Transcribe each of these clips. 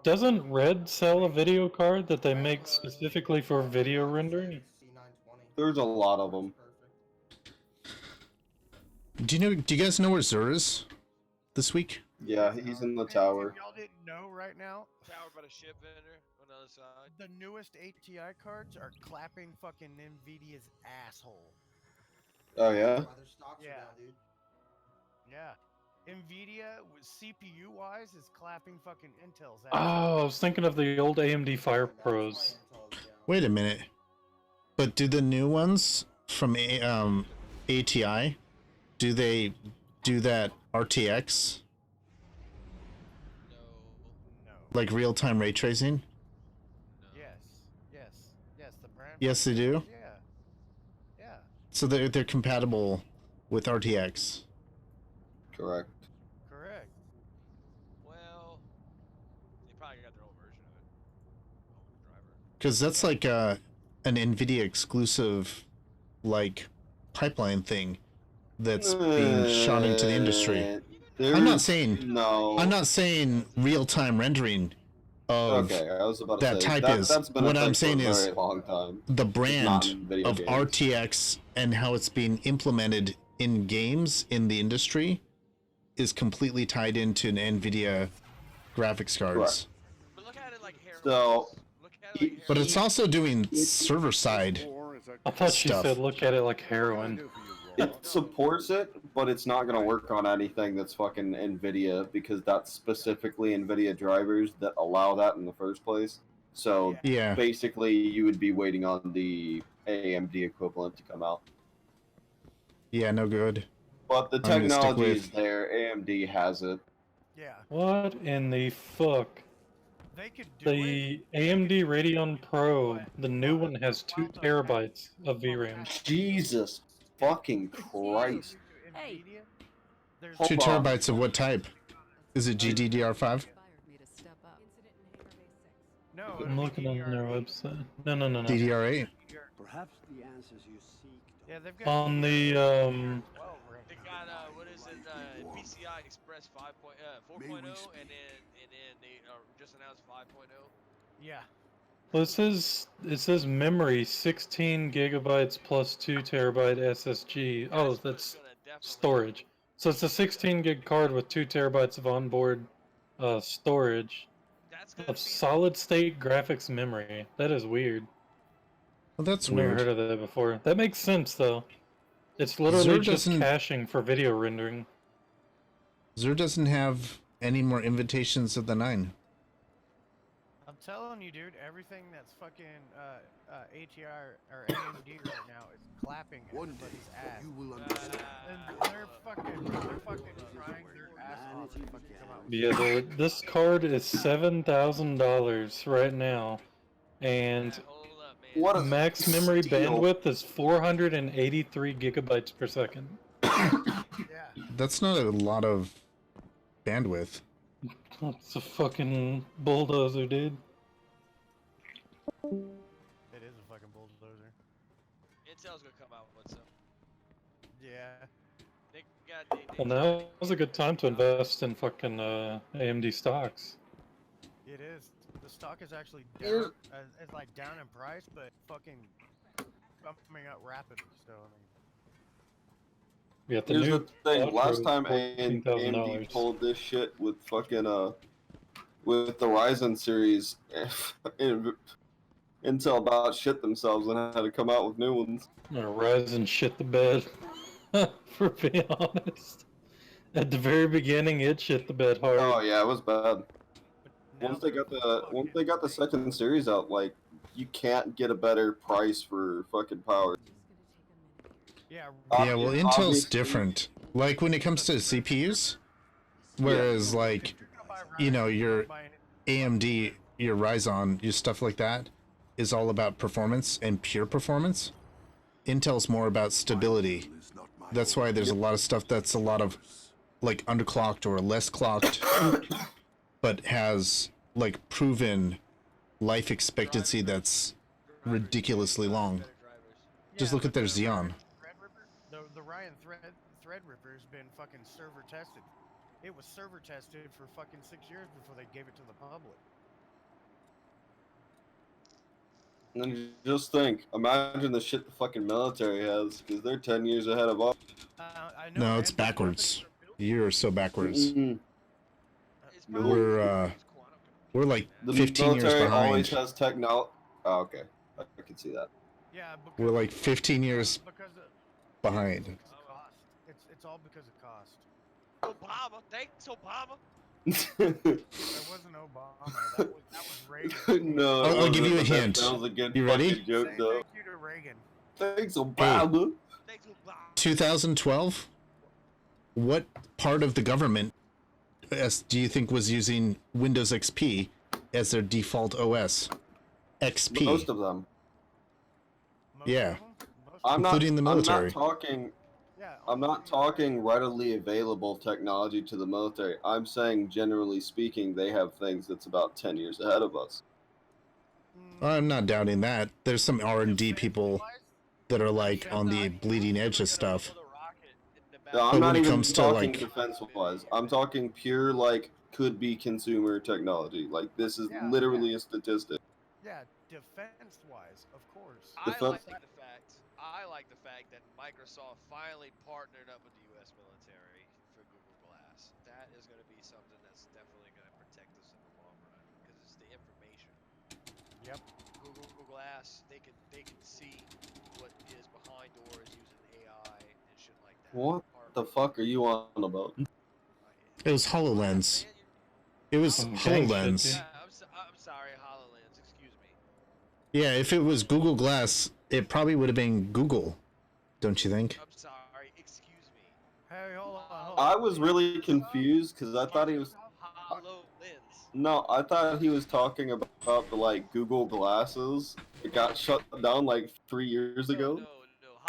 Doesn't Red sell a video card that they make specifically for video rendering? There's a lot of them. Do you guys know where Zur is this week? Yeah, he's in the tower. If y'all didn't know right now, Powered by the ship vendor on the other side. the newest ATI cards are clapping fucking Nvidia's asshole. Oh yeah. Yeah. Yeah. Nvidia, CPU wise, is clapping fucking Intel's Oh, asshole. I was thinking of the old AMD Fire Pros. Wait a minute. But do the new ones from ATI, do they do that RTX? No. No. Like real-time ray tracing? No. Yes. The brand. Yes, they do. Yeah. So they're compatible with RTX. Correct. Correct. Well, they probably got their own version of it. Own driver. Because that's like an NVIDIA exclusive, like, pipeline thing that's being shot into the industry. I'm not saying real-time rendering of Okay, I was about to that say, type that, is. that's been What a I'm thing saying for a is very long time. the Not brand in video of games. RTX and how it's being implemented in games in the industry is completely tied into an NVIDIA graphics cards. But look at it like heroin. So, Look at it like But it's heroin. also doing server side. I thought she Stuff. said look at it like heroin. It supports it, but it's not going to work on anything that's fucking NVIDIA because that's specifically NVIDIA drivers that allow that in the first place. So Yeah. basically, you would be waiting on the AMD equivalent to come out. Yeah, no good. But the I'm gonna stick technology with- is there. AMD has it. Yeah. What in the fuck? They could do it. The AMD Radeon Pro, the new one has 2 terabytes of VRAM. Jesus fucking Christ. Nvidia, there's 2 Hold on. terabytes of what type? Is it GDDR5? no. I'm looking on their website. No. DDR8? Perhaps the answers you seek. Yeah, they've got On the well, They got what is it? PCI Express 4.0, and then they just announced 5.0. yeah. Well, it says memory 16 gigabytes plus 2 terabyte SSG. Oh, that's storage. So it's a 16 gig card with 2 terabytes of onboard storage That's gonna of be solid state graphics memory. That is weird. Well, that's I've never weird. heard of that before. That makes sense though. It's literally Zur just doesn't- caching for video rendering. Zur doesn't have any more invitations of the 9. I'm telling you, dude, everything that's fucking ATR or AMD right now is clapping One day everybody's ass. you will understand. And they're fucking trying their ass off to fucking come out with Yeah, this card is $7,000 right now, and hold up, man. What a max memory steal. bandwidth is 483 gigabytes per second. Yeah. That's not a lot of bandwidth. That's a fucking bulldozer, dude. It is a fucking bulldozer. Intel's gonna come out with some. Yeah. They got Well, now was a good time to invest in fucking AMD stocks. It is. The stock is actually Here's- down. It's like down in price, but fucking coming out rapidly. So I mean, We got the Here's new the thing. Quattro Last time AMD $14,000. pulled this shit with fucking with the Ryzen series, Intel about shit themselves and had to come out with new ones. Ryzen shit the bed. For being honest, at the very beginning, it shit the bed hard. Oh yeah, it was bad. now Once they they're got the second series out, like you can't get a better price for fucking power. Yeah. Yeah, well, Intel's Obviously- different. Like when it comes to CPUs, whereas like, you know, your AMD, your Ryzen, your stuff like that is all about performance and pure performance. Intel's more about stability. That's why there's a lot of stuff that's a lot of like underclocked or less clocked, but has like proven life expectancy that's ridiculously long. Just look at their Xeon. The Ryan Threadripper has been fucking server tested. It was server tested for fucking 6 years before they gave it to the public. And then just think, imagine the shit the fucking military has, because they're 10 years ahead of us. I know. No, it's and these companies backwards. are building You're so backwards. Mm-mm. It's No. probably We're, gonna use quantum We're computing, like man. The 15 years military always behind. has technology. Oh, okay. I can see that. Yeah, because We're like 15 years because of, behind. because of cost. It's all because of cost. Obama, thanks Obama. That wasn't Obama. That was Reagan. No, it I'll give wasn't, you a but hint. That was a good You ready? fucking joke, Say though. thank you to Reagan. Thanks, Obama. Thanks Obama. 2012. What part of the government do you think was using Windows XP as their default OS? XP. Most of them. Most Yeah. of them? Most I'm not. Including the military. I'm not talking. yeah, I'm not talking readily available technology to the military. I'm saying, generally speaking, they have things that's about 10 years ahead of us. I'm not doubting that. There's some R&D people that are like on the bleeding edge of stuff. No, I'm But not when it even comes to, talking like- defense-wise. I'm talking pure, like, could-be consumer technology. Like, this is Yeah, literally a statistic. Yeah, defense-wise, of course. I Defense- like the fact that Microsoft finally partnered up with the U.S. military for Google Glass. That is going to be something that's definitely going to protect us in the long run because it's the information. Yep. Google Glass, they can see what is behind doors using AI and shit like that. What the fuck are you on about? It was HoloLens. It was Some gang shit, HoloLens. dude. Yeah, I'm sorry, HoloLens. Excuse me. Yeah, if it was Google Glass, it probably would have been Google. Don't you think? I'm sorry. Excuse me. Hey, hold on. I was really confused because I thought he was. HoloLens. No, I thought he was talking about the, like, Google glasses. It got shut down like 3 years ago. No.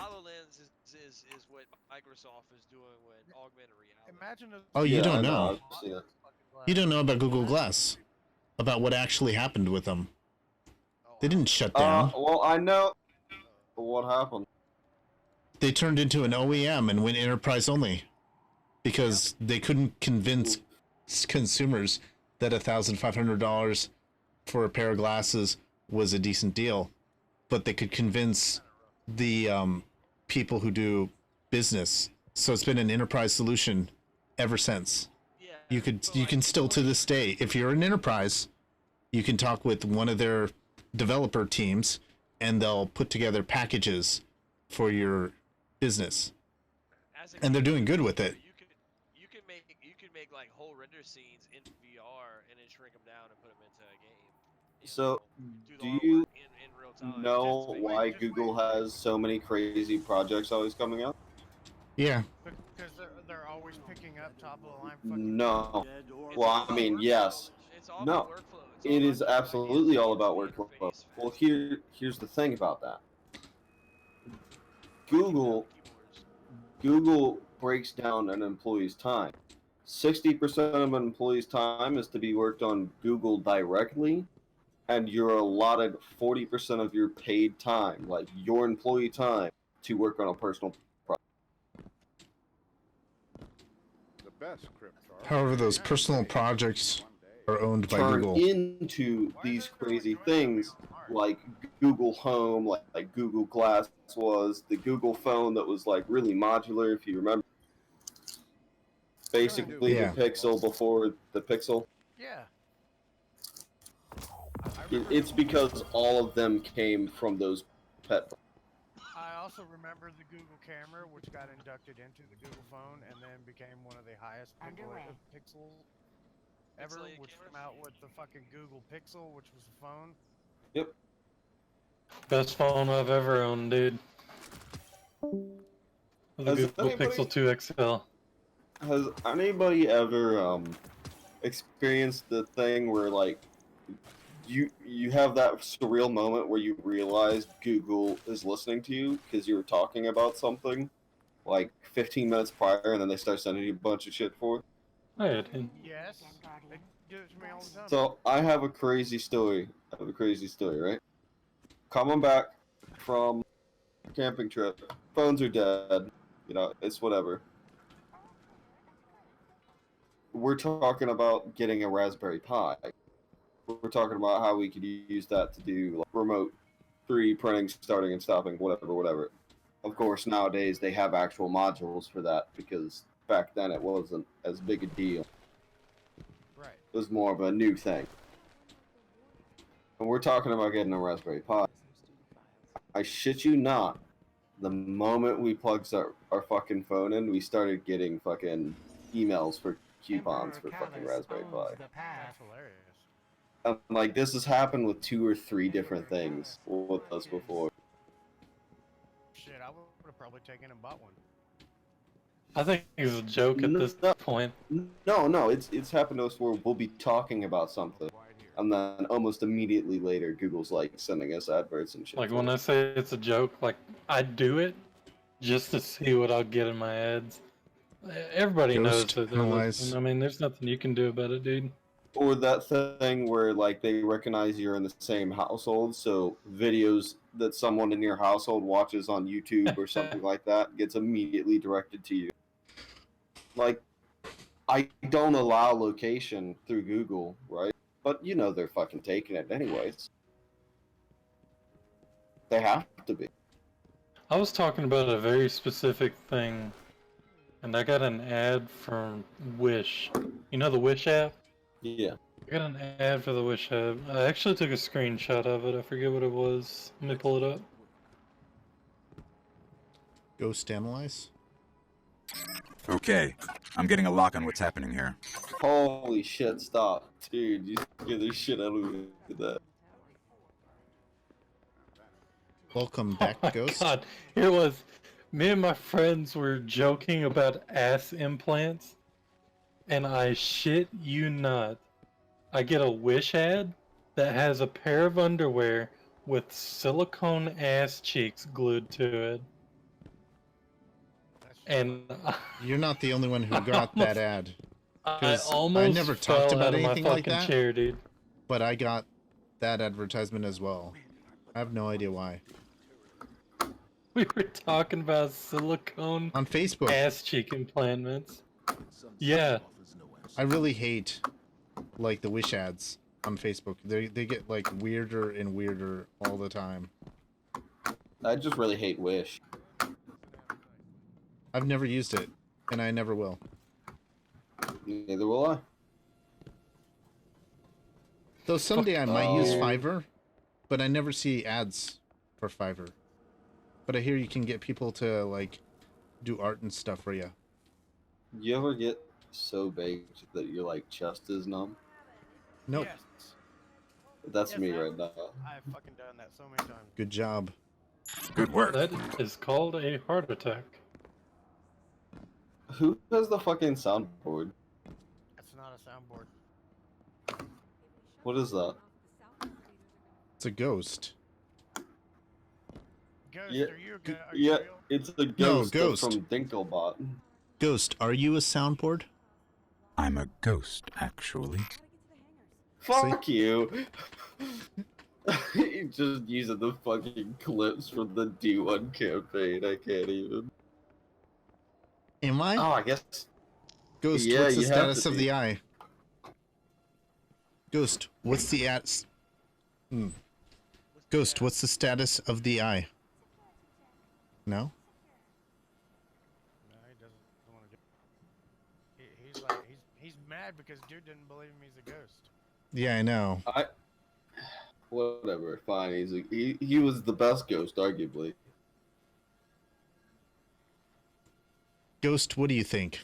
HoloLens is what Microsoft is doing with augmented reality. Imagine a Oh, you Yeah, don't I know. I've seen it. You don't know about Google Glass. About what actually happened with them. Oh, They didn't shut down. Well, I know. But what happened? They turned into an OEM and went enterprise only. Because they couldn't convince consumers that $1,500 for a pair of glasses was a decent deal. But they could convince the people who do business. So it's been an enterprise solution ever since. Yeah, You can still to this day, if you're an enterprise, you can talk with one of their developer teams and they'll put together packages for your business. And they're doing good with it. You can make like whole render scenes in VR and then shrink them down and put them into a game. So, do do the you artwork in real time. know Just why wait. Google has so many crazy projects always coming out? Yeah. Because they're always picking up top of the line fucking. No. Dead or It's Well, all I about mean, workflow. yes. It's all No. about workflow. It's all It about is getting ideas absolutely all into about the workflow. interface Well, faster. here's the thing about that. Breaking down Google keyboards. breaks down an employee's time. 60% of an employee's time is to be worked on Google directly, and you're allotted 40% of your paid time, like your employee time, to work on a personal project. The best crypts are. However, those personal projects are owned by Turn Google. into these crazy things like Google Home, like Google Glass was, the Google phone that was like really modular, if you remember. Basically, Yeah. the Pixel before the Pixel. Yeah. It's because all of them came from those pet. I also remember the Google camera, which got inducted into the Google phone and then became one of the highest pixels ever, Pixelated which camera? came out with the fucking Google Pixel, which was a phone. Yep. Best phone I've ever owned, dude. The Has Google anybody- Pixel 2 XL. Has anybody ever experienced the thing where like you have that surreal moment where you realize Google is listening to you because you were talking about something like 15 minutes prior, and then they start sending you a bunch of shit for it? Oh, yeah, dude. Yes. They do it to me all the time. So I have a crazy story. Right? Coming back from a camping trip, phones are dead. You know, it's whatever. We're talking about getting a Raspberry Pi. We're talking about how we could use that to do like, remote 3D printing starting and stopping, whatever. Of course, nowadays they have actual modules for that because back then it wasn't as big a deal. Right. It was more of a new thing. And we're talking about getting a Raspberry Pi. I shit you not. The moment we plugged our fucking phone in, we started getting fucking emails for coupons for fucking Raspberry Pi. That's hilarious. Like, this has happened with 2 or 3 different things with us before. Shit, I would have probably taken and bought one. I think it's a joke at this point. No, it's happened to us where we'll be talking about something, and then almost immediately later, Google's like sending us adverts and shit. Like when I say it's a joke, like I do it just to see what I'll get in my ads. Everybody knows that they're listening. I mean, there's nothing you can do about it, dude. Or that thing where like they recognize you're in the same household, so videos that someone in your household watches on YouTube or something like that gets immediately directed to you. Like, I don't allow location through Google, right? But you know they're fucking taking it anyways. They have to be. I was talking about a very specific thing, and I got an ad from Wish. You know the Wish app? Yeah. I got an ad for the Wish app. I actually took a screenshot of it. I forget what it was. Let me pull it up. Ghost analyze? Okay, I'm getting a lock on what's happening here. Holy shit, stop. Dude, you scared the shit out of me with that. Welcome back, Oh my Ghost. God, here it was. Me and my friends were joking about ass implants, and I shit you not, I get a Wish ad that has a pair of underwear with silicone ass cheeks glued to it. And You're not the only one who got that ad. I almost never fell talked about out of my anything like fucking that. chair, dude. But I got that advertisement as well. I have no idea why. We were talking about silicone On Facebook. ass cheek implants. Yeah. I really hate like the Wish ads on Facebook. They get like weirder and weirder all the time. I just really hate Wish. I've never used it, and I never will. Neither will I. Though someday I might use Fiverr, but I never see ads for Fiverr. But I hear you can get people to like do art and stuff for you. You ever get so baked that your like chest is numb? Nope. Yes. That's Yes, me that- right now. I've fucking done that so many times. Good job. Good work. That is called a heart attack. Who has the fucking soundboard? That's not a soundboard. What is that? It's a ghost. Ghost, Yeah, are you, are you yeah, real? it's the ghost, Ghost. from Dinklebot. Ghost, are you a soundboard? I'm a ghost, actually. Fuck you! You just using the fucking clips from the D1 campaign. I can't even. Am I? Oh, I guess. Ghost, yeah, what's the you have status to of be. the eye? Ghost, what's the Ghost, what's the status of the eye? No? No, he doesn't want to do. He's like he's mad because dude didn't believe him. He's a ghost. Yeah, I know. Whatever. Fine. He was the best ghost, arguably. Ghost, what do you think?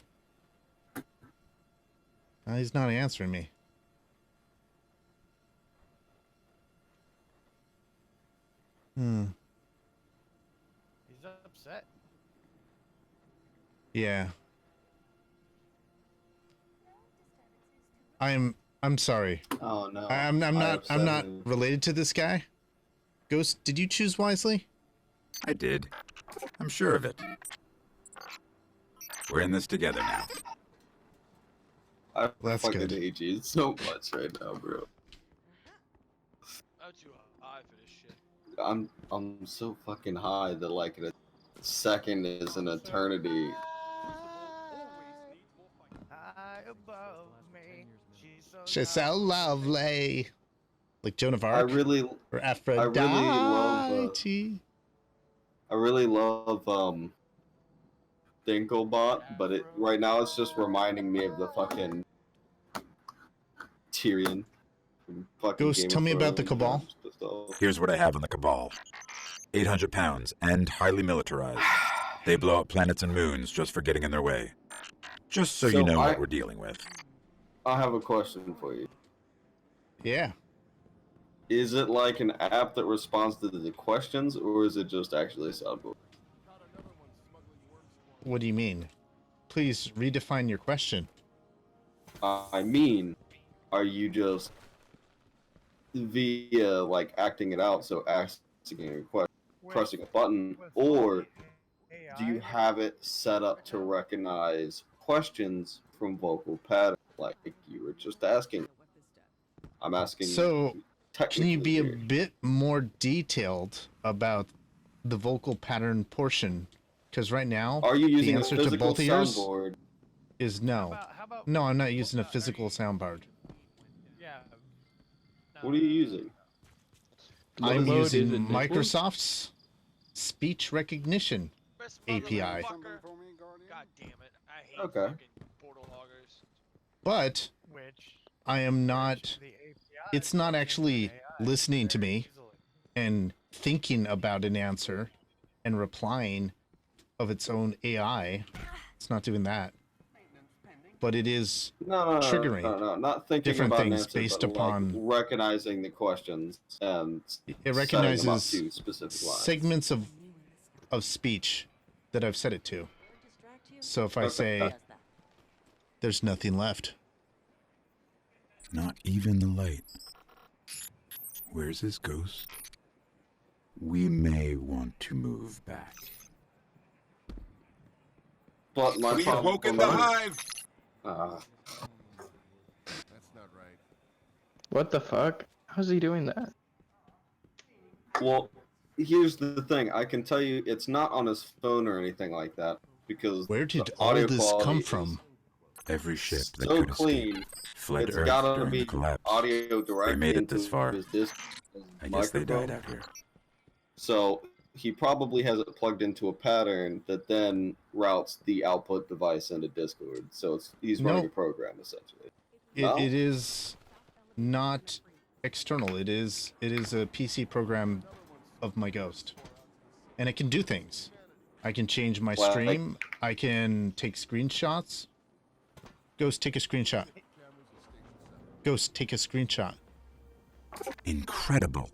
He's not answering me. He's upset. Yeah. I'm sorry. Oh no. I'm not related to this guy. Ghost, did you choose wisely? I did. I'm sure of it. We're in this together now. I That's fucking good. hate you so much right now, bro. I'm too high for this shit. I'm so fucking high that like a second is an eternity. High above me, She's so lovely. Like Joan of I Arc really or Aphrodite. love mighty. I really love Dinklebot, but right now it's just reminding me of the fucking Tyrion. From fucking Ghost, Game tell of me about the Thrones. Cabal. I'm just pissed off. Here's what I have on the Cabal. 800 pounds and highly militarized. They blow up planets and moons just for getting in their way. Just so you know what we're dealing with. I have a question for you. Yeah. Is it like an app that responds to the questions, or is it just actually a soundboard? What do you mean? Please redefine your question. I mean, are you just via like acting it out, so asking a question, pressing a button, or do you have it set up to recognize questions from vocal patterns, like you were just asking? I'm asking. So, can you be here. a bit more detailed about the vocal pattern portion? Because right now, Are you using the answer a to physical both of yours soundboard? is no. No, I'm not using a physical soundboard. Yeah. What are you using? What I'm mode is using it, Nicholas? Microsoft's speech recognition Best API. motherfucker. Something for me, Guardian? God damn it. I hate Okay. fucking portal loggers. But Which I am not, the API it's not plugs into actually an AI listening to very me easily. and thinking about an answer and replying of its own AI. It's not doing that. But it is No, triggering not thinking different about an things answer, based but upon like recognizing the questions and it setting them up recognizes to specific lines. segments of speech that I've set it to. So if I say there's nothing left, Not even the light. Where's his ghost? We may want to move back. But my We've problem woken the hive! That's not right. What the fuck? How's he doing that? well, here's the thing. I can tell you, it's not on his phone or anything like that because where did the all audio this quality come is from? Every ship that so could clean. escape fled It's Earth gotta during be the collapse. audio directly They made it into this far. his disc. I guess they microphone. died out here. So he probably has it plugged into a pattern that then routes the output device into Discord. So he's running a Nope. program essentially. It, No? it is not external. It is a PC program of my Ghost, and it can do things. I can change my Well, stream. I can take screenshots. Ghost, take a screenshot. Ghost, take a screenshot. Incredible.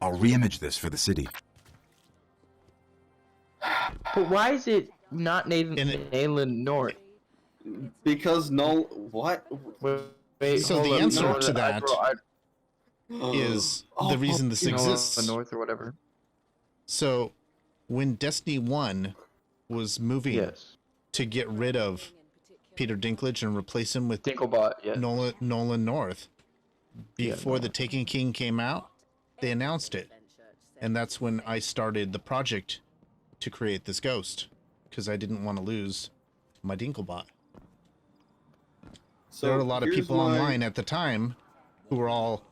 I'll reimage this for the city. But why is it not And it- Nayland North? Because no, what? Wait, So hold the up, answer North- to that I- is the reason this you know, exists. North or whatever. So when Destiny 1 was moving Yes. to get rid of Peter Dinklage and replace him with Dinklebot, yeah. Nolan North, Yeah, before the Nolan. Taken King came out, they announced it. And that's when I started the project to create this ghost, because I didn't want to lose my Dinklebot. So There were a lot of here's people my- online at the time who were all,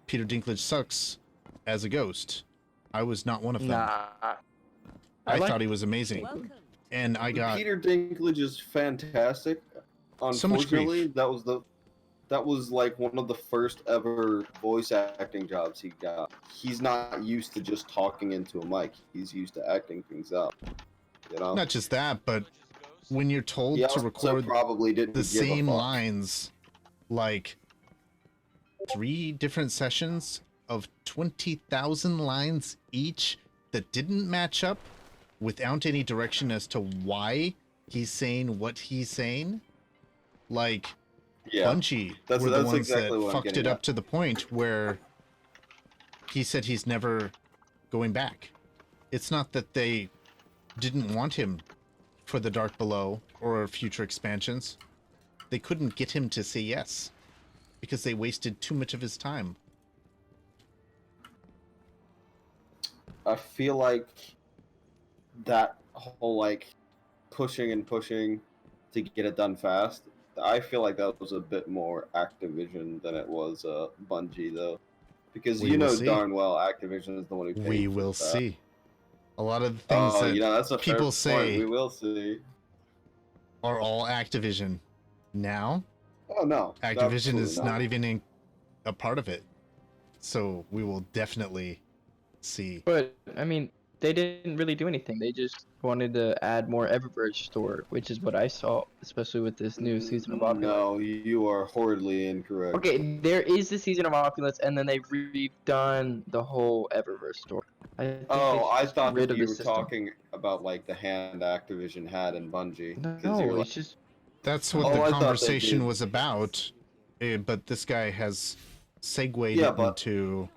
Peter Dinklage sucks as a ghost. I was not one of them. Nah. I like- thought he was amazing. And I got Peter Dinklage is fantastic. So much Unfortunately, grief. that was like one of the first ever voice acting jobs he got. He's not used to just talking into a mic. He's used to acting things out. You know? not just that, but when you're told He to also record probably didn't the give a same fuck. lines, like 3 different sessions of 20,000 lines each that didn't match up without any direction as to why he's saying what he's saying. Like, Yeah. Bungie That's- were the that's ones exactly that what I'm fucked getting it up at. to the point where he said he's never going back. It's not that they didn't want him for the Dark Below or future expansions. They couldn't get him to say yes because they wasted too much of his time. I feel like that whole like pushing and pushing to get it done fast. I feel like that was a bit more Activision than it was Bungie though, Because We you will know see. darn well Activision is the one who paid We for will that. see. A lot of the things Oh, that you know, that's a people fair point. say We will see. are all Activision. Now, Oh no, Activision absolutely is not even a part of it. So we will definitely see. But I mean, they didn't really do anything. They just wanted to add more Eververse store, which is what I saw, especially with this new season of Opulence. No, you are horridly incorrect. Okay, there is the season of Opulence, and then they've redone the whole Eververse store. I think I thought rid that of you the were system. talking about like the hand Activision had in Bungie. 'cause you No, were it's just That's what Oh, the I thought they conversation did. was about. But this guy has segued Yeah, it but into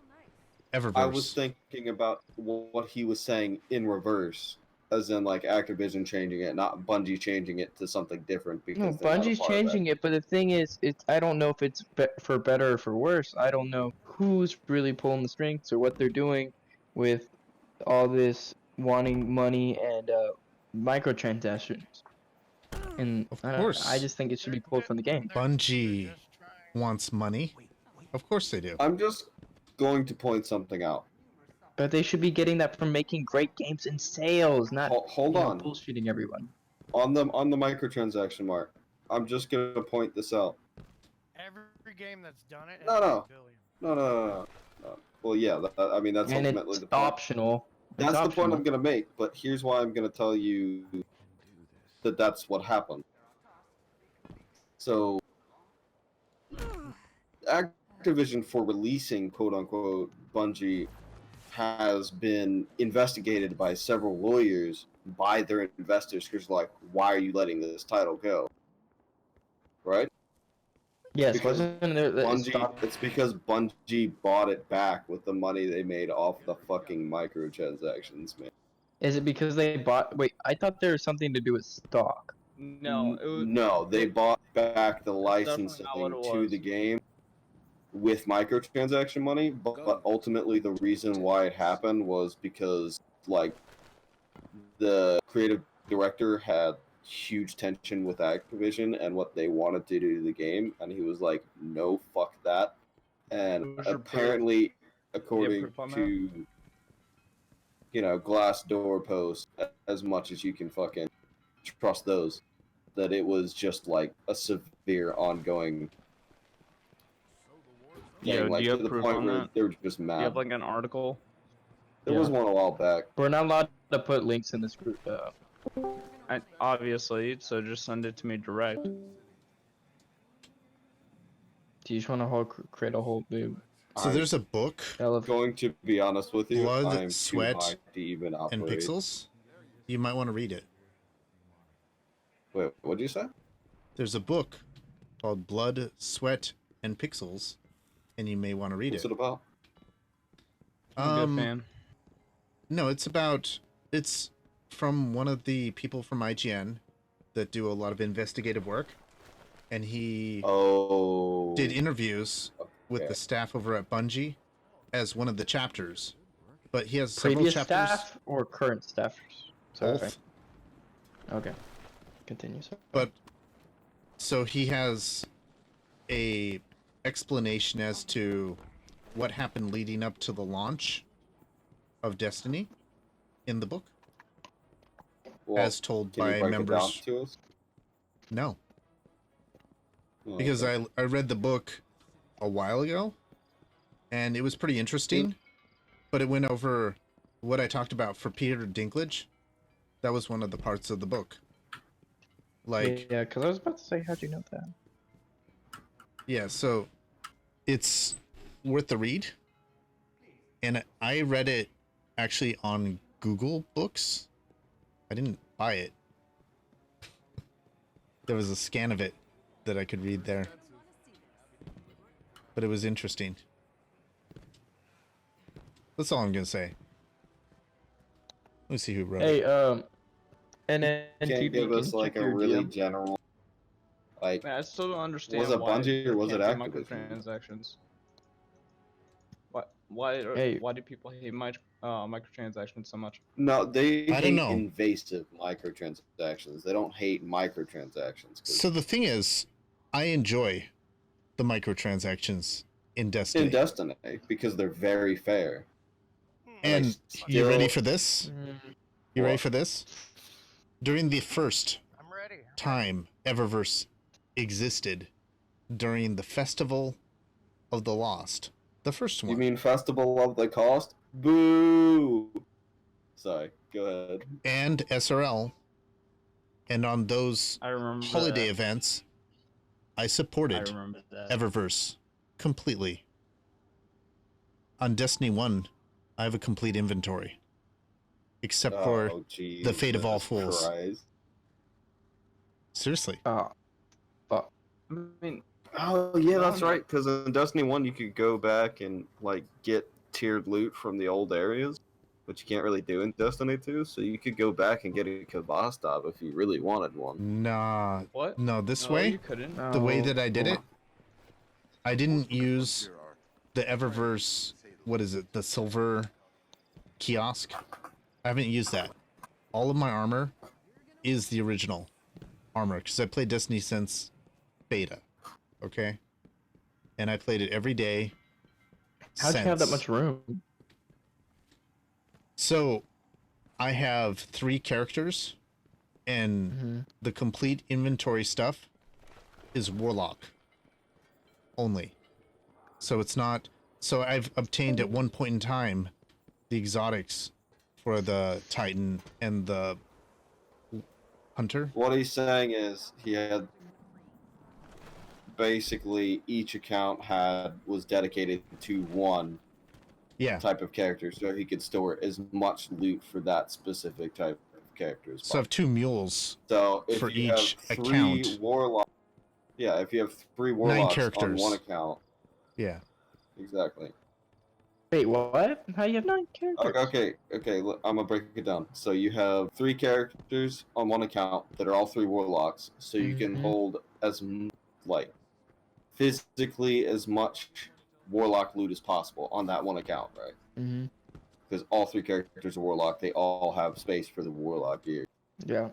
Eververse. I was thinking about what he was saying in reverse, as in like Activision changing it, not Bungie changing it to something different because no, they're not a Bungie's part of changing it, but the thing is, I don't know if it's for better or for worse. I don't know who's really pulling the strings or what they're doing with all this wanting money and microtransactions. And Of I course. just think it should be pulled from the game. Bungie wants money. Of course they do. I'm just going to point something out. But they should be getting that from making great games and sales, not Hold on. bullshitting everyone. On the microtransaction mark, I'm just gonna point this out. Every game that's done it has No, no. made billions. No. Well, yeah. I mean, that's And ultimately it's the point. optional. That's It's the point optional. I'm gonna make. But here's why I'm gonna tell you that that's what happened. So, Activision, for releasing quote unquote Bungie, has been investigated by several lawyers by their investors because like, why are you letting this title go? Right? Yes, Because wasn't there the Bungie, stock? it's because Bungie bought it back with the money they made off the fucking microtransactions, man. Is it because they bought? Wait, I thought there was something to do with stock. No, it was, No, they bought back the definitely licensing not what it to was. the game with microtransaction money, but ultimately the reason why it happened was because like the creative director had huge tension with Activision and what they wanted to do to the game, and he was like, "No, fuck that." And Who's your apparently, according proof on to Glassdoor posts, as much as you can fucking trust those, that it was just like a severe ongoing thing, Yo, like do you to have the proof point on where that? they were just Do you mad. have like an article? There was one a while back. We're not allowed to put links in this group. Obviously, so just send it to me direct. Do you just want to create a whole new? So there's a book, Going to be honest with you, Blood, I'm Sweat, too high to even and operate. Pixels. You might want to read it. Wait, what did you say? There's a book called Blood, Sweat, and Pixels, and you may want to read What's it it. about? I'm a good fan. No, it's from one of the people from IGN that do a lot of investigative work, and he did interviews with the staff over at Bungie as one of the chapters. But he has several Previous chapters. staff or current staffers? Sorry. Both. Okay. Continue. Sorry. But so he has a explanation as to what happened leading up to the launch of Destiny in the book, Well, as told can you by break it down members. to us? No, Oh, because okay. I read the book a while ago, and it was pretty interesting, but it went over what I talked about for Peter Dinklage. That was one of the parts of the book. Like, yeah, because I was about to say, how'd you know that? yeah, so it's worth the read, and I read it actually on Google Books. I didn't buy it. There was a scan of it that I could read there, but it was interesting. That's all I'm gonna say. Let me see who wrote it. Hey, and then Can't give us like a really general, like, Man, I still don't understand was it why Bungie or you was it can't do Activision? microtransactions. Why do people hate microtransactions so much? No, they I don't hate know. invasive microtransactions. They don't hate microtransactions. 'cause- So the thing is, I enjoy the microtransactions in Destiny. In Destiny, because they're very fair. And you ready for this? You ready What? for this? During the first I'm ready. time Eververse existed, during the Festival of the Lost, the first one. You mean Festival of the Cost? Boo! Sorry, go ahead. And SRL, and on those I remember holiday that. events, I I supported remember that. Eververse completely. On Destiny 1, I have a complete inventory. Except for the Fate of All Fools. Christ. Seriously. Oh, fuck. I mean, Oh yeah, that's One- right. Because in Destiny 1, you could go back and like get tiered loot from the old areas, which you can't really do in Destiny 2. So you could go back and get a Kavastov if you really wanted one. Nah. what? No, this No, way, you couldn't. the way No. that I did it, I didn't use Here are the Eververse, what is it, the silver kiosk. I haven't used that. All of my armor is the original armor, because I played Destiny since beta, okay? And I played it every day. How'd you have that since. much room? So, I have 3 characters, and Mm-hmm. the complete inventory stuff is Warlock only. So it's not... So I've obtained at one point in time the exotics for the Titan and the Hunter. What he's saying is he had basically each account was dedicated to one Yeah. type of character, so he could store as much loot for that specific type of character as So I have 2 mules. So if for you each have 3 account. warlocks, yeah, if you have 3 warlocks on characters. one account, Yeah. exactly. Wait, what? How do you have 9 characters? Okay. Look, I'm gonna break it down. So you have 3 characters on one account that are all 3 warlocks, so you can Mhm. hold like physically as much warlock loot as possible on that one account, right? Mm-hmm. Because all 3 characters are warlock, they all have space for the warlock gear. Yeah.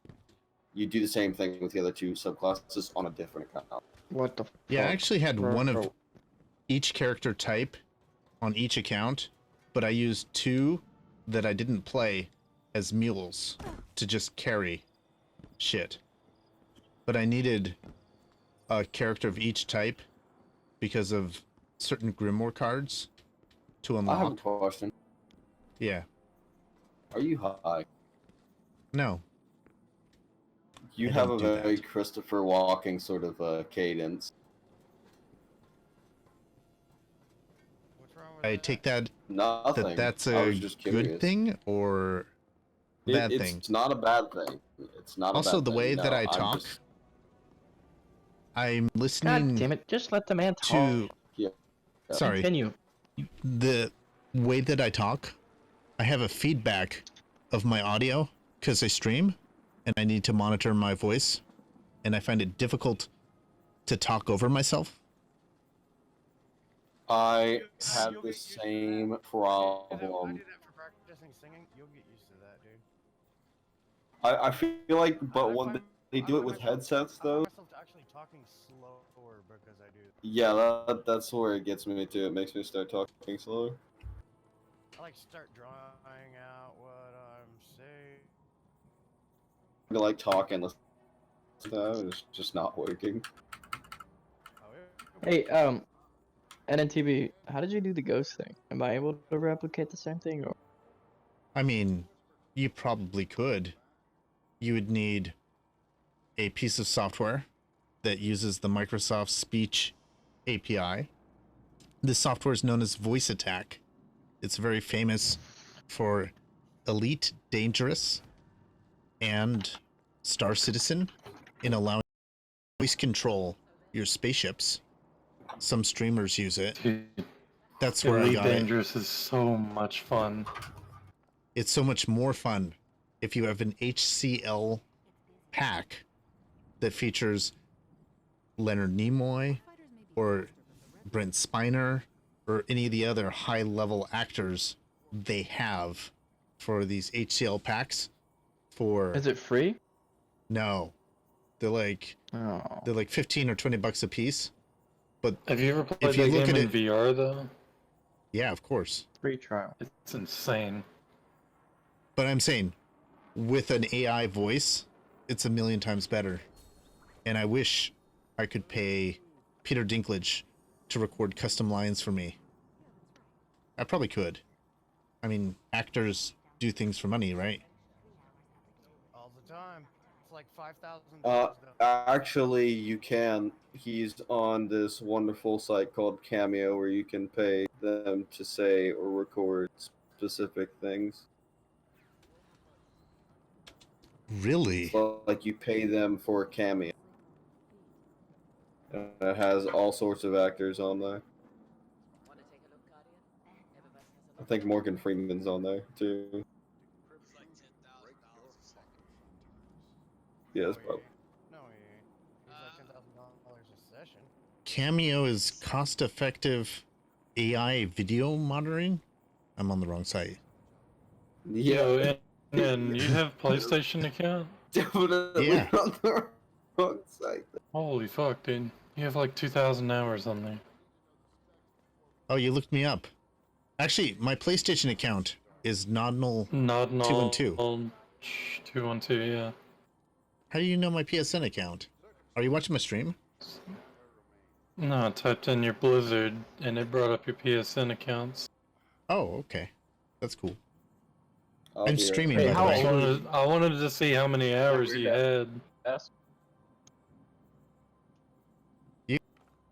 You do the same thing with the other 2 subclasses on a different account. What the Yeah, I fuck, actually had bro? one of each character type on each account, but I used 2 that I didn't play as mules to just carry shit. But I needed a character of each type because of certain Grimoire cards to I have a unlock. question. Yeah. Are you high? No. You I have don't a do very that. Christopher Walking sort of cadence. What's wrong with I that? take that Nothing. that's I a was just curious. good thing or bad it's thing. It's not a bad thing. It's not a Also, bad the thing. way that No, I I'm talk, just- I'm God listening damn it! Just let the man talk. to... Yeah. Sorry. Continue. The way that I talk, I have a feedback of my audio because I stream and I need to monitor my voice, and I find it difficult to talk over myself. I You'll had get the used to that. same I problem. do that for practicing singing. You'll get used to that, dude. I feel like, but I when find- they do I it with find myself- headsets, I though, find myself actually talking slower because I do. yeah, that's where it gets me too. It makes me start talking slower. I like start drawing out what I'm saying. I like talking. It's just not working. Oh, yeah. Hey, NNTB, how did you do the ghost thing? Am I able to replicate the same thing? Or... I mean, you probably could. You would need a piece of software that uses the Microsoft Speech API. This software is known as Voice Attack. It's very famous for Elite Dangerous and Star Citizen in allowing voice control your spaceships. Some streamers use it. Dude, That's where I Elite got it. Dangerous is so much fun. It's so much more fun if you have an HCL pack that features Leonard Nimoy or Brent Spiner or any of the other high-level actors they have for these HCL packs. For Is it free? no, they're like Oh. 15 or $20 a piece, But Have you ever played if you that look game at in it, VR though? yeah, of course. Free trial. It's insane. But I'm saying, with an AI voice, it's a million times better. And I wish I could pay Peter Dinklage to record custom lines for me. I probably could. I mean, actors do things for money, right? All the time. It's like $5,000 Uh, though. actually, you can. He's on this wonderful site called Cameo where you can pay them to say or record specific things. Really? So, like, you pay them for a cameo. And it has all sorts of actors on there. I think Morgan Freeman's on there too. It's like $10,000 a second. Yeah, it's probably. No, he ain't. He's like $10,000 a session. Cameo is cost-effective AI video monitoring? I'm on the wrong site. Yeah, And you have PlayStation account? definitely Yeah. on the wrong site. Holy fuck, dude. You have like 2,000 hours on there. Oh, you looked me up. Actually, my PlayStation account is Nodnal. Not 212. 212, yeah. How do you know my PSN account? Are you watching my stream? No, I typed in your Blizzard and it brought up your PSN accounts. Oh, okay. That's cool. I'll I'm be right streaming, Hey, by the how way. old- I wanted to see how many hours you had. That's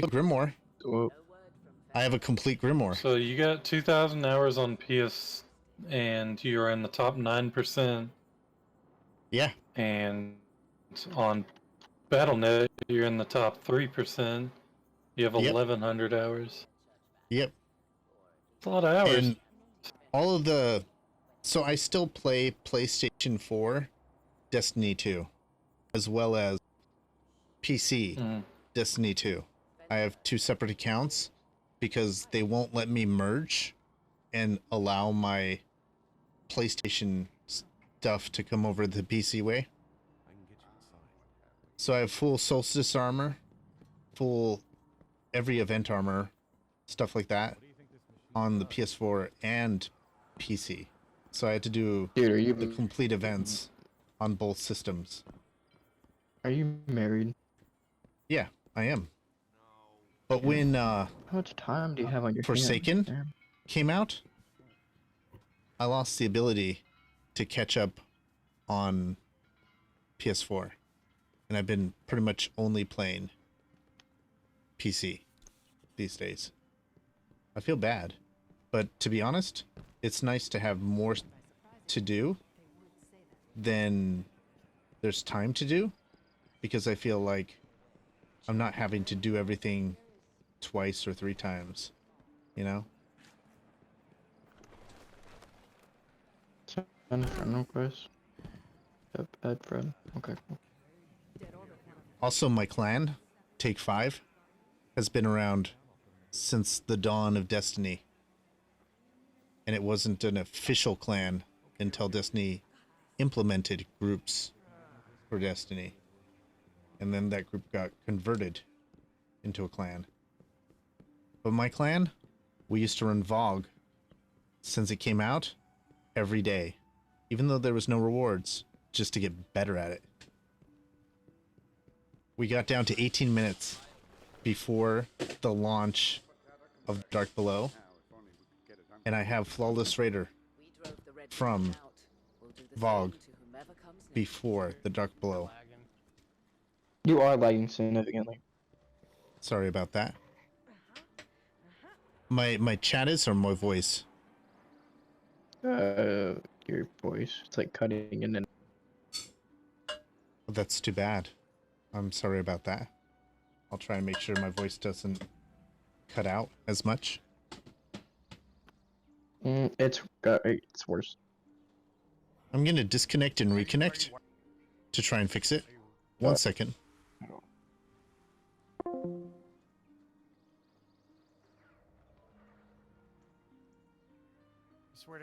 Grimoire. whoa. I have a complete Grimoire. So you got 2,000 hours on PS and you're in the top 9%. Yeah. And on BattleNet, you're in the top 3%. You have Yep. 1,100 hours. Yep. It's a lot of hours. And all of the... So I still play PlayStation 4, Destiny 2, as well as PC, Destiny 2. I have two separate accounts because they won't let me merge and allow my PlayStation stuff to come over the PC way. So I have full Solstice armor, full every event armor, stuff like that on the PS4 and PC. So I had to do Dude, are you the complete events on both systems. are you married? Yeah, I am. But when How much time do you have on your Forsaken hands? came out, I lost the ability to catch up on PS4. And I've been pretty much only playing PC these days. I feel bad. But to be honest, it's nice to have more to do than there's time to do. Because I feel like I'm not having to do everything twice or three times, you know? Send friend request. Yep, add friend. Okay, cool. Also, my clan, Take 5, has been around since the dawn of Destiny. And it wasn't an official clan until Destiny implemented groups for Destiny. And then that group got converted into a clan. But my clan, we used to run VOG since it came out every day. Even though there was no rewards, just to get better at it. We got down to 18 minutes before the launch of Dark Below. And I have Flawless Raider from VOG before the Dark Below. You are lagging significantly. Sorry about that. My chat is or my voice? Your voice. It's like cutting in and That's too bad. I'm sorry about that. I'll try and make sure my voice doesn't cut out as much. it's worse. I'm gonna disconnect and reconnect to try and fix it. 1 second.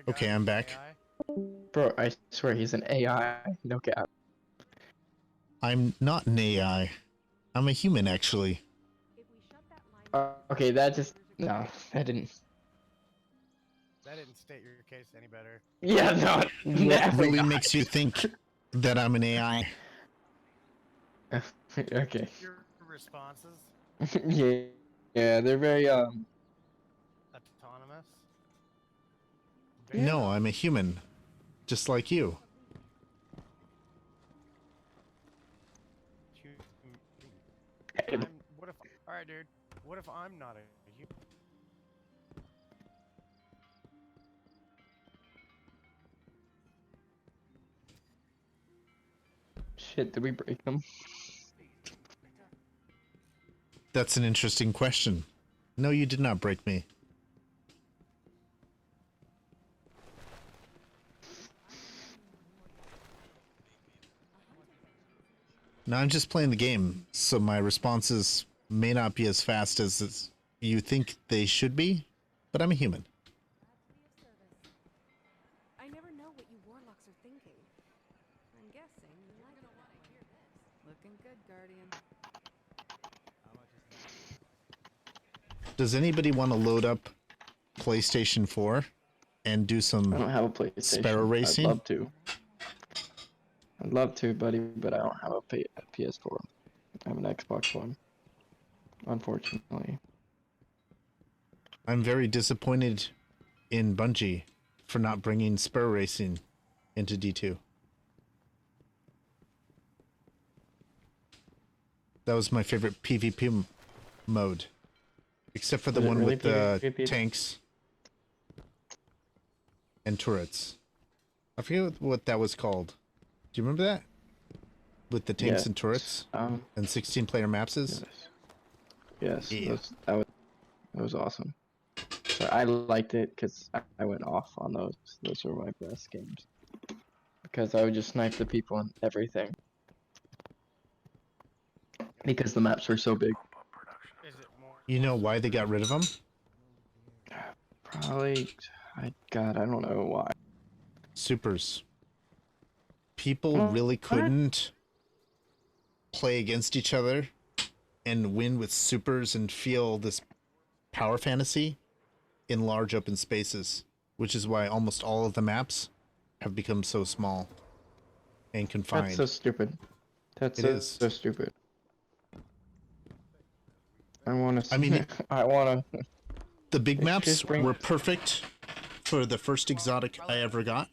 Okay, I'm back. Bro, I swear he's an AI. No cap. I'm not an AI. I'm a human, actually. Okay, that just no, that didn't. That didn't state your case any better. Yeah, no. What definitely really not. makes you think that I'm an AI? Okay. Your responses Yeah, yeah, they're very autonomous. No, I'm a human, just like you. What if? All right, dude. What if I'm not a human? Shit, did we break them? That's an interesting question. No, you did not break me. No, I'm just playing the game, so my responses may not be as fast as you think they should be, but I'm a human. I never know what you warlocks are thinking. I'm guessing you like it that way. Looking good, Guardian. Does anybody want to load up PlayStation 4 and do I some don't have a PlayStation. sparrow racing? I'd love to. I'd love to, buddy, but I don't have a PS4. I have an Xbox One. Unfortunately. I'm very disappointed in Bungie for not bringing sparrow racing into D2. That was my favorite PvP mode. Except for the Was it one really with the PvP? tanks and turrets. I forget what that was called. Do you remember that? With the tanks Yes. and turrets and 16-player maps? Yes, Yeah. that was awesome. So I liked it because I went off on those. Those were my best games. Because I would just snipe the people and everything. Because the maps were so big. Is it more? You know why they got rid of them? Probably, God, I don't know why. Supers. People What? really couldn't play against each other and win with supers and feel this power fantasy in large open spaces, which is why almost all of the maps have become so small and confined. That's so stupid. That's It so, is. so stupid. I want to. I mean, I want to. the big They maps just bring- were perfect for the first exotic I ever got.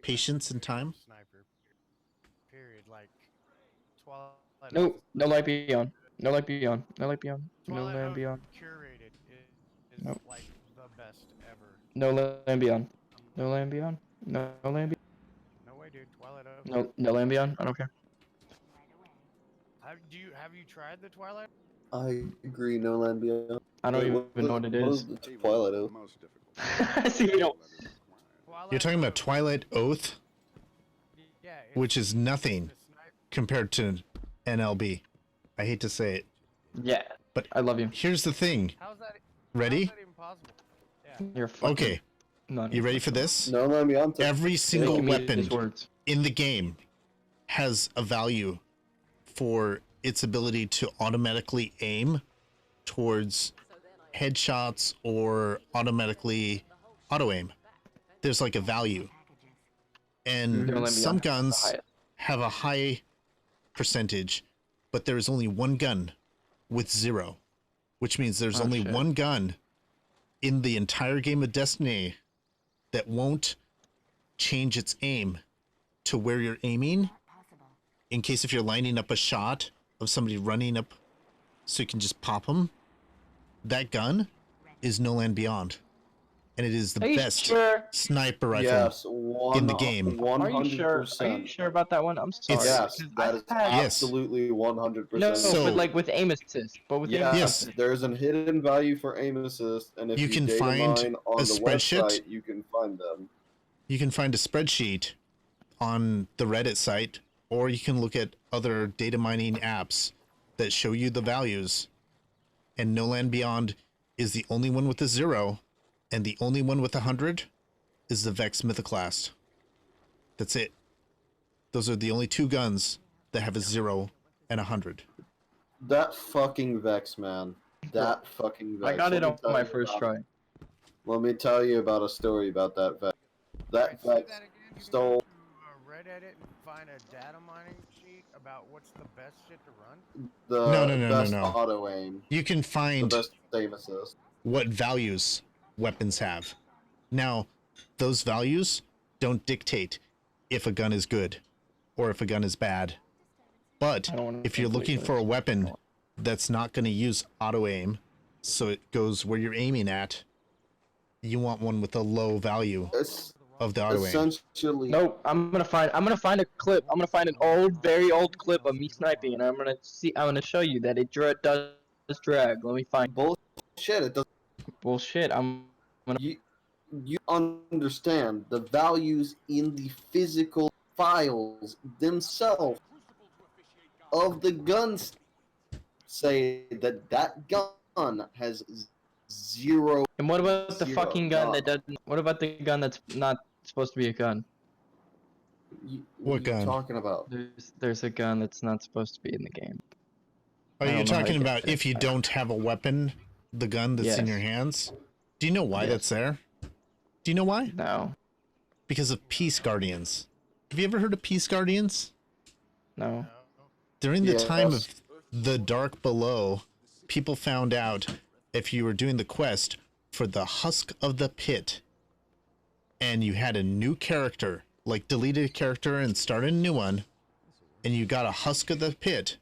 Patience and time. Sniper. Period. Like Twilight. No, no light beyond. No light beyond. No light beyond. No Twilight land Oath beyond. Curated is Nope. like the best ever. No land beyond. No land beyond. No land beyond. No way, dude. Twilight Oath. No land beyond. I don't care. Have you tried the Twilight? I agree, no land beyond. I don't Wait, even know what it is. the Twilight Oath? See, you don't. You're talking about Twilight Oath, Yeah. which is nothing compared to NLB. I hate to say it. Yeah. But I love you. Here's the thing. How's that? Ready? How's that even possible? Yeah. You're fucking. Okay. Not You ready for this? No land beyond. Every single Making me weapon these words. in the game has a value for its ability to automatically aim towards headshots or automatically auto aim. There's like a value. Don't let And me some on the guns highest. have a high percentage, but there is only one gun with 0, which means there's Oh, only shit. one gun in the entire game of Destiny that won't change its aim to where you're aiming in case if you're lining up a shot of somebody running up so you can just pop them. That gun is No Land Beyond, and it is the Are you best sure? sniper rifle Yes, in the game. 100%. Are you sure? Are you sure about that one? I'm sorry. Yes, because that I've is had- Yes. absolutely 100%. No, So- but like with aim assist. But with aim Yes. assist. There's a hidden value for aim assist, and if You you, can data find mine on a the spreadsheet. website, you can find them. You can find a spreadsheet on the Reddit site, or you can look at other data mining apps that show you the values. And No Land Beyond is the only one with a 0, and the only one with 100 is the Vex Mythoclast. That's it. Those are the only two guns that have a 0 and 100. That fucking Vex, man. that fucking veg. I got it Let me on tell my you first about try. it. Let me tell you about a story about that veg. That Alright, say veg that again. You can stole go to Reddit and find a data mining sheet about what's the best shit to run. the No, best no. auto aim, You can the find best aim assist. what values weapons have. Now, those values don't dictate if a gun is good or if a gun is bad. But I don't want if to you're believe looking this. for a weapon that's not going to use auto aim, so it goes where you're aiming at, you want one with a low value It's of the auto aim. essentially Nope, I'm gonna find a clip. I'm gonna find an old, very old clip of me sniping, and I'm gonna show you that it does drag. Let me find. bullshit. It doesn't. Bullshit. You understand the values in the physical files themselves of the guns say that that gun has zero. And what about the zero fucking gun that gun. doesn't? What about the gun that's not supposed to be a gun? What are you gun? talking about? There's a gun that's not supposed to be in the game. Are I you don't know how to talking get about that. if you don't have a weapon, the gun that's in your Yes. hands? Do you know why Yes. that's there? Do you know why? No. Because of Peace Guardians. Have you ever heard of Peace Guardians? No. During the time Yes. of the Dark Below, people found out if you were doing the quest for the Husk of the Pit and you had a new character, like deleted a character and started a new one, and you got a Husk of the Pit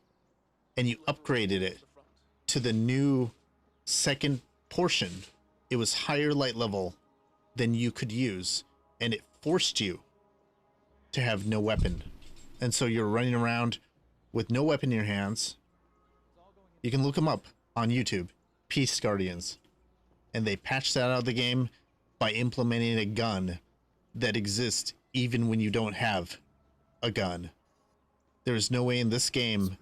and you upgraded it to the new second portion, it was higher light level than you could use, and it forced you to have no weapon. And so you're running around with no weapon in your hands. You can look them up on YouTube, Peace Guardians. And they patched that out of the game by implementing a gun that exists even when you don't have a gun. There's no way in this game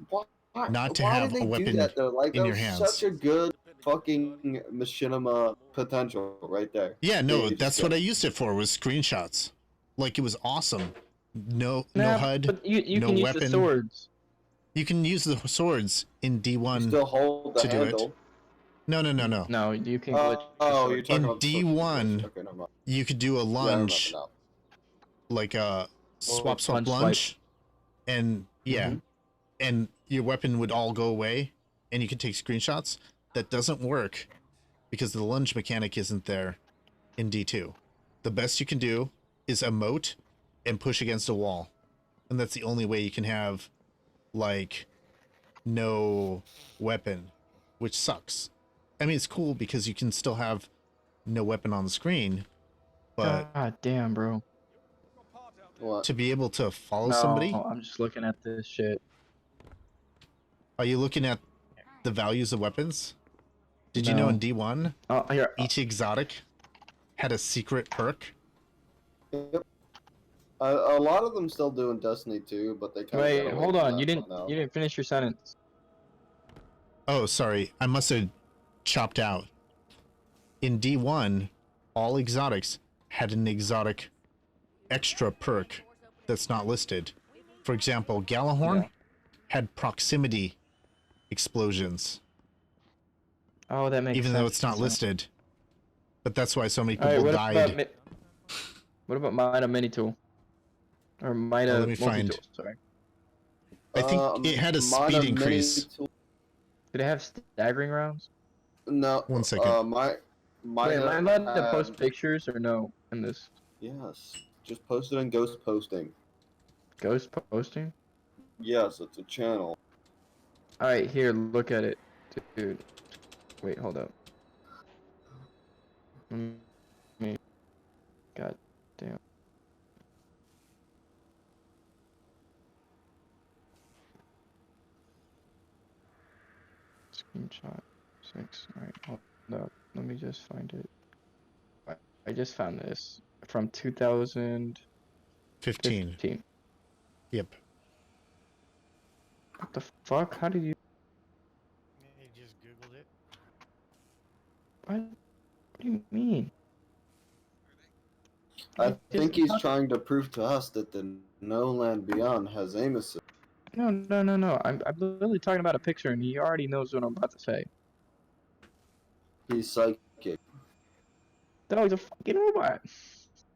not to Why have did they a weapon do that though? Like in that your was hands. such a good fucking machinima potential right there. Yeah, no, They just that's go- what I used it for, was screenshots. Like, it was awesome. No Nah, HUD, but you no can use weapon. the swords. You can use the swords in You D1 still hold the to do handle. it. No. No, you can glitch the Oh, sword. you're talking In about the sword D1, Okay, never mind. you could do a Yeah, I remember lunge, now. like a swap punch lunge, and yeah, Mhm. and your weapon would all go away, and you could take screenshots. That doesn't work because the lunge mechanic isn't there in D2. The best you can do is emote and push against a wall, and that's the only way you can have like no weapon, which sucks. I mean, it's cool because you can still have no weapon on the screen, but God damn, bro. What? to be able to follow No, somebody, I'm just looking at this shit. are you looking at the values of weapons? Did you know No. in D1, Oh, here. each exotic had a secret perk? Yep. A lot of them still do in Destiny 2, but they kind of Wait, hold on. You didn't now. finish your sentence. Oh, sorry. I must have chopped out. In D1, all exotics had an exotic extra perk that's not listed. For example, Galahorn Yeah. had proximity explosions, Oh, that makes even sense. though it's not listed. But that's why so many All right, people what died. about what about Mida Mini Tool? Or Mida let me find- Multi-Tool, sorry. I think it had a speed Mine increase. Did it have staggering rounds? No. 1 second. My Wait, am I allowed to post had- pictures or no in this? Yes. Just post it in Ghost Posting. Ghost posting? Yes, it's a channel. Alright, here, look at it. Dude. Wait, hold up. Me. God damn. Screenshot 6. Alright, hold up. Let me just find it. I just found this from 2015. 15. Yep. What the fuck? How did you? He just googled it. What do you mean? I think he's trying to prove to us that the No Land Beyond has aim assist. No. I'm literally talking about a picture, and he already knows what I'm about to say. He's psychic. No, he's a fucking robot.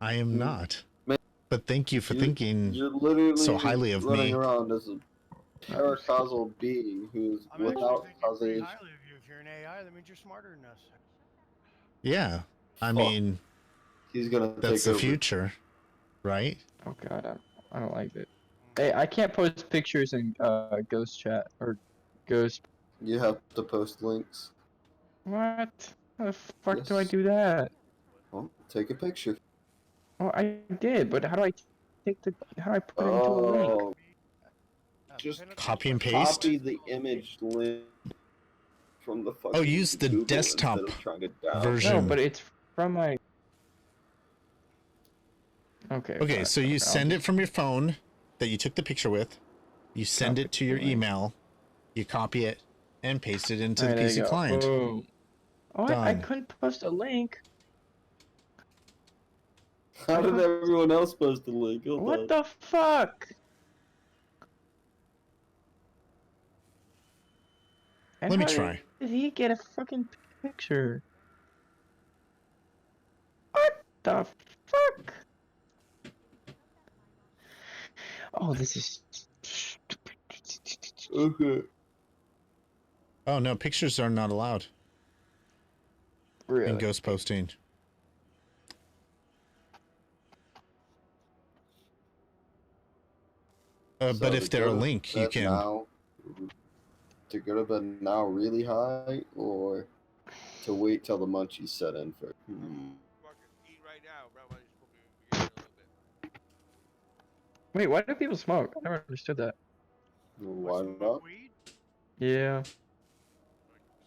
I am not. Man, But thank you for thinking You're literally so highly of running me. around as a paracausal being who's I'm actually without thinking pretty causation. highly of you. If you're an AI, that means you're smarter than us. Yeah. I Fuck. mean, He's gonna that's take the over. future, right? Oh god, I don't like it. Hey, I can't post pictures in ghost chat or ghost. You have to post links. What? How the fuck do I Yes. do that? Well, take a picture. Oh, I did, but how do I take the? How do I put it into a link? Oh, just Copy and paste? copy the image link from the fucking Oh, use the Google desktop instead of trying to download. version. No, but it's from my. Okay. Okay, fine, so you I'll send just- it from your phone that you took the picture with. You send it to your Copy link. email. You copy it and paste it into the Alright, there you PC go. client. Boom. Oh, I Done. couldn't post a link. How did everyone else post the link? Hold What on. the fuck? And Let me how try. Did he get a fucking picture? What the fuck? Oh, this is stupid. Okay. Oh no, pictures are not allowed in Really? ghost posting. But So if to they're a go to link, you bed can. Now, to go to bed now really high, or to wait till the munchies set in first? Eat right now, bro. While you're smoking in a little bit. Wait, why do people smoke? I never understood that. Why Smoke not? weed? Yeah.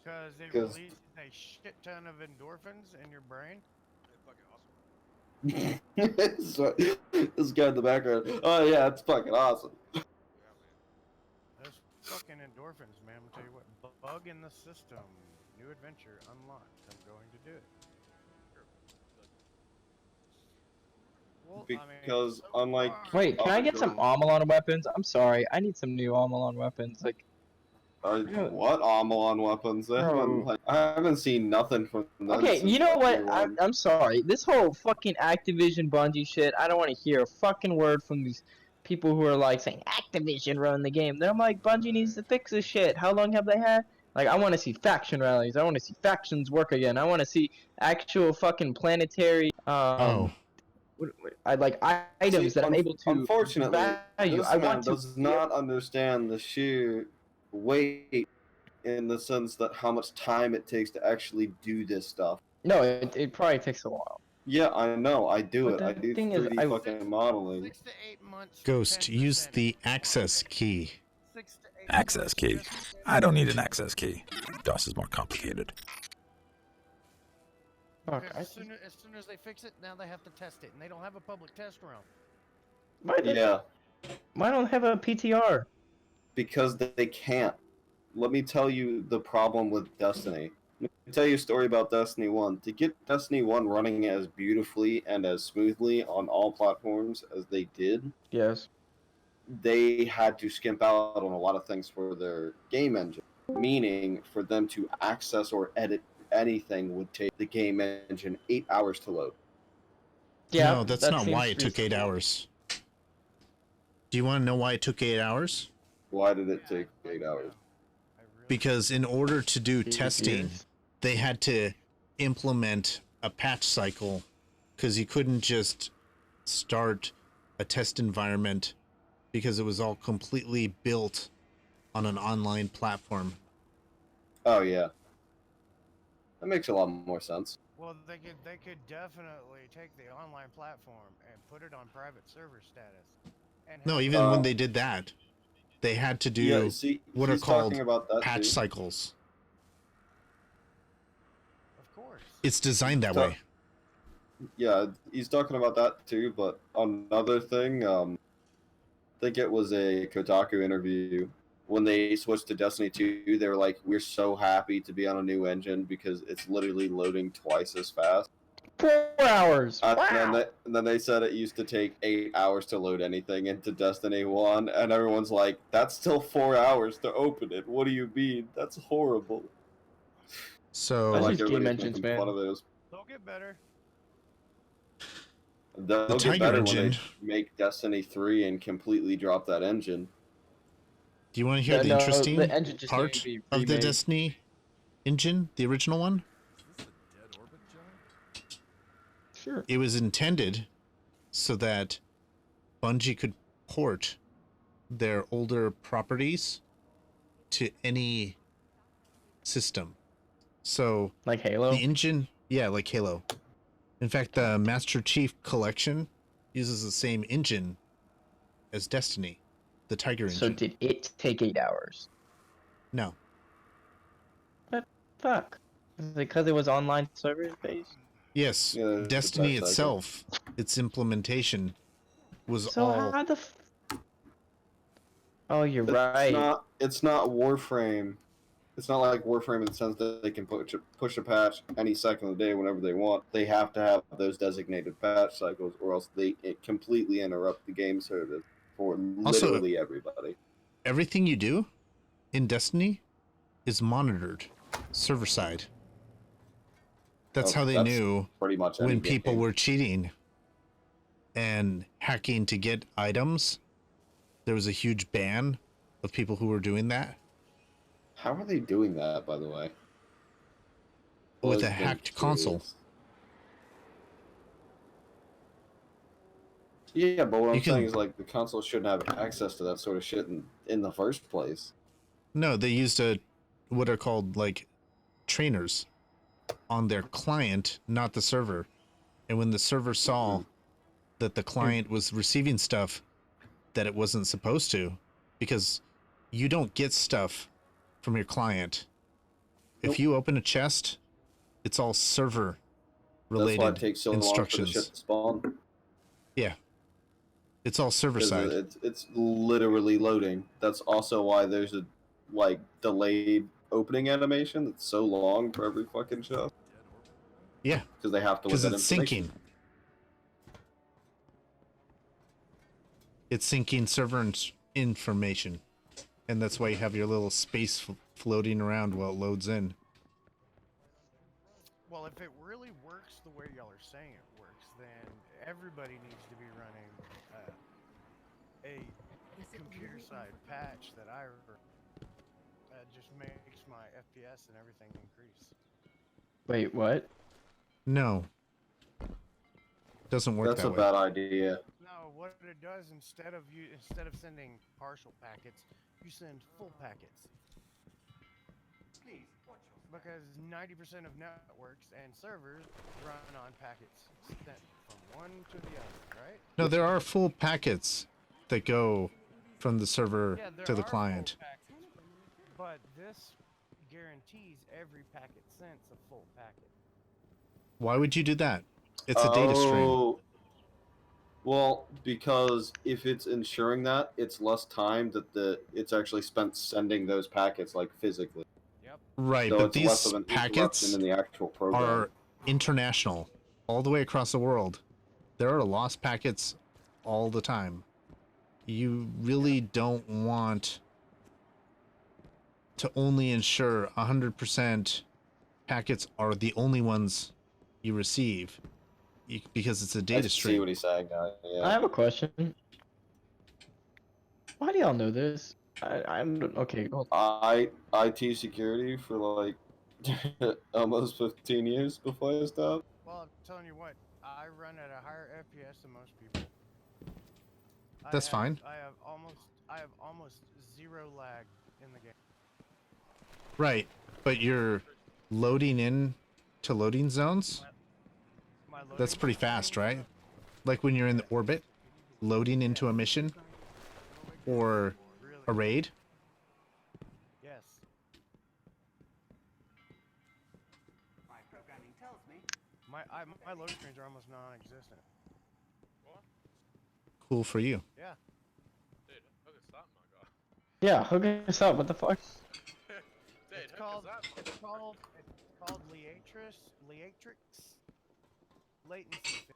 Because it 'Cause- releases a shit ton of endorphins in your brain. That's fucking awesome. So, this guy in the background. Oh yeah, it's fucking awesome. Yeah, man. Those fucking endorphins, man. I'm gonna tell you what. Bug in the system. New adventure unlocked. I'm going to do it. Well, Because unlike Wait, can I get some Amalon weapons? I'm sorry, I need some new Amalon weapons. Like, what Amalon weapons? Bro. I haven't seen nothing from them. okay, since, you know like, what? year one. I'm sorry. This whole fucking Activision Bungie shit. I don't want to hear a fucking word from these people who are like saying Activision run the game. They're like, Bungie needs to fix this shit. How long have they had? Like, I want to see faction rallies. I want to see factions work again. I want to see actual fucking planetary I like items that I'm able to Unfortunately, value. this I man want to does not understand the sheer weight in the sense that how much time it takes to actually do this stuff. No, it probably takes a while. Yeah, I know. I do But it. I the do thing is, 3D fucking modeling. 6 to 8 months. Ghost, use the access key. 6 to 8 Access key? I don't need an access key. DOS is more complicated. Fuck, As soon as they fix it, now they have to test it, and they don't have a public test ground. Yeah, Why don't have a PTR? because they can't. Let me tell you the problem with Destiny. Let me tell you a story about Destiny 1. To get Destiny 1 running as beautifully and as smoothly on all platforms as they did, Yes. they had to skimp out on a lot of things for their game engine. Meaning, for them to access or edit anything would take the game engine 8 hours to load. Yeah. No, that's that not seems why it took 8 reasonable. hours. Do you want to know why it took 8 hours? Why did it take 8 hours? Because in order to do testing, Yes. they had to implement a patch cycle because you couldn't just start a test environment because it was all completely built on an online platform. Oh yeah, that makes a lot more sense. Well, they could definitely take the online platform and put it on private server status. And No, have even when they did that, they had to do what are he's called talking about that patch too. cycles. Of course. It's designed that So- way. Yeah, he's talking about that too. But another thing, I think it was a Kotaku interview when they switched to Destiny 2. They were like, "We're so happy to be on a new engine because it's literally loading twice as fast." 4 hours. And Wow. then they said it used to take 8 hours to load anything into Destiny 1, and everyone's like, "That's still 4 hours to open it. What do you mean? That's horrible." So I That's like just game everybody's engines, making fun man. of those. They'll get better. They'll the get Tiger better engine. when they make Destiny 3 and completely drop that engine. Do you want to hear the No, interesting the engine just needs part to be of the remade. Destiny engine, the original one? Is this a dead orbit job? Sure. It was intended so that Bungie could port their older properties to any system. So Like Halo? the engine, yeah, like Halo. In fact, the Master Chief Collection uses the same engine as Destiny, the Tiger So engine. did it take 8 hours? No. But fuck. Is it because it was online server based? Yes, Yeah, Destiny the patch cycle. itself, its implementation was So all... how the Oh, you're It's right. It's not Warframe. It's not like Warframe in the sense that they can push a patch any second of the day whenever they want. They have to have those designated patch cycles, or else it completely interrupt the game service for Also, literally everybody. everything you do in Destiny is monitored, server side. That's how they knew pretty much any when people game. were cheating and hacking to get items. There was a huge ban of people who were doing that. How are they doing that, by the way? With Always a been hacked console. Yeah, but what You I'm saying can- is, like, the console shouldn't have access to that sort of shit in the first place. No, they used what are called like trainers on their client, not the server. And when the server saw that the client was receiving stuff that it wasn't supposed to, because you don't get stuff from your client. If you open a chest, it's all server related That's why it takes so instructions. long for the shit to spawn. Yeah. It's all server side. It's literally loading. That's also why there's a delayed opening animation that's so long for every fucking show. Yeah. Because they have to look Because at it's information. syncing. It's syncing server information. And that's why you have your little space floating around while it loads in. Well, if it really works the way y'all are saying it works, then everybody needs to be running a computer side patch that just makes my FPS and everything increase. Wait, what? No. Doesn't work That's that a way. bad idea. No, what it does instead of sending partial packets, you send full packets. Because 90% of networks and servers run on packets sent from one to the other, right? No, there are full packets that go from the server Yeah, there to the are client. full packets, but this guarantees every packet sent's a full packet. Why would you do that? It's a data stream. Well, because if it's ensuring that, it's less time that it's actually spent sending those packets, like, physically. Yep. Right, So but it's less these of an packets interruption in the actual program. are international, all the way across the world. There are lost packets all the time. You really don't want to only ensure 100% packets are the only ones you receive, because it's a data I stream. see what he's saying now. Yeah. I have a question. Why do y'all know this? I'm okay. Hold on. IT security for like almost 15 years before I stopped. Well, I'm telling you what, I run at a higher FPS than most people. That's fine. I have almost zero lag in the game. Right, but you're loading in to loading zones? That's pretty fast, right? Like when you're in the orbit, loading into a mission or a raid? Yes. My load screens are almost non-existent. Cool for you. Yeah. Dude, hook us up, my god. Yeah, hook us up. What the fuck? Dude, It's called Leatrix latency.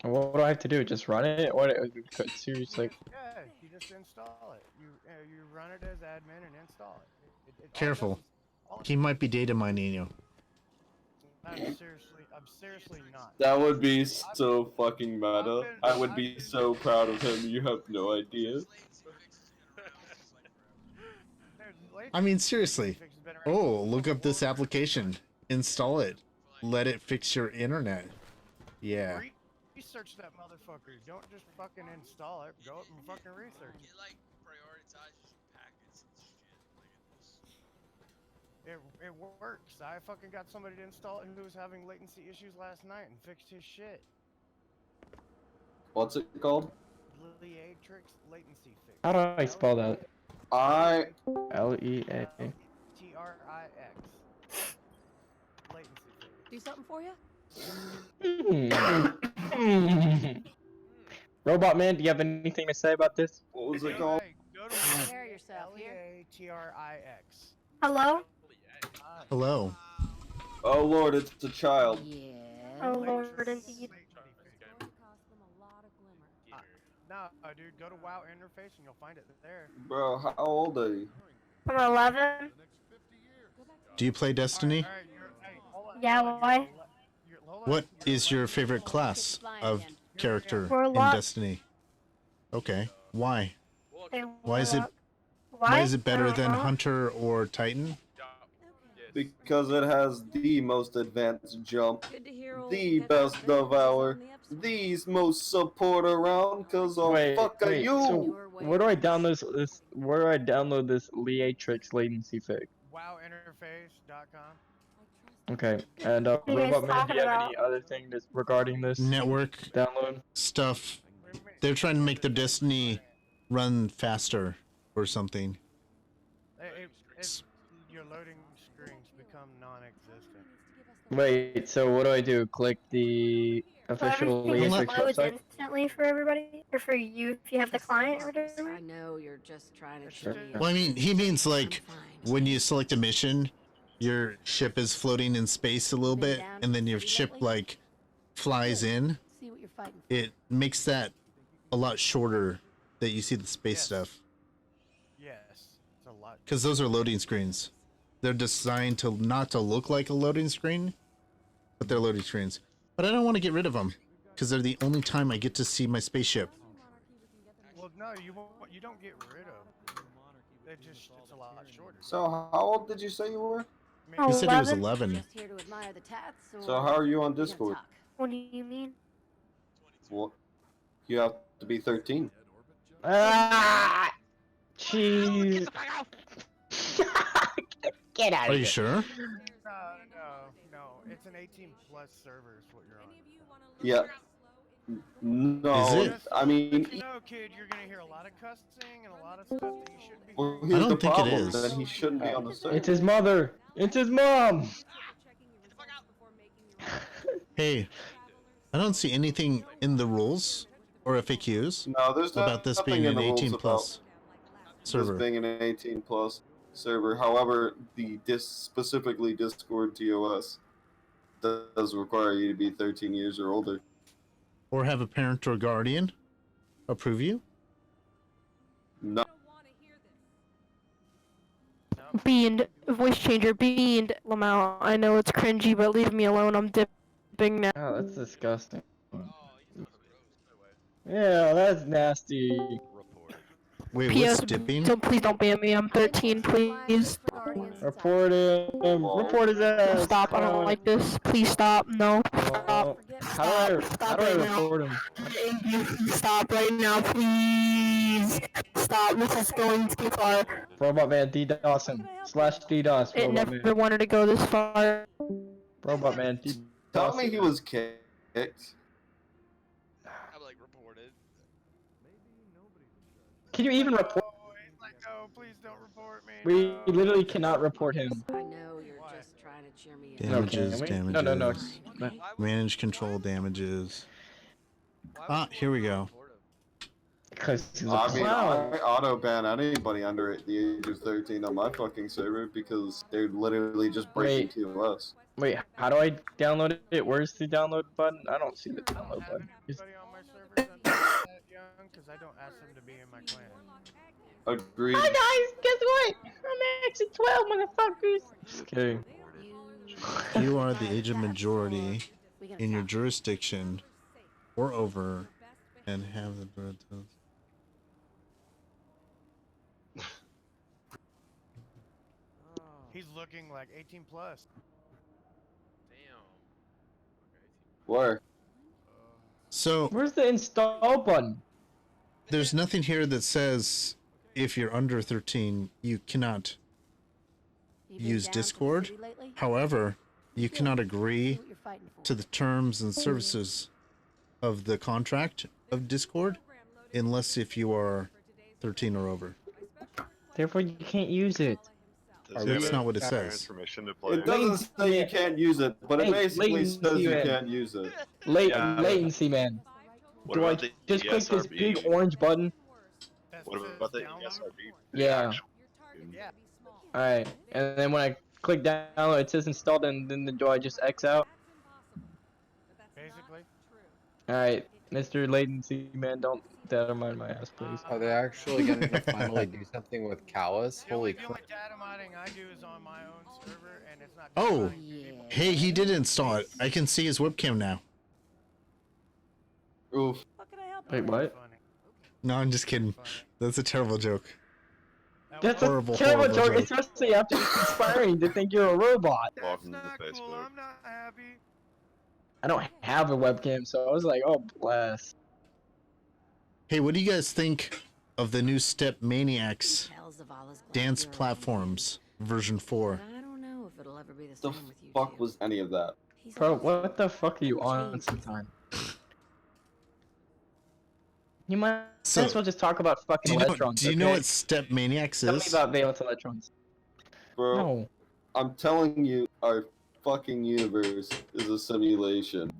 What do I have to do? Just run it? What? Seriously? Yeah, you just install it. You run it as admin and install it. Careful. He might be data mining you. I'm seriously not. That would be so fucking meta. I would be so proud of him. You have no idea. I mean, seriously. Oh, look up this application. Install it. Let it fix your internet. Yeah. Research that motherfucker. Don't just fucking install it. Go up and fucking research it. It like prioritizes your packets and shit. Like It works. I fucking got somebody to install it who was having latency issues last night and fixed his shit. What's it called? Leatrix latency fix. How do I spell that? Leatrix. Latency fix. Do something for you? Robot Man, do you have anything to say about this? What was it called? Go to Prepare yourself here. Leatrix. Hello? Hello. Oh lord, it's a child. Yeah. Oh lord, indeed. No, dude, go to WoW interface and you'll find it there. Bro, how old are you? I'm 11. Do you play Destiny? Yeah, why? What is your favorite class of character in Warlock. Destiny? Okay. Why? Hey, Why is it Warlock. why is it I better don't than know. Hunter or Titan? Because it has the most advanced jump, Good to hear old the Petrol's best back is devour, on the upswing. these most support around, cause of Wait, fuck are wait, you? so where do I download this? Where do I download this Leatrix latency fix? WoWinterface.com. Okay, and What are you guys Robot Man, do talking you have about? any other thing regarding this Network download? stuff. They're trying to make their Destiny run faster or something. Your loading screens become non-existent. Wait, so what do I do? Click the So official everything Leatrix just loads website? instantly for everybody? Or for you if you have the client or whatever? I know you're just trying to Sure. cheer me Well, I up. mean, he means like I'm fine. when you select a mission, your ship is floating in space a little bit, and then your ship like flies in. See what you're fighting for. It makes that a lot shorter that you see the space stuff. Yes, it's a lot. Because those are loading screens. They're designed to not to look like a loading screen, but they're loading screens. But I don't want to get rid of them because they're the only time I get to see my spaceship. Well, no, you don't get rid of them. It's a lot shorter. So how old did you say you were? He said he was 11? 11. Just here to admire the tats, or So how are you on we gotta Discord? talk? What do you mean? Well, you have to be 13. Ah! Jeez. Get out of Are here. you sure? No. It's an 18 plus server is what you're on. Yeah. No, Is it? I mean, No, kid, you're gonna hear a lot of cussing and a lot of stuff that you shouldn't be well, hearing. here's don't the think it problem. is. Then he shouldn't be on the server. It's his mother. It's his mom. Hey, I don't see anything in the rules or FAQs No, there's about this nothing being in an the rules 18 about plus this server. being an 18 plus server. However, the specifically Discord TOS does require you to be 13 years or older. Or have a parent or guardian approve you? No. Beaned. Voice changer. Beaned. Lamau. I know it's cringy, but leave me alone. I'm dipping now. Oh, that's disgusting. Yeah, that's nasty. Wait, P.S. what's dipping? Please don't ban me. I'm 13, please. Report him. Report his ass. Stop. I don't like this. Please stop. No. Stop. How do I Stop right now. report him? Stop right now, please. Stop. This is going too far. Robot Man DDoS him. Slash DDoS. It Robot never Man. wanted to go this far. Robot Man DDoS. Tell me he was kicked. I'm like reported. Can you even report? No, please don't report me. We no. literally cannot report him. I know you're just trying to cheer me up. Damages, No, can we? damages. No. Manage control damages. Ah, here we go. Because he's a I mean, clown. I auto ban anybody under the age of 13 on my fucking server because they're literally just breaking TOS. Wait, how do I download it? Where's the download button? I don't see the download button. Anybody on my server that young? Because I don't ask them to be in my clan. Agreed. Hi guys, guess what? I'm actually 12, motherfuckers. Just kidding. You are the age of majority in your jurisdiction or over and have the He's looking like 18 plus. Where? So Where's the install button? there's nothing here that says if you're under 13 you cannot use Discord. However, you cannot agree to the terms and services of the contract of Discord unless if you are 13 or over. Therefore, you can't use it. That's not what it says. It doesn't say you can't use it, but it basically says you can't use it. Latency, man. What Do I about the just click this ESRB? big orange button? What about the ESRB? Yeah. Yeah. Alright, and then when I click download, it says installed, and then do I just X out? Basically. Alright, Mr. Latency, man, don't mind my ass, please. Are they actually going to finally do something with Callus? Holy The crap. only data mining I do is on my own server, and it's not. Oh, hey, he did install it. I can see his webcam now. Oof. Wait, what? No, I'm just kidding. That's a terrible joke. That's Horrible, a terrible horrible joke, joke. especially after it's inspiring to think you're a robot. Welcome to Facebook. I'm not happy. I don't have a webcam, so I was like, oh, bless. Hey, what do you guys think of the new Step Maniacs dance platforms version 4? I don't know if it'll ever be the The same with you fuck two. was any of that? Bro, what the fuck are you on sometime? You might as well just talk about fucking electrons. Do you know what Step Maniacs Tell me is? about valence electrons. Bro, No. I'm telling you, our fucking universe is a simulation.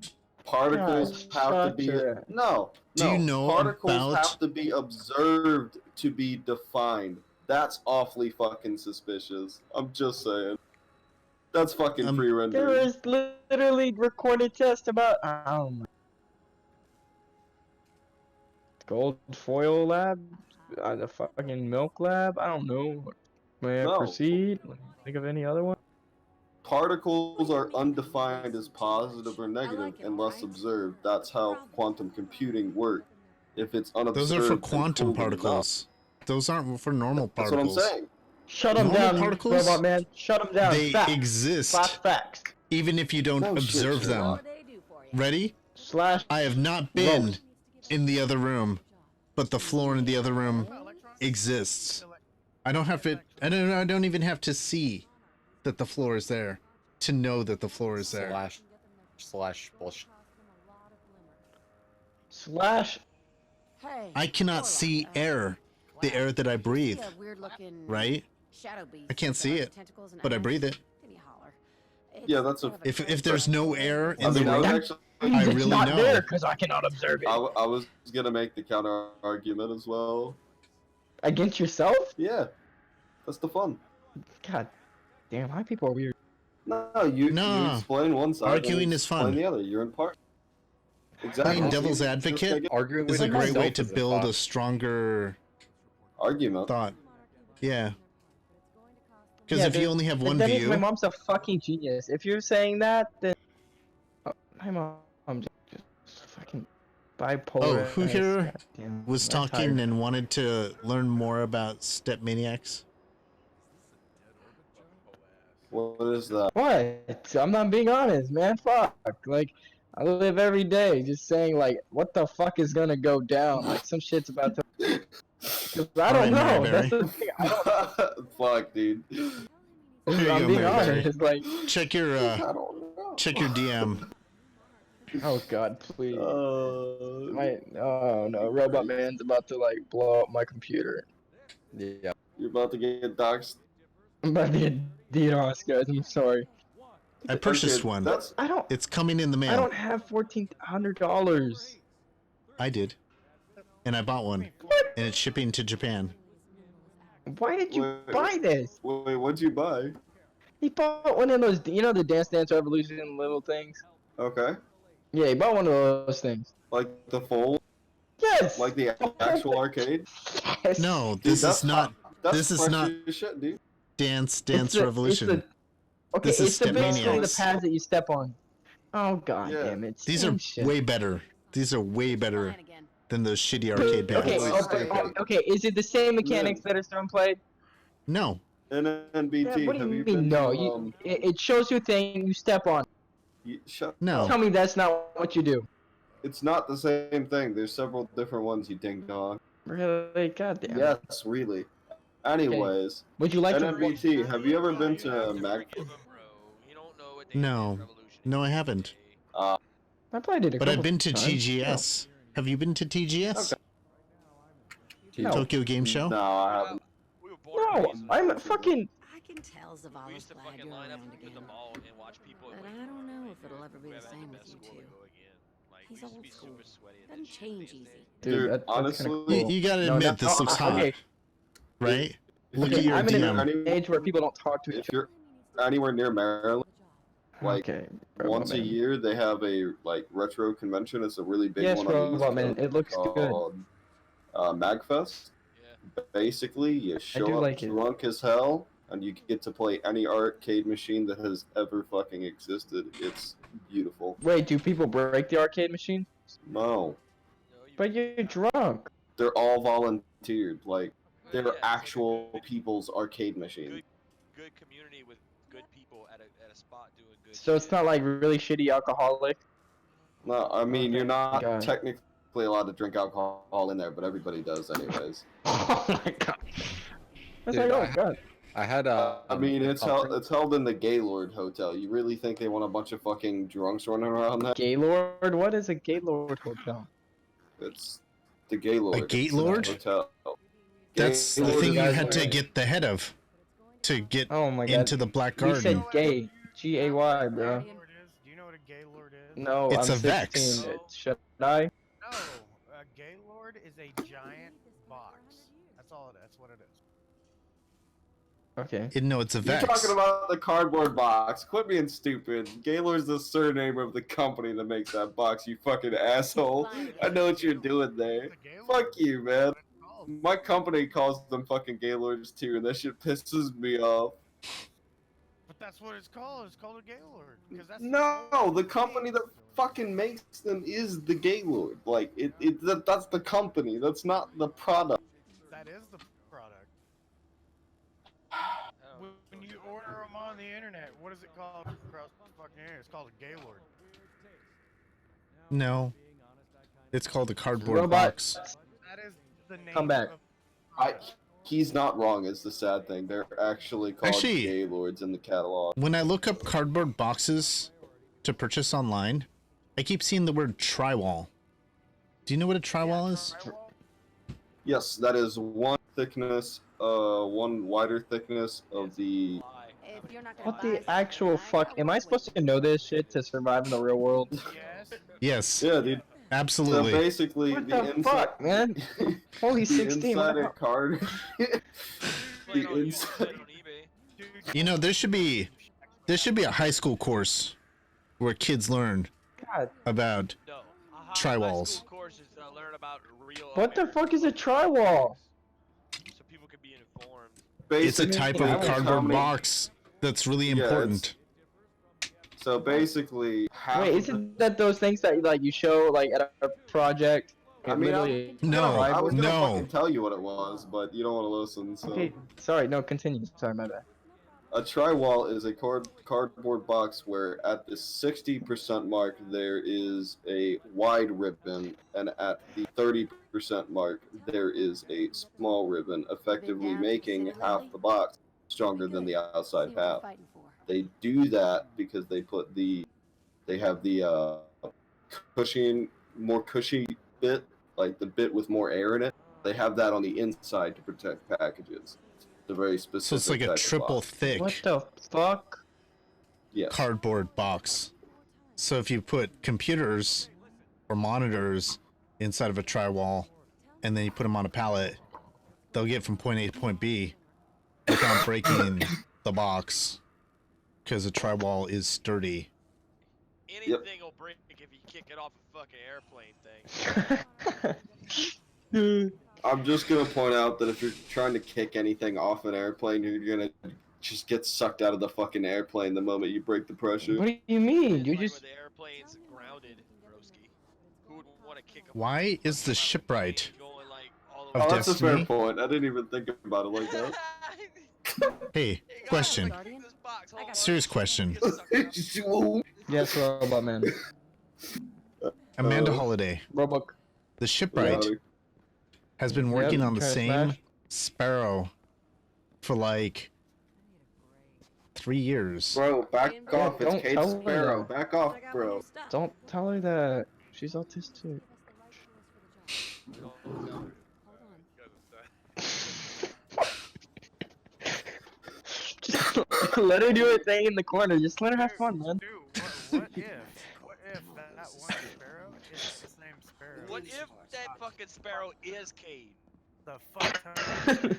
Particles God, have to shut be your- no. Do you know particles about- have to be observed to be defined. That's awfully fucking suspicious. I'm just saying. That's fucking There pre-rendered. is literally recorded test about gold foil lab, the fucking milk lab. I don't know. May I No. proceed? Think of any other one? Particles are undefined as positive or negative unless observed. That's how quantum computing works. If it's unobserved, Those are for then quantum cool them down. particles. Those aren't for normal That's particles. what I'm saying. Shut them Normal down, particles, robot man. Shut them down. They Facts. exist Flat facts. even if you don't No shit, observe them. Sherlock. Ready? Slash. I have not been in the other room, but the floor in the other room exists. I don't have to. I don't even have to see that the floor is there to know that the floor is there. Slash bullshit. Slash. Hey, I cannot see air, the air that I breathe. Right? I can't see it, but I breathe it. Yeah, that's a. If there's no air in I the mean, I was room, actually. I It's really not know. there because I cannot observe it. I was gonna make the counter argument as well. Against yourself? Yeah, that's the fun. God damn, why people are weird. No, you explain one side. Arguing and is explain fun. the other. You're in part. Exactly. Playing devil's advocate is a great way to build a stronger argument. Thought. Yeah. Because Yeah, if you then- only have then one that means view, my mom's a fucking genius. If you're saying that, then my mom just fucking bipolar. oh, who ass. here Goddamn, was I'm talking tired. and wanted to learn more about Step Maniacs? What is that? What? I'm not being honest, man. Fuck. Like, I live every day just saying, like, what the fuck is gonna go down? Like, some shit's about to. 'Cause I don't know. That's the thing. I don't. Fuck, dude. Here I'm you go, being Mary honest. Berry. It's like, Check your check your DM. oh god, please. Oh No, Robot Man's about to like blow up my computer. Yeah. You're about to get doxxed. I'm about to get DDoS, guys. I'm sorry. I purchased Okay, one. that's- I don't. It's coming in the I mail. don't have $1,400. I did. And I bought one. And it's shipping to Japan. Why did you Wait. buy this? Wait, what'd you buy? He bought one of those, you know, the Dance Dance Revolution little things. Okay. Yeah, he bought one of those things. Like the full? Yes. Like the actual arcade? Yes. No, Dude, this that's is not That's this is fresh not as shit, dude. Dance It's the- Revolution. Okay, This is it's the basically the Stepmaniacs. pads that you step on. Oh god Yeah. damn it! These same are shit. way better. These are way better than those shitty arcade Okay, pads. okay. Is it the same mechanics that are still played? No. NNBT, Yeah, what do have you you mean? been No, to it shows you a thing, you step on. shut No. up. Tell me that's not what you do. It's not the same thing. There's several different ones, you ding dong. Really? God damn. Yes, really. Anyways, Would you like to? NNBT, have you ever been to Mag? No. No, I haven't. I played it a But I've couple been to times. TGS. Have you been to TGS? No. Tokyo Game Show? No, I haven't. No, I'm fucking. I can tell Zavala's glad you're around again. But I don't know if it'll ever be the same with you two. He's old school. Doesn't change easy. Dude, Dude, that's kinda honestly, cool. You gotta No, admit, this looks hot. Okay, Right? Look okay, at your I'm in DM. an age where people don't talk to each if you're anywhere near Maryland, other. like Okay. once a man. year they have a like retro convention. It's a really big Yes, one on the East Robot Man, Coast it looks good. called Magfest. Basically, you show up like it. drunk as hell, and you get to play any arcade machine that has ever fucking existed. It's beautiful. Wait, do people break the arcade machine? No, But you're drunk. they're all volunteered. Like they're actual people's arcade machines. Good community with good people at a spot doing good. So it's not like really shitty alcoholic. No, I mean you're not God. technically allowed to drink alcohol in there, but everybody does anyways. Oh my god. That's Dude, like, oh god. I had I mean, it's held in the Gaylord Hotel. You really think they want a bunch of fucking drunks running around there? Gaylord? What is a Gaylord hotel? It's the Gaylord. A Gaylord? Hotel. That's the Gaylord thing you is had to like- get the head of to get Oh my god. into the Black We Garden. said gay. G-A-Y, bro. Do you know what a Gaylord is? No, It's I'm a Vex. 16. Should I? No, a Gaylord is a giant box. That's all it is. That's what it is. Okay. No, it's a You're Vex. talking about the cardboard box. Quit being stupid. Gaylord's the surname of the company that makes that box, you fucking asshole. I know what you're doing there. Fuck you, man. My company calls them fucking Gaylords too, and that shit pisses me off. But that's what it's called. It's called a Gaylord. That's No, the company that fucking makes them is the Gaylord. Like, that's the company. That's not the product. That is the product. When you order them on the internet, what is it called across the fucking internet? It's called a Gaylord. No. It's called a cardboard Robot. box. That is the name. Come back. He's not wrong, is the sad thing. They're actually called Actually- Gaylords in the catalog. When I look up cardboard boxes to purchase online, I keep seeing the word Triwall. Do you know what a Triwall is? Yes, that is one thickness, one wider thickness of the... If you're not gonna What buy the actual fuck? Am I supposed to know this shit to survive in the real world? Yes. Yeah, dude. Absolutely. So basically, What the the inside... fuck, man? Holy the 16. inside what a card... the inside... You know, there should be a high school course where kids learn God. about Triwalls. What the fuck is a Triwall? So people can be informed. It's a Basically, type of how cardboard many- box that's really Yeah, important. So basically, half Wait, of isn't that those things that like you show like at a project? I mean, literally. I was gonna no. fucking tell you what it was, but you don't want to listen. So Okay, sorry, no, continue. Sorry, my bad. a tri-wall is a cardboard box where at the 60% mark there is a wide ribbon, and at the 30% mark there is a small ribbon, effectively making half the box stronger than the outside half. They do that because they have the more cushy bit, like the bit with more air in it. They have that on the inside to protect packages. It's a very specific. So it's like a type of triple box. thick What the fuck? Yes. cardboard box. So if you put computers or monitors inside of a tri-wall and then you put them on a pallet, they'll get from point A to point B without breaking the box because a tri-wall is sturdy. Anything will break if you kick it off a fucking airplane thing. I'm just gonna point out that if you're trying to kick anything off an airplane, you're gonna just gets sucked out of the fucking airplane the moment you break the pressure. What do you mean? You Like just when the airplane's grounded, broski. Who would want to kick a Why is the shipwright of Oh, that's a fair Destiny? point. I didn't even think about it like that. Hey, question. Serious question. yes, Robot Man. Amanda Holiday, Robot. the shipwright, has been working on the trying to same smash? Sparrow for like 3 years. Bro, back off. It's don't Kate tell her Sparrow. that. Back off, bro. Don't tell her that. She's autistic. Just let her do her thing in the corner. Just let her have fun, man. Dude, what if that one sparrow is the same sparrow? What if that fucking sparrow is Cade? The fuck time?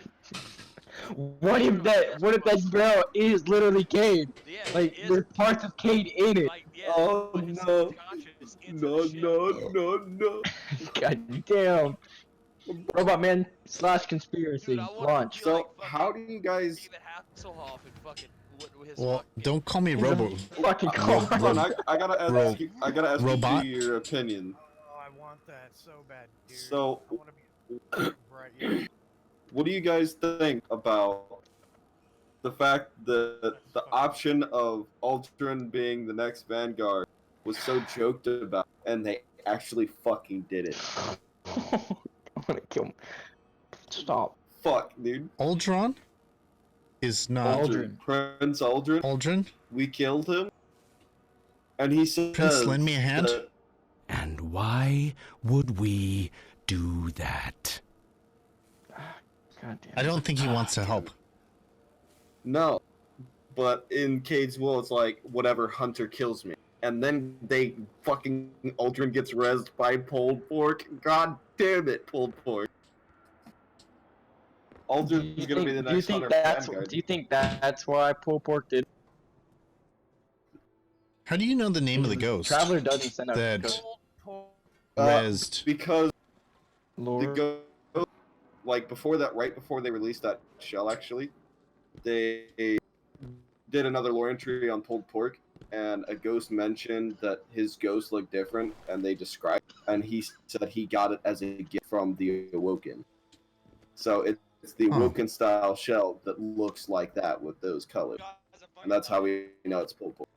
What if that sparrow is literally Cade? Yeah, Like there's parts of Cade in it. Like, yeah, Oh put his no. subconscious into No, the ship. no. God damn. Robot Man / conspiracy. Dude, I wanna Launch. feel like So, how do you guys... David Hasselhoff and fucking with his Well, fucking... don't call me Robo. Fucking call. Hold on, I gotta ask you, Robot? your opinion. Oh, I want that so bad, dude. So, I want to be right here. what do you guys think about the fact that the option of Ultron being the next Vanguard was so joked about, and they actually fucking did it? I'm gonna kill him. Stop. Fuck, dude. Uldron is not Aldrin. Prince Aldrin. Aldrin. We killed him. And he says... Prince, lend me a hand. that- And why would we do that? God damn. I don't think he wants to help. No. But in Cade's will, it's like, whatever, Hunter kills me. And then they fucking... Aldrin gets rezzed by pulled pork. God damn it, pulled pork. Aldrin's gonna be the next Hunter Vanguard. Do you think that's why Pull Pork did? How do you know the name of the ghost Traveler doesn't send out that ghosts. rezzed? Because the Lord. ghost, like before that, right before they released that shell, actually, they did another lore entry on pulled pork, and a ghost mentioned that his ghost looked different, and they described, and he said that he got it as a gift from the Awoken. So it's the Awoken style shell that looks like that with those colors, and that's how we know it's pulled pork.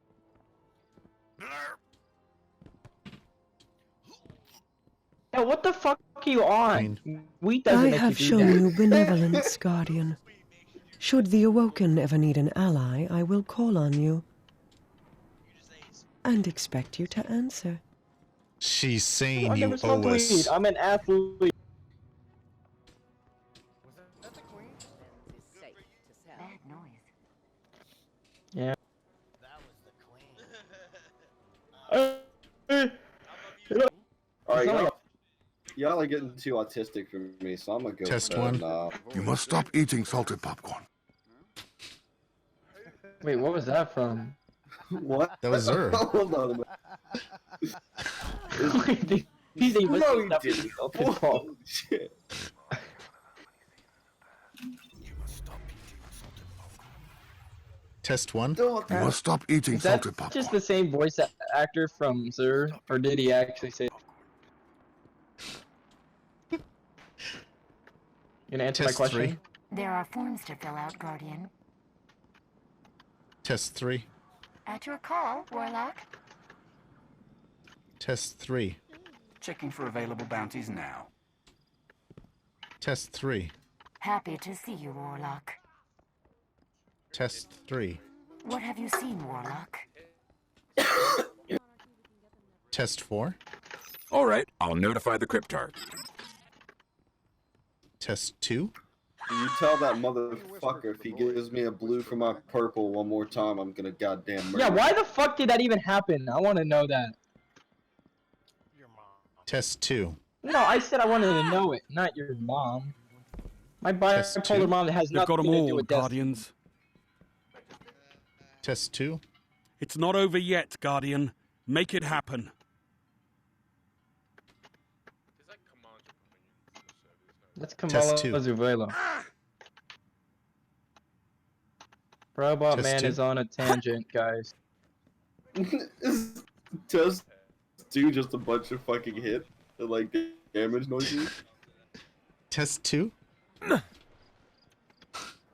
Yeah, what the fuck are you on? Wheat doesn't I make have you do shown that. you benevolence, Guardian. Should the Awoken ever need an ally, I will call on you. And expect you to answer. She's saying I you never owe smoked weed. us. I'm an athlete. Was that the queen? Bad noise. Yeah. That was the queen. Alright, y'all are getting too autistic for me, so I'm gonna go Test with that one. now. You must stop eating salted popcorn. Wait, what was that from? What? That was her. Hold on a minute. He's a No, he stuff didn't. himself his fault. Oh, shit. Test one. You must stop eating Is that salted popcorn. just the same voice actor from Zer, or did he actually say? You gonna answer my Test question? three. There are forms to fill out, Guardian. Test three. At your call, Warlock. Test three. Checking for available bounties now. Test three. Happy to see you, Warlock. Test three. What have you seen, Warlock? Test four. All right, I'll notify the Cryptarch. Test two. You tell that motherfucker if he gives me a blue for my purple one more time, I'm gonna goddamn murder Yeah, him. why the fuck did that even happen? I want to know that. Test two. No, I said I wanted to know it, not your mom. My bipolar mom has You've nothing got them to do all, with Destiny. Guardians. Test two. It's not over yet, Guardian. Make it happen. That's Test Kamala two. Zuvela. Robot Test Man two? is on a tangent, guys. Is test 2 just a bunch of fucking hit and like damage noises? Test 2?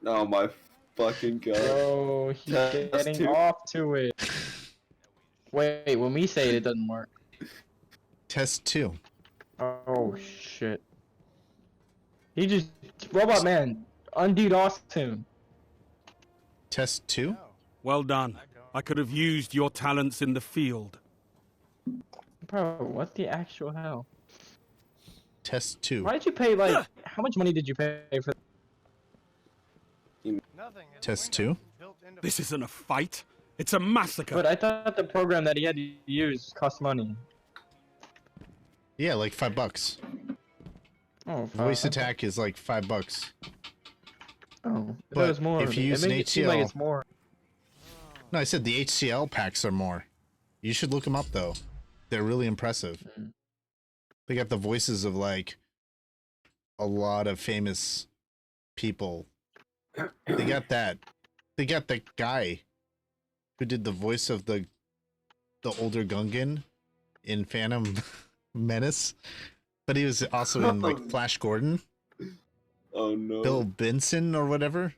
Oh my fucking god. Bro, he's Test getting 2? off to it. Wait, when we say it, it doesn't work. Test 2. Oh shit. He just Robot Man, undude Austin. Test 2? Well done. I could have used your talents in the field. Bro, what the actual hell? Test 2. Why did you pay like? How much money did you pay for? Nothing. Test 2? This isn't a fight. It's a massacre. But I thought the program that he had to use cost money. Yeah, like $5. Oh, Voice fuck. attack is like $5. Oh, But that was more. if you use an it makes it seem like HCL it's more. No, I said the HCL packs are more. You should look them up though. They're really impressive. They got the voices of like a lot of famous people. They got that. They got the guy who did the voice of the older Gungan in Phantom Menace, but he was also in like Flash Gordon. Oh no. Bill Benson or whatever.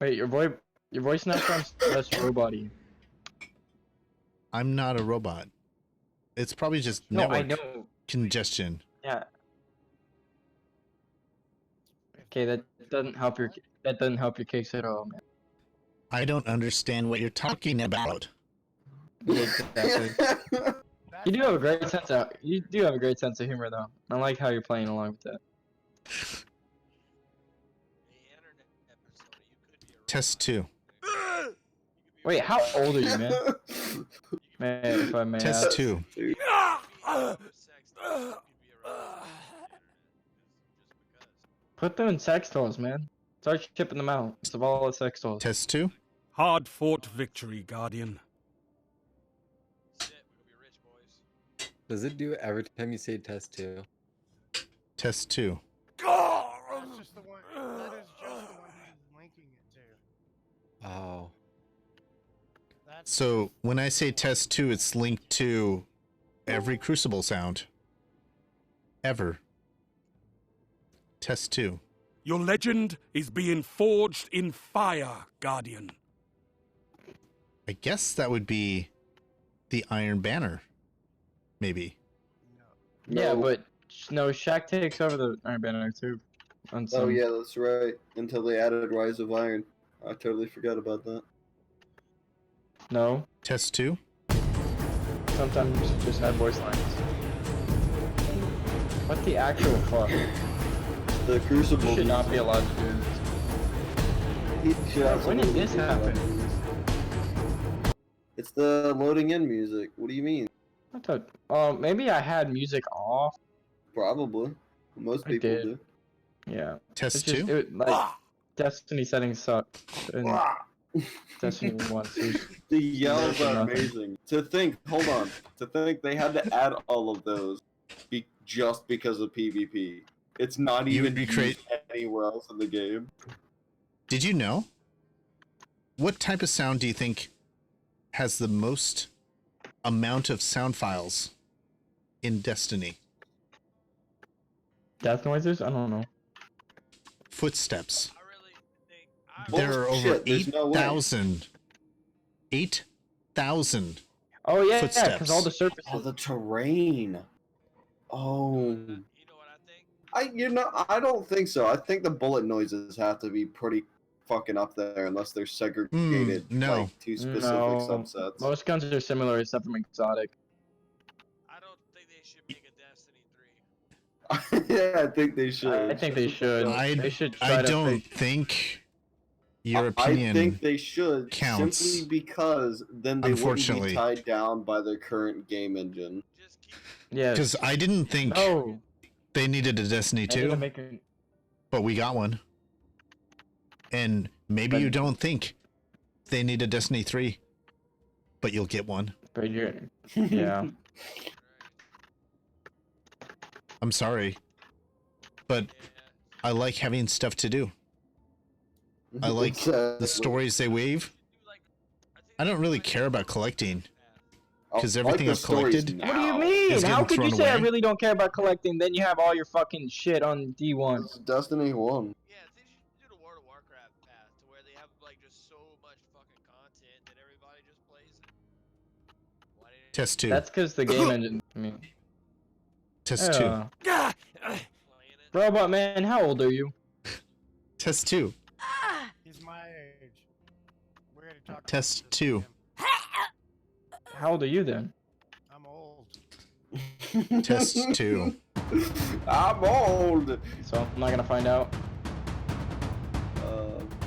Wait, your voice now sounds less robot-y. I'm not a robot. It's probably just No, I network know. congestion. Yeah. Okay, that doesn't help your case at all, man. I don't understand what you're talking about. Yeah, exactly. You do have a great sense of humor, though. I like how you're playing along with that. Test 2. Wait, how old are you, man? Man, if I may Test ask. 2. Put them in sex toys, man. Start shipping them out. Of all the sex toys. Test 2. Hard fought victory, Guardian. Does it do it every time you say test 2? Test 2. That's just the one. That is just the one he's linking it to. Oh. So when I say test 2, it's linked to every Crucible sound. Ever. Test 2. Your legend is being forged in fire, Guardian. I guess that would be the Iron Banner. Maybe. Yeah, but no, Shaq takes over the Iron Banner too. On Oh some... yeah, that's right. Until they added Rise of Iron. I totally forgot about that. No. Test 2. Sometimes just have voice lines. What the actual fuck? The Crucible. You should not be allowed to do this. When did this happen? It's the loading in music. What do you mean? I thought, maybe I had music off. Probably. Most people do. Yeah. Test It's just, 2? like, Destiny settings suck. And Destiny 1. The yells are nothing. amazing. To think, hold on. To think they had to add all of those just because of PvP. It's not even used anywhere else in the game. Did you know? What type of sound do you think has the most amount of sound files in Destiny? Death noises? I don't know. Footsteps. There are over 8,000. 8,000 Oh yeah, footsteps. because all the surfaces. Oh, the terrain. Oh. I don't think so. I think the bullet noises have to be pretty fucking up there unless they're segregated no. like two specific No. subsets. Most guns are similar except from exotic. I don't think they should make a Destiny 3. Yeah, I think they should. I think they should. They should try I to don't fake- think your opinion I think they should counts. simply because then they wouldn't Unfortunately. be tied down by their current game engine. Yes. Because I didn't think No. they needed a Destiny They need 2, to make a- but we got one. And maybe you don't think they need a Destiny 3, but you'll get one. But you're, yeah. I'm sorry, but I like having stuff to do. I like the Exactly. stories they weave. I don't really care about collecting. Because I everything like I've the stories collected What do you now. mean? is How getting could you thrown say I away. really don't care about collecting? Then you have all your fucking shit on D1. It's Destiny 1. Yeah, they should do the World of Warcraft path to where they have like just so much fucking content that everybody just plays it. Why didn't Test 2. That's because the game engine. I mean, Test 2. Robot Man, how old are you? Test 2. He's my age. We're gonna talk Test 2. How old are you then? I'm old. Test 2. I'm old. So I'm not gonna find out.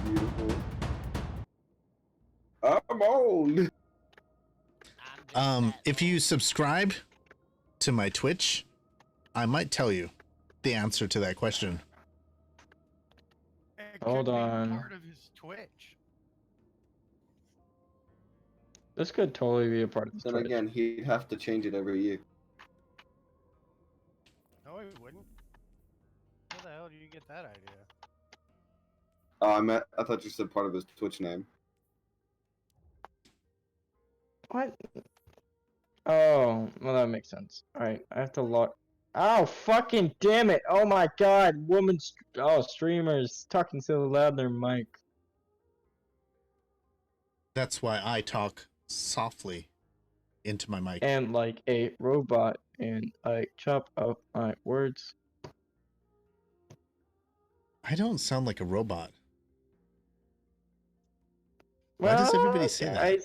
Beautiful. I'm old. If you subscribe to my Twitch, I might tell you the answer to that question. Hold on. Part of his Twitch. This could totally be a part of this Then Twitch. again, he'd have to change it every year. No, he wouldn't. How the hell do you get that idea? Oh, I thought you said part of his Twitch name. What? Oh, well that makes sense. Alright, I have to log. Oh, fucking damn it! Oh my god, streamers talking so loud in their mic. That's why I talk softly into my mic. And like a robot, and I chop up my words. I don't sound like a robot. Why does everybody say that?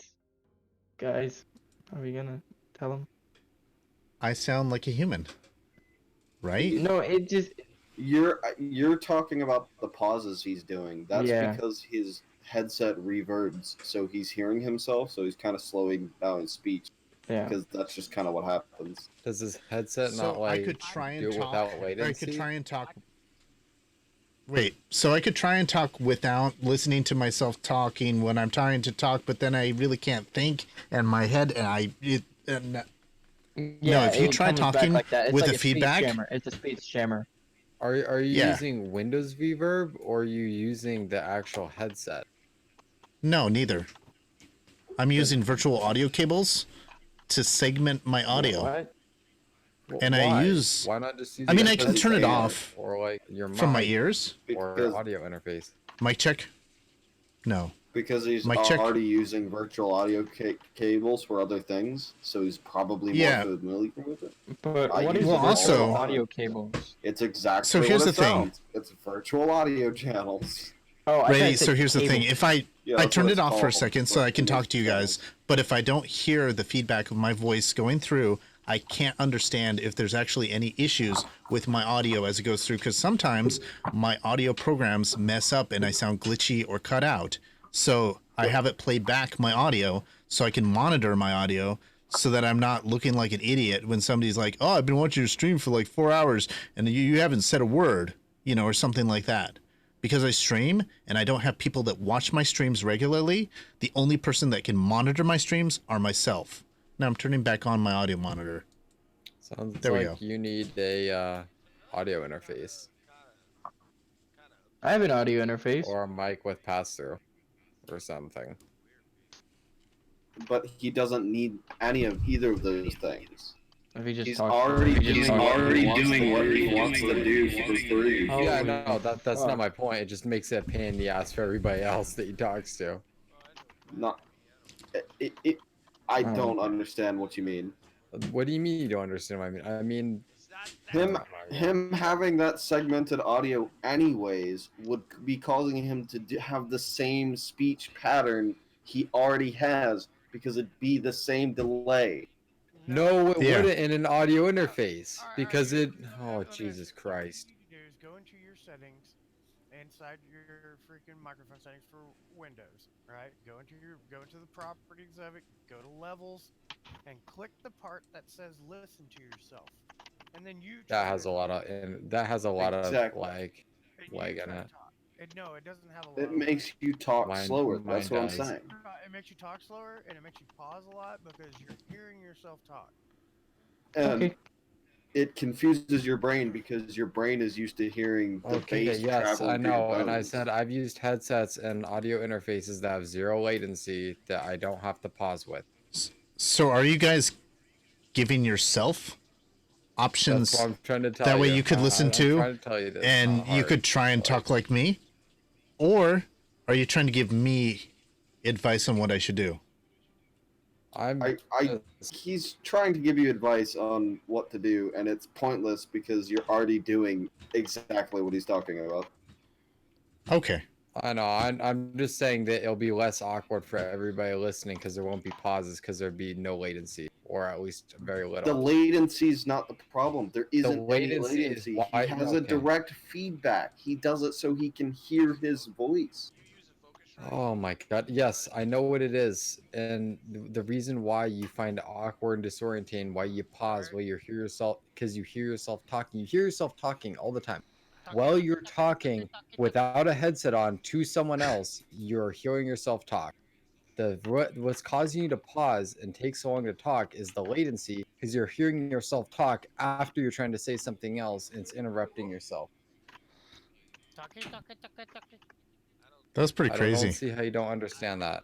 Guys, are we gonna tell them? I sound like a human. Right? No, it just... You're talking about the pauses he's doing. That's Yeah. because his headset reverbs, so he's hearing himself, so he's kind of slowing down his speech. Yeah. Because that's just kind of what happens. Does his headset So not like I could try and do it talk. without Or latency? I could try and talk. Wait, so I could try and talk without listening to myself talking when I'm trying to talk, but then I really can't think, and my head no, if you it try comes back talking like that. It's with like a a speech feedback, jammer. It's a speech jammer. Are you Yeah. using Windows Reverb or are you using the actual headset? no, neither. I'm using virtual audio cables to segment my audio. What? Why? And I use. Why not just use I mean, the I can headset turn it off or like your from my mic ears. or Because- audio interface. Mic check. No. Because he's Mic check. already using virtual audio cables for other things, so he's probably Yeah. more familiar with it. But I what use is it Well, all also- the time. audio cables? It's exactly So here's what the it thing. sounds. It's virtual audio channels. Oh, I thought Ready? it said So here's the thing. cable. If I Yeah, I that's what turned it's it off for a called, second so but I can it talk is to you guys, but if I don't hear the feedback of my voice going through, I can't understand if there's actually any issues with my audio as it goes through, because sometimes my audio programs mess up and I sound glitchy or cut out. So I have it play back my audio so I can monitor my audio so that I'm not looking like an idiot when somebody's like, oh, I've been watching your stream for like 4 hours and you haven't said a word, you know, or something like that. Because I stream and I don't have people that watch my streams regularly, the only person that can monitor my streams are myself. Now I'm turning back on my audio monitor. Sounds There we like go. you need a audio interface I have an audio interface. or a mic with pass-through or something. But he doesn't need any of either of those things. If he just He's talks, already if he just talks- doing what he wants to do for free. Yeah, Holy no, that's fuck. not my point. It just makes it a pain in the ass for everybody else that he talks to. Not. I don't understand what you mean. What do you mean you don't understand what I mean? I mean, Him having that segmented audio anyways would be causing him to have the same speech pattern he already has because it'd be the same delay. no, it Yeah. wouldn't in an audio interface because it. Oh, Jesus Christ. What you do is go into your settings inside your freaking microphone settings for Windows, right? Go into the properties of it, go to levels, and click the part that says listen to yourself. And then you That has a lot of Exactly. lag in it. No, it doesn't have a lot. It makes you talk Mine- slower. mine That's what does. I'm saying. It makes you talk slower and it makes you pause a lot because you're hearing yourself talk. And Okay. it confuses your brain because your brain is used to hearing the Okay, bass yes, traveling I through your know, and I bones. said I've used headsets and audio interfaces that have zero latency that I don't have to pause with. So are you guys giving yourself options That's what I'm trying to tell that way you. you could listen I'm to, trying to tell you this. and you could try and talk like me? Or are you trying to give me advice on what I should do? He's trying to give you advice on what to do, and it's pointless because you're already doing exactly what he's talking about. Okay. I know. I'm just saying that it'll be less awkward for everybody listening because there won't be pauses because there'd be no latency, or at least very little. The latency's not the problem. There isn't any latency is latency. why- He has a okay. direct feedback. He does it so he can hear his voice. Oh my god. Yes, I know what it is. And the reason why you find it awkward and disorienting, why you pause while you hear yourself, because you hear yourself talking. You hear yourself talking all the time. While you're talking without a headset on to someone else, you're hearing yourself talk. What's causing you to pause and take so long to talk is the latency, because you're hearing yourself talk after you're trying to say something else and it's interrupting yourself. That was pretty I crazy. don't see how you don't understand that.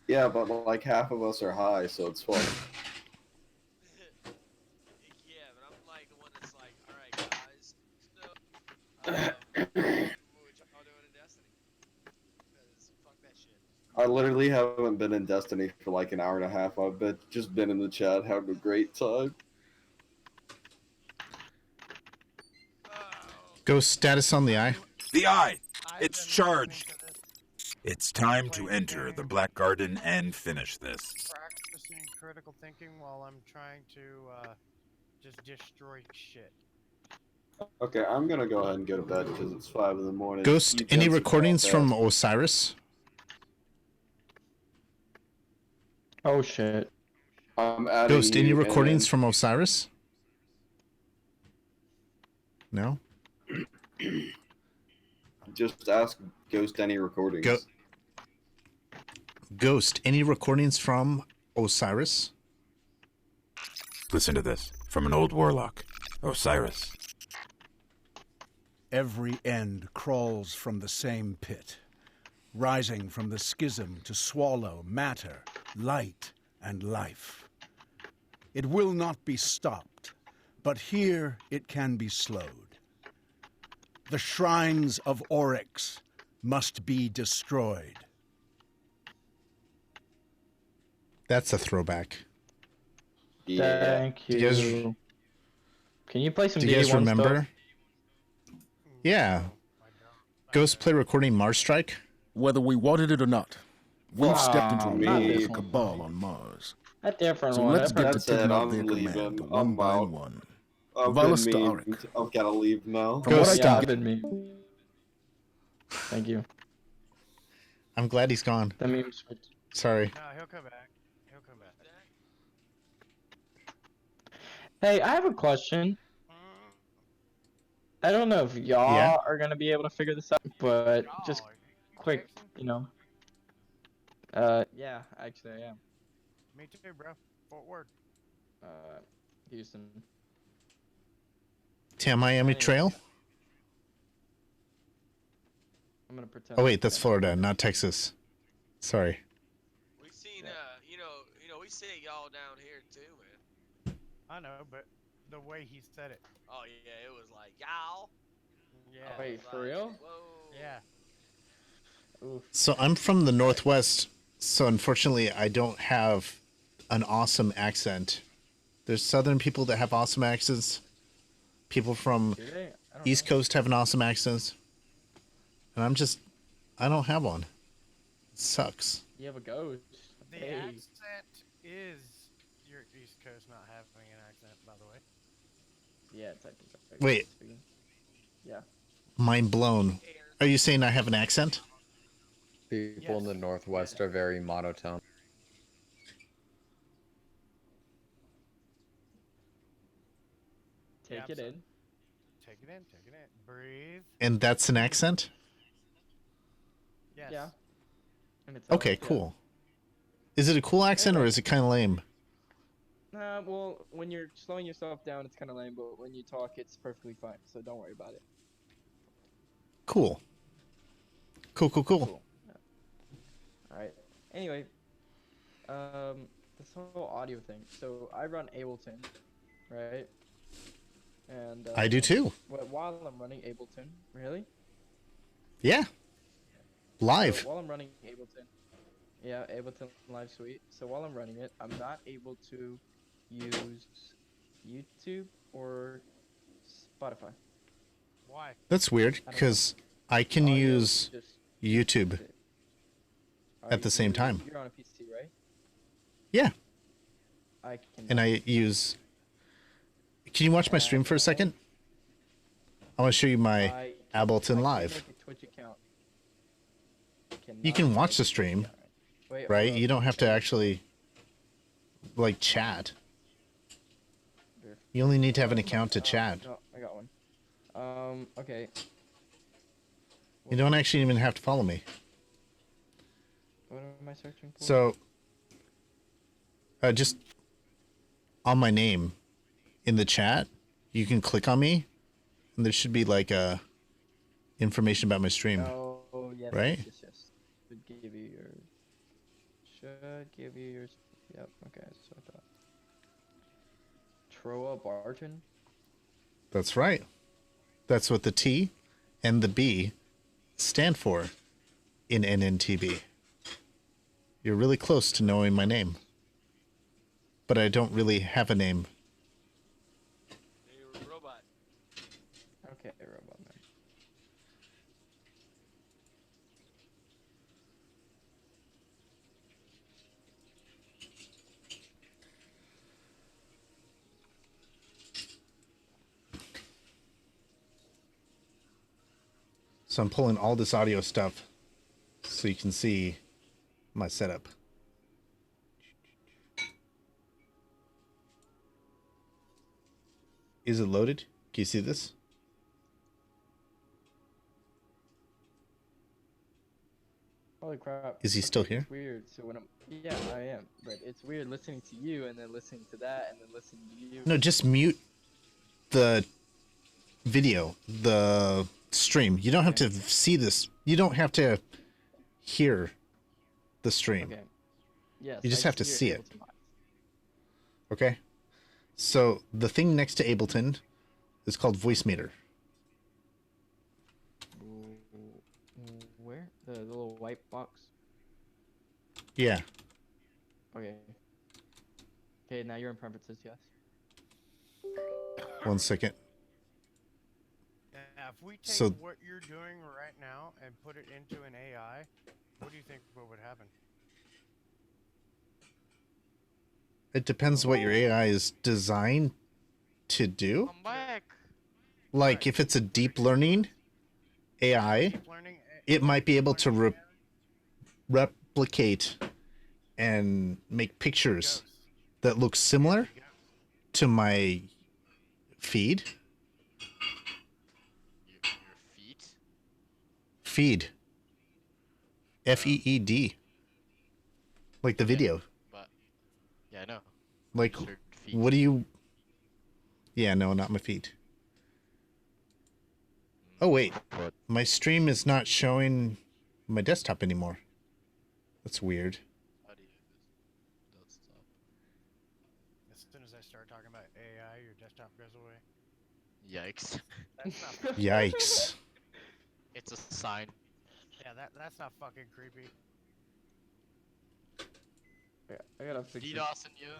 Yeah, but like half of us are high, so it's fun. Yeah, but I'm like the one that's like, all right, guys. So, what y'all doing in Destiny? Because fuck that shit. I literally haven't been in Destiny for like an hour and a half. I've just been in the chat having a great time. Ghost status on the eye. The eye! It's charged! It's time to enter the Black Garden and finish this. Practicing critical thinking while I'm trying to just destroy shit. Okay, I'm gonna go ahead and go to bed because it's 5 in the morning. Ghost, You any gents recordings about from that. Osiris? Oh shit. I'm adding Ghost, any you recordings and from Osiris? No? just ask Ghost any recordings. Ghost, any recordings from Osiris? Listen to this, from an old warlock, Osiris. Every end crawls from the same pit, rising from the schism to swallow matter, light, and life. It will not be stopped, but here it can be slowed. The shrines of Oryx must be destroyed. That's a throwback. Yeah. Thank Do you. you guys, Can you play some do you guys DD1 remember? stuff? Yeah. Ghost play recording Mars Strike? Whether we wanted it or not, we've stepped into a not this war one. cabal on Mars. A different So one. let's get to That's it, taking out I'm their leaving. command I'm one by out. one. I've Valus been to memed. Auric. I've gotta leave now. From what I Ghost, can me. Thank you. I'm glad he's gone. The memes. Sorry. No, he'll come back. He'll come back. Hey, I have a question. I don't know if y'all Yeah? are gonna be able to figure this out, but just quick, you know. Yeah, actually I am. Me too, bro. Fort Worth. Houston. Miami Trail? I'm gonna pretend. Oh wait, that's Florida, not Texas. Sorry. We seen, you know, we see y'all down here too, man. I know, but the way he said it. Oh yeah, it was like y'all. Yeah. Oh, wait, for real? Whoa. Yeah. Oof. So I'm from the Northwest, so unfortunately I don't have an awesome accent. There's Southern people that have awesome accents. People from Do they? I don't East Coast have an awesome accent. And I don't have one. It sucks. You have a ghost. The Hey. accent is your East Coast not having an accent, by the way. Yeah, technically. Wait. Yeah. Mind blown. Are you saying I have an accent? People in the Northwest are very monotone. Take it in. Take it in, take it in. Breathe. And that's an accent? Yes. Yeah. And it's Okay, yeah. cool. Is it a cool accent or is it kind of lame? Well, when you're slowing yourself down, it's kind of lame, but when you talk, it's perfectly fine. So don't worry about it. Cool. Cool. Yeah. All right. Anyway, this whole audio thing. So I run Ableton, right? And I do too. While I'm running Ableton, really? Yeah. Live. So while I'm running Ableton, yeah, Ableton Live Suite. So while I'm running it, I'm not able to use YouTube or Spotify. Why? That's weird because I can use YouTube at the same time. You're on a PC, right? Yeah. I can. And I use. Can you watch my stream for a second? I want to show you my Ableton Live. Make a Twitch account. You can watch the stream, right? You don't have to actually like chat. You only need to have an account to chat. No, I got one. Okay. You don't actually even have to follow me. What am I searching for? So, just on my name in the chat, you can click on me, and there should be like information about my stream. Oh, yes. Right? Yes. Should give you your. Yep. Okay. So I thought. Trowa Barton. That's right. That's what the T and the B stand for in NNTB. You're really close to knowing my name. But I don't really have a name. Hey, robot. Okay, robot man. So I'm pulling all this audio stuff so you can see my setup. Is it loaded? Can you see this? Holy crap. Is he still here? It's weird. So when yeah, I am. But it's weird listening to you and then listening to that and then listening to you. No, just mute the video, the stream. You don't have to see this. You don't have to hear the stream. Okay. Yes. You just have to hear see it. Ableton Live. Okay? So the thing next to Ableton is called Voice Meter. Where? The little white box? Yeah. Okay. Okay, now you're in preferences, yes. 1 second. Now, if we take So- what you're doing right now and put it into an AI, what do you think would happen? It depends what your AI is designed to do. I'm back. Like if it's a deep learning AI, it might be able to replicate and make pictures that look similar to my feed. Your feet? Feed. FEED. Like the video. But yeah, I know. Like, Your feet. what do you... Yeah, no, not my feet. Oh, wait. My stream is not showing my desktop anymore. That's weird. How do you do this? Desktop. As soon as I start talking about AI, your desktop goes away. Yikes. That's not. Yikes. It's a sign. Yeah, that's not fucking creepy. Yeah, I gotta fix it. DDoS in you.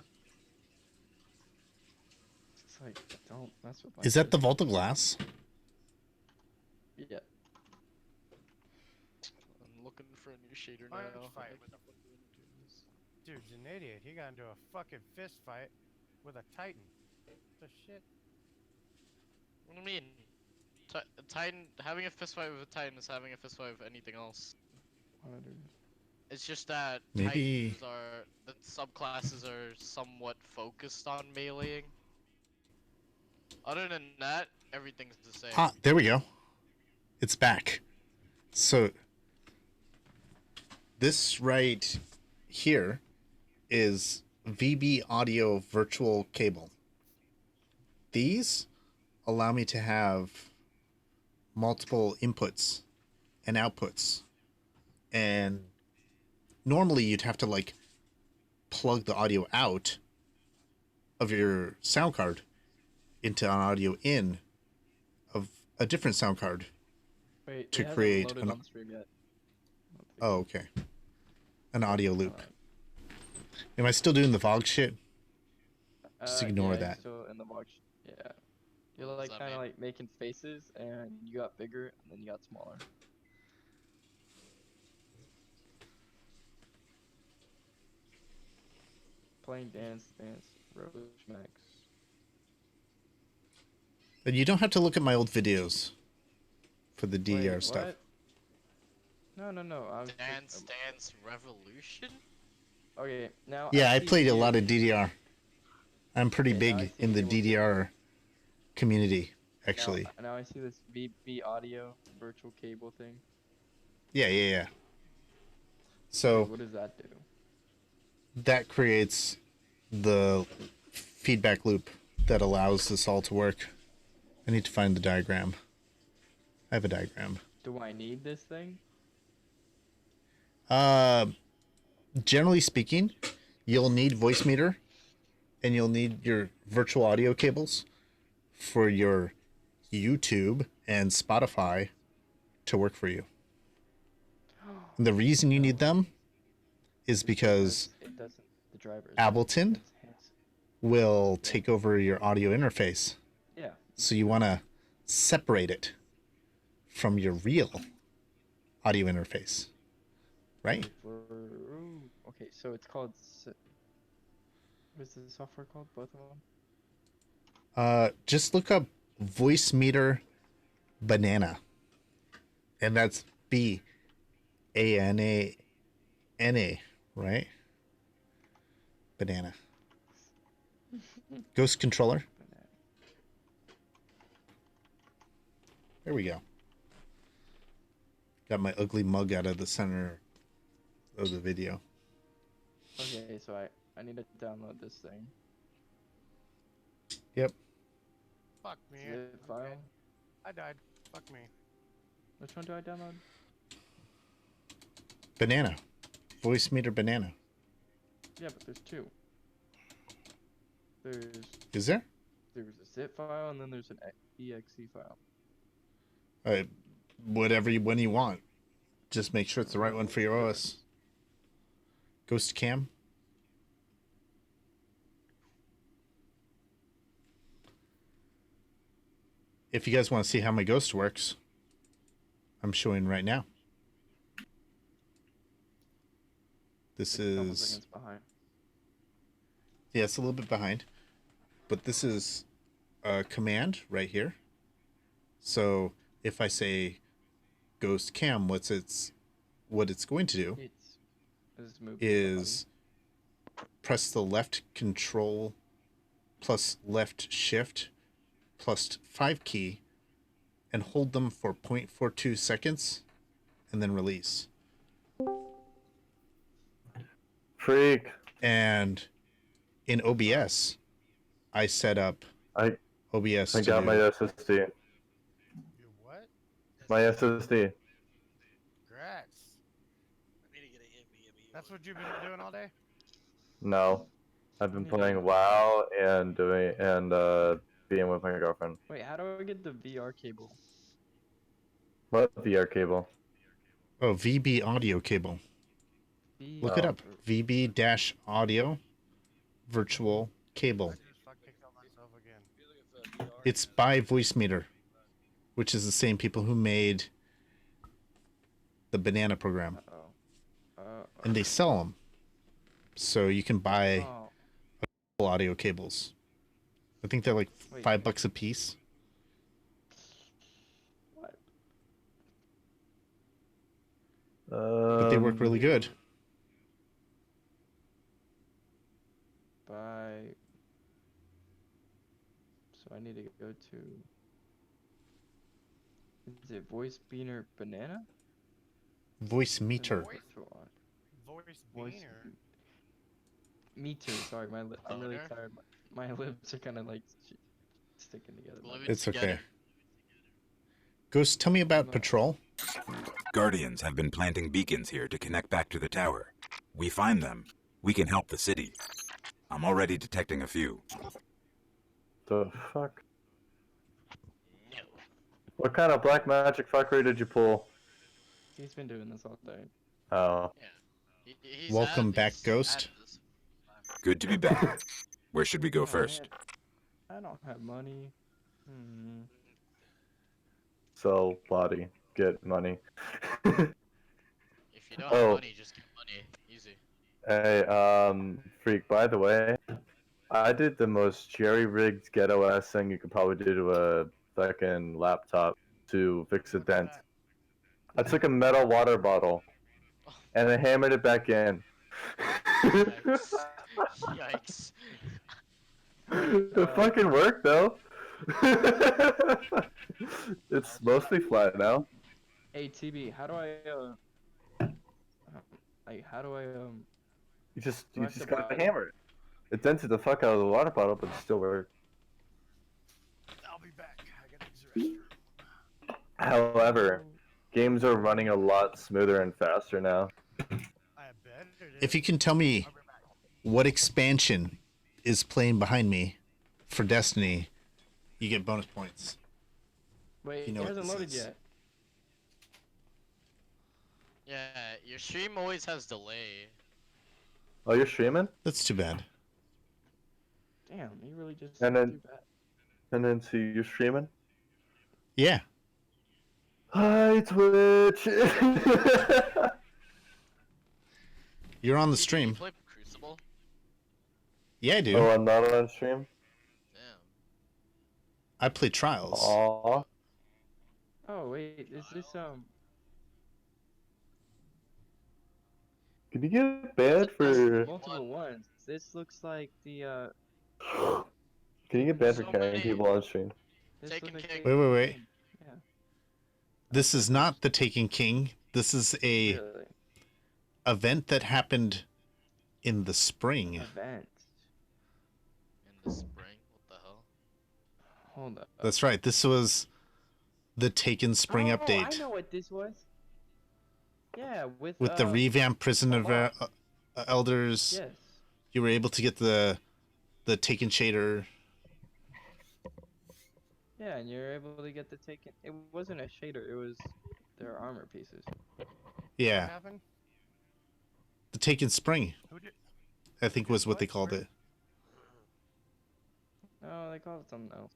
It's like, don't mess with my Is that the shit. Vault of Glass? Yeah. I'm looking for a new shader now. Orange fight. Dude's an idiot. He got into a fucking fist fight with a Titan. The shit? What do you mean? Titan, having a fist fight with a Titan is having a fist fight with anything else. It's just that Maybe- Titans are, the subclasses are somewhat focused on meleeing. Other than that, everything's the same. Ah, there we go. It's back. So, this right here is VB Audio Virtual Cable. These allow me to have multiple inputs and outputs. And normally you'd have to like plug the audio out of your sound card into an audio in of a different sound card. Wait, to it hasn't create loaded an... on the stream yet. Oh, okay. An audio loop. Am I still doing the VOG shit? Just ignore yeah, that. You're still in the box. Yeah. You're like kind of like making faces, and you got bigger, and then you got smaller. Playing dance, Roach Max. And you don't have to look at my old videos for the DDR Wait, stuff. what? No. Dance Revolution? Okay, now. Yeah, I see played a you. lot of DDR. I'm pretty Okay, now I big see in the able to- DDR community, actually. Now I see this VB audio virtual cable thing. Yeah. So What does that do? that creates the feedback loop that allows this all to work. I need to find the diagram. I have a diagram. Do I need this thing? Generally speaking, you'll need voice meter and you'll need your virtual audio cables for your YouTube and Spotify to work for you. And the reason you need them is because It doesn't. The driver. Ableton will take over your audio interface. Yeah. So you want to separate it from your real audio interface, right? Okay, so it's called. What's the software called? Both of them. Just look up voice meter banana, and that's BANANA, right? Banana. Ghost controller. There we go. Got my ugly mug out of the center of the video. Okay, so I need to download this thing. Yep. Fuck me. Zip file. I died. Fuck me. Which one do I download? Banana. Voice meter banana. Yeah, but there's two. Is there? There's a zip file and then there's an exe file. Whatever one you want. Just make sure it's the right one for your OS. Ghost cam. If you guys want to see how my ghost works, I'm showing right now. This is... behind. Yeah, it's a little bit behind. But this is a command right here. So if I say ghost cam, what it's going to do is press the left control plus left shift plus 5 key and hold them for 0.42 seconds and then release. Freak. And in OBS, I set up OBS. I got my SSD. You what? My SSD. Congrats. That's what you've been doing all day? No, I've been playing WoW and being with my girlfriend. Wait, how do I get the VR cable? What VR cable? Oh, VB audio cable. Look it up. VB-audio virtual cable. It's by Voice Meter, which is the same people who made the Banana program. And they sell them. So you can buy audio cables. I think they're like $5 a piece. What? But they work really good. So I need to go to. Is it Voice Beaner Banana? Voice Meter. Voice Beaner? Me too. Sorry, I'm really Boner? tired. My lips are kind of like sticking together. Glued It's okay. together. Ghost, tell me about patrol. Guardians have been planting beacons here to connect back to the tower. We find them, we can help the city. I'm already detecting a few. The fuck? What kind of black magic fuckery did you pull? He's been doing this all day. Oh. He's Welcome back, he's Ghost. Good to be back. Where should we go Oh, first? man. I don't have money. Hmm. Sell body, get money. If you don't have money, just get money. Easy. Hey, freak, by the way, I did the most jerry-rigged ghetto-ass thing you could probably do to a fucking laptop to fix a dent. I took a metal water bottle, and I hammered it back in. Yikes. It fucking worked, though. It's mostly flat now. Hey TB, how do I like how do I You just do I have to gotta buy- hammer it. It dented the fuck out of the water bottle, but it still worked. I'll be back. I gotta use the restroom. However, games are running a lot smoother and faster now. If you can tell me what expansion is playing behind me for Destiny, you get bonus points. Wait, You know it what hasn't this loaded is. yet. Yeah, your stream always has delay. Oh, you're streaming? That's too bad. Damn, you really just And then, do that. and then, so you're streaming? Yeah. Hi, Twitch. You're on the You stream. play Crucible? Yeah, I do. Oh, I'm not on stream? I play Trials. Aww. Oh wait, is this Can you get banned for... multiple ones? This looks like the Can you get banned for So carrying many- people on stream? this Taken looks King. like Wait. Yeah. This is not the Taken King. This is a Really? event that happened in the spring. Event. In the spring? What the hell? Hold up. That's right. This was the Taken Spring Oh, update I know what this was. Yeah, with the revamped Prison of Elders. Yes. You were able to get the Taken shader. Yeah, and you're able to get the Taken. It wasn't a shader. It was their armor pieces. Yeah. What happened? The Taken Spring, Who did? I think was what they called it. No, they called it something else.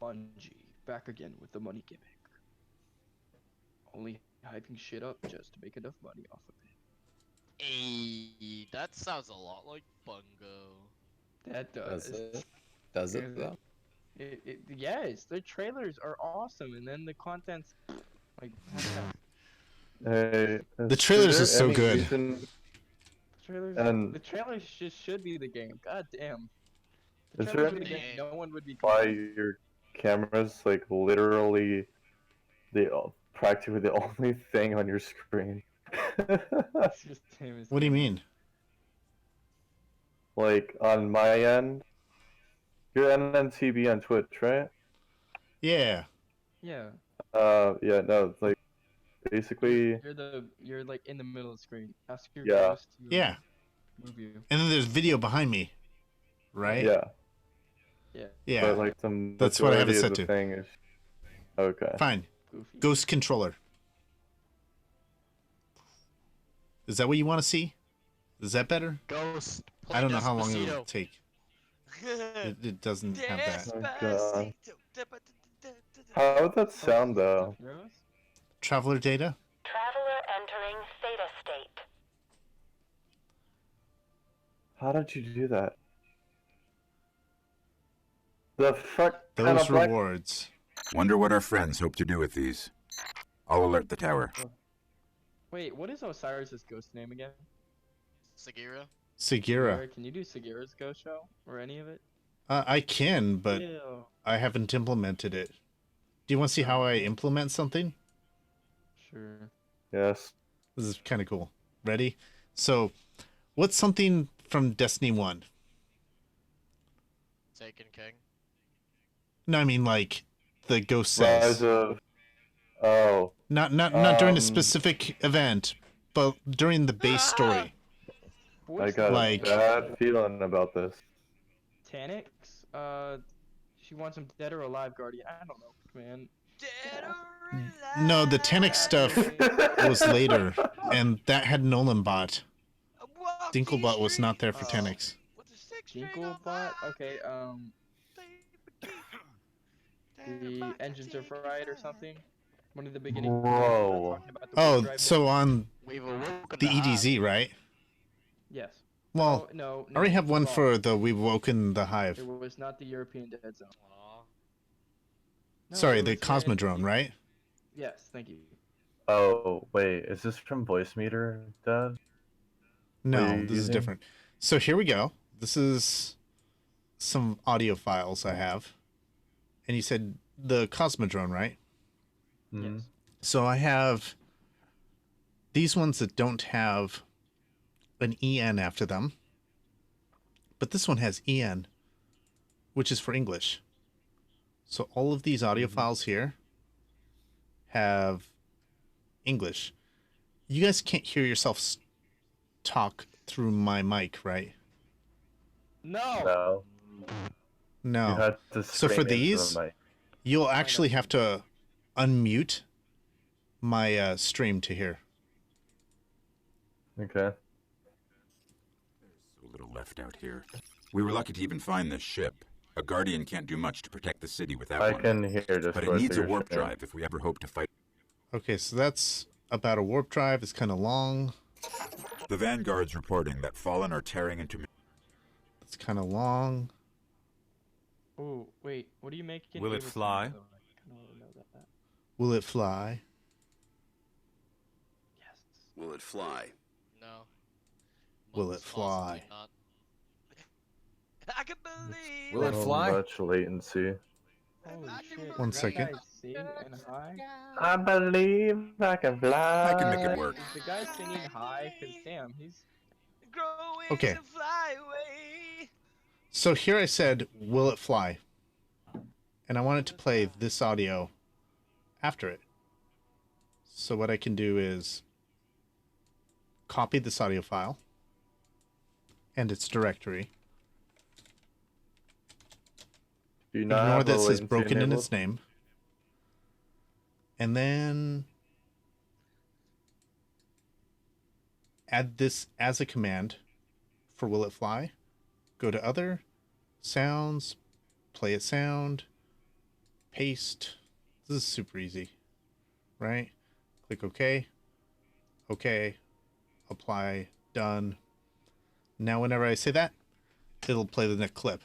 Bungie, back again with the money gimmick. Only hyping shit up just to make enough money off of it. Hey, that sounds a lot like Bungo. That does. Does it? Does it though? Yes, the trailers are awesome, and then the content's like. Hey, The trailers there are so any good. reason- The trailers just should be the game. God damn. The Is there trailers were the any game. No one would be. why your camera's like literally practically the only thing on your screen? It's just him. What do you mean? Like on my end, you're NNTB on Twitch, right? Yeah. Yeah. Yeah, no, like basically. You're like in the middle of the screen. Ask your Yeah. ghost to Yeah. move you. And then there's video behind me, right? Yeah. Yeah. Yeah. But like the That's what I have it majority set of the to. thing is okay. Fine. Goofy. Ghost controller. Is that what you want to see? Is that better? Ghost. I don't know how long it'll Despacito. take. It doesn't have that. Oh, God. How would that sound though? Traveler data? Traveler entering theta state. How did you do that? The fuck kind Those of black- rewards. Wonder what our friends hope to do with these. I'll alert the tower. Wait, what is Osiris's ghost name again? Sagira? Segura. Can you do Sagira's ghost show or any of it? I can, but Ew. I haven't implemented it. Do you want to see how I implement something? Sure. Yes. This is kind of cool. Ready? So, what's something from Destiny 1? Taken King. No, I mean like the ghost Rise says. of. Oh. Not during a specific event, but during the base story. I got like, a bad feeling about this. Tanix? She wants him dead or alive, Guardian. I don't know, man. Dead or no, the Tanix stuff was later, and that had Nolan bot. Dinklebot was not there for Tanix. Dinklebot? Okay, the engines are fried or something? One of the beginning. Bro. Talking about the Oh, drive so mode? on We've awoken the EDZ, right? Yes. Well, Oh, no, I already have one wrong. for the We've Woken the Hive. It was not the European Dead Zone. No, Sorry, it the was Cosmodrome, right? Yes, thank you. Oh, wait. Is this from Voice Meter, Dad? No, this is different. So here we go. This is some audio files I have. And you said the Cosmodrome, right? Yes. So I have these ones that don't have an EN after them. But this one has EN, which is for English. So all of these audio files here have English. You guys can't hear yourself talk through my mic, right? No. No. You had to So for scream into the these, mic. you'll actually have to unmute my stream to hear. Okay. So little left out here. We were lucky to even find this ship. A Guardian can't do much to protect the city without I one. can hear just But it needs a warp drive if we ever hope to fight. Okay, so that's about a warp drive. It's kind of long. The Vanguard's reporting that Fallen are tearing into... It's kind of long. Oh, wait. What are you making? Will it fly? Will it fly? Will it fly? No. Will it fly? I can believe. Will it fly? Much latency. Holy shit. 1 that second. guy sing and high? I believe I can fly. I can make it work. Is the guy singing high? Cause damn, he's... Okay. So here I said, will it fly? And I wanted to play this audio after it. So what I can do is copy this audio file and its directory. Do you not Ignore have that a says latency broken in enabled? its name. And then add this as a command for will it fly. Go to other, sounds, play it sound, paste. This is super easy, right? Click OK. OK. Apply. Done. Now whenever I say that, it'll play the next clip.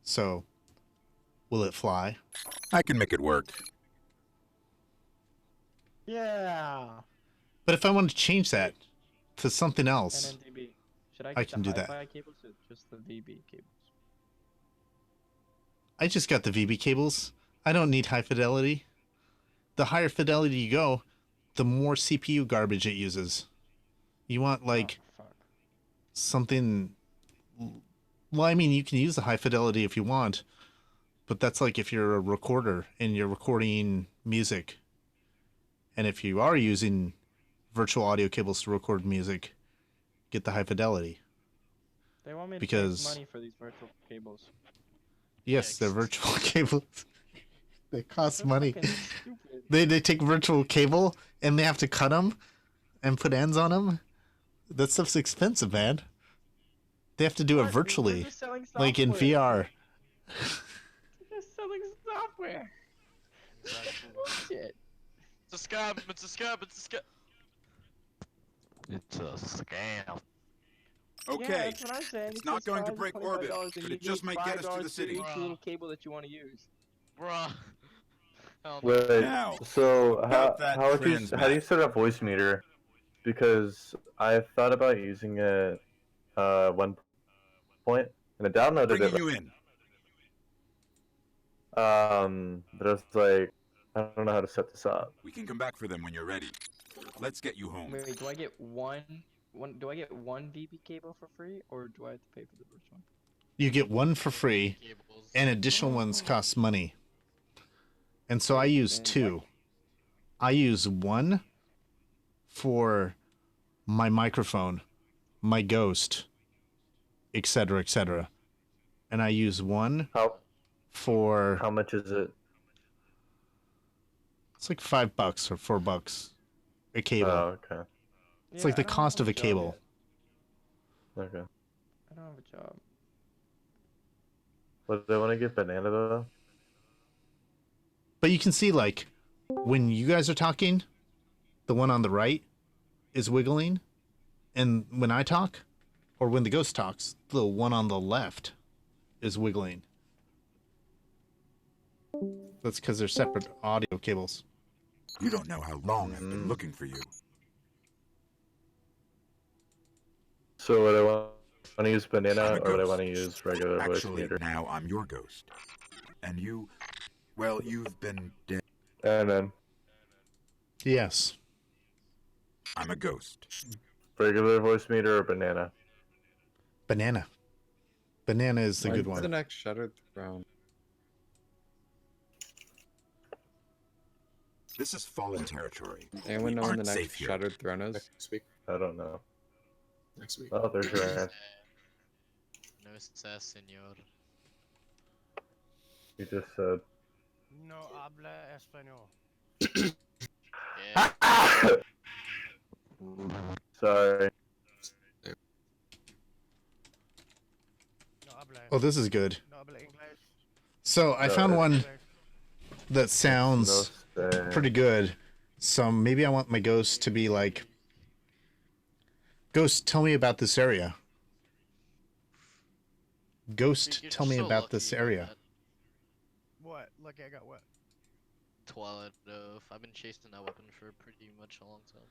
So, will it fly? I can make it work. Yeah. But if I want to change that to something else, NNDB. Should I I get can the do that. Hi-Fi cables or just the VB cables? I just got the VB cables. I don't need high fidelity. The higher fidelity you go, the more CPU garbage it uses. You want like something... Well, I mean, you can use the high fidelity if you want, but that's like if you're a recorder and you're recording music. And if you are using virtual audio cables to record music, get the high fidelity. They want me to Because- pay money for these virtual cables. Yes, they're virtual cables. They cost They're money. fucking stupid. They take virtual cable and they have to cut them and put ends on them. That stuff's expensive, man. They have to do it What? virtually, They're just selling like in software. VR. They're just selling software. Bullshit. It's a scam. It's a scam. It's a scam. It's a scam. Okay, Yeah, that's what I'm saying. it's not going to $5 break $25 orbit, and but you it just need might get us to $5 the city. Each little cable that you want to use. Bruh. Wait, Now, so about that how do you transmat. set up voice meter? Because I've thought about using it one point, and I downloaded Bringing it. you in. But I was like, I don't know how to set this up. We can come back for them when you're ready. Let's get you home. Wait, do I get one? Do I get one VP cable for free, or do I have to pay for the first one? You get one for free, and additional ones cost money. And so I use two. I use one for my microphone, my ghost, etc., etc. And I use one for... How much is it? It's like $5 or $4 a cable. Oh, okay. It's like the cost of a cable. Okay. I don't have a job. But they want to get banana though. But you can see, like, when you guys are talking, the one on the right is wiggling. And when I talk, or when the ghost talks, the one on the left is wiggling. That's because they're separate audio cables. You don't know how long I've been looking for you. So would I want to use banana or would I want to use regular voice Actually, meter? now I'm your ghost. And you, well, you've been dead. And then Yes. I'm a ghost. regular voice meter or banana? Banana. Banana is the good When's one. the next Shattered Throne? This is fallen territory. Anyone We know when the aren't next safe here. Shattered Throne is? Next week. I don't know. Next week. Oh, there's your answer. No sé, señor. You just said. No habla español. Sorry. Oh, this is good. No habla inglés. So I found one that sounds pretty good. So maybe I want my ghost to be like, Ghost, tell me about this area. Ghost, tell me about this area. What? Look, I got what? Twilight of. I've been chasing that weapon for pretty much a long time.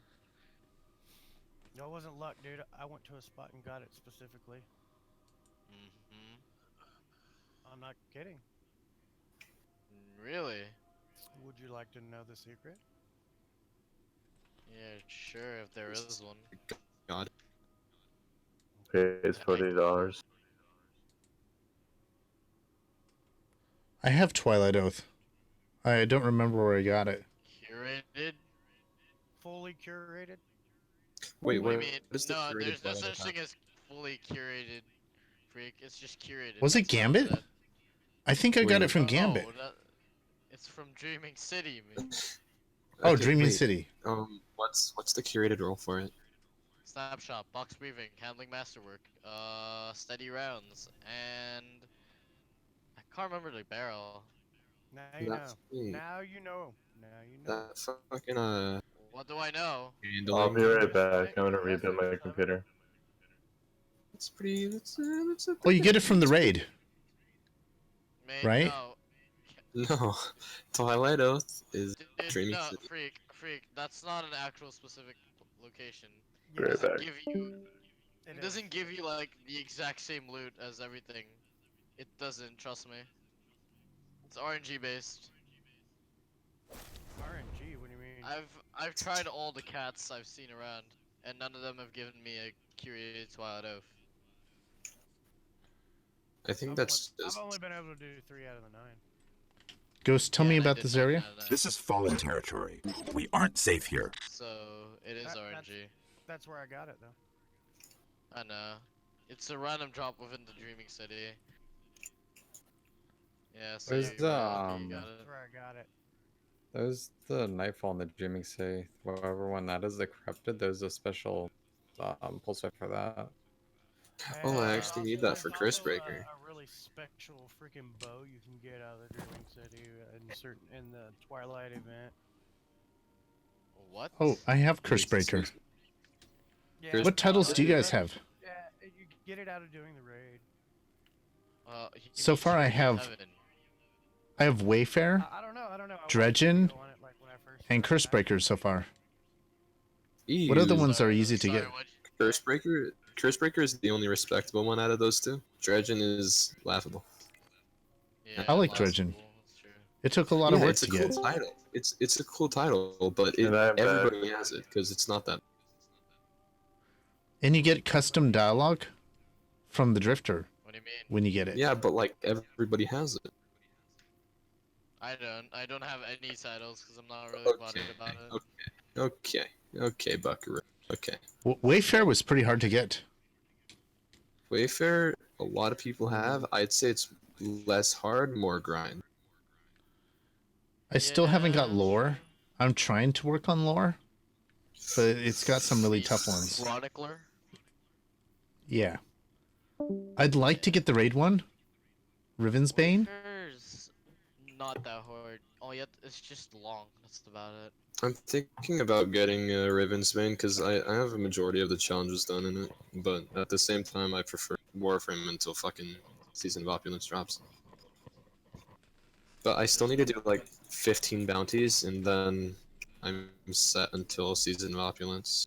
No, it wasn't luck, dude. I went to a spot and got it specifically. I'm not kidding. Really? Would you like to know the secret? Yeah, sure, if there is one. God. Okay, it's $40. I have Twilight Oath. I don't remember where I got it. Curated? Fully curated? Wait, What do what you mean? is the No, curated there's no one such I thing as fully curated, freak. It's just curated. Was it That's all Gambit? that- I think I got it from No, Gambit. it's from Dreaming City, man. Oh, Okay, Dreaming wait. City. What's the curated role for it? Snapshot, box briefing, handling masterwork, steady rounds, and I can't remember the barrel. Now you know. That's me. Now you know. Now you know. That fucking What do I know? I'll be right back. I'm gonna rebuild my computer. It's pretty. That's a Well, you get it from the raid. Mate, Right? No, Twilight Oath is Dude, Dreaming no, City. freak. That's not an actual specific location. Be right back. It doesn't give you like the exact same loot as everything. It doesn't. Trust me. It's RNG based. RNG? What do you mean? I've tried all the cats I've seen around, and none of them have given me a curated Twilight Oath. I think that's I've just. only been able to do 3 out of the 9. Ghost, tell me about this area. This is fallen territory. We aren't safe here. So it is RNG. That's where I got it, though. I know. It's a random drop within the Dreaming City. Yeah, so Where's you the, got it. That's where I got it. There's the Nightfall in the Dreaming City. Whatever one that is, the Corrupted. There's a special pulse rifle for that. Oh, I actually need that for There's also Cursebreaker. a really special freaking bow you can get out of the Dreaming City in the Twilight event. What? Oh, I have Cursebreaker. Yeah, What titles do you guys have? Yeah, you get it out of doing the raid. So far, I have Wayfair, I don't know. Dredgen, and Cursebreaker so far. What other ones are easy to get? Cursebreaker is the only respectable one out of those two. Dredgen is laughable. Yeah, I like last Dredgen. pool, that's true. It took a lot of work it's a to cool get. title. It's a cool title, but everybody has it because it's not that. And you get custom dialogue from the Drifter. What do you mean? When you get it. Yeah, but like everybody has it. I don't have any titles because I'm not really bothered about it. Okay, Buckaroo. Okay. Wayfair was pretty hard to get. Wayfair, a lot of people have. I'd say it's less hard, more grind. I still haven't got lore. I'm trying to work on lore, but it's got some really tough ones. Chronicler? Yeah. I'd like to get the raid one. Riven's Bane. Wayfair's not that hard. Oh, yeah, it's just long. That's about it. I'm thinking about getting Riven's Bane because I have a majority of the challenges done in it, but at the same time I prefer Warframe until fucking Season of Opulence drops. But I still need to do like 15 bounties and then I'm set until Season of Opulence.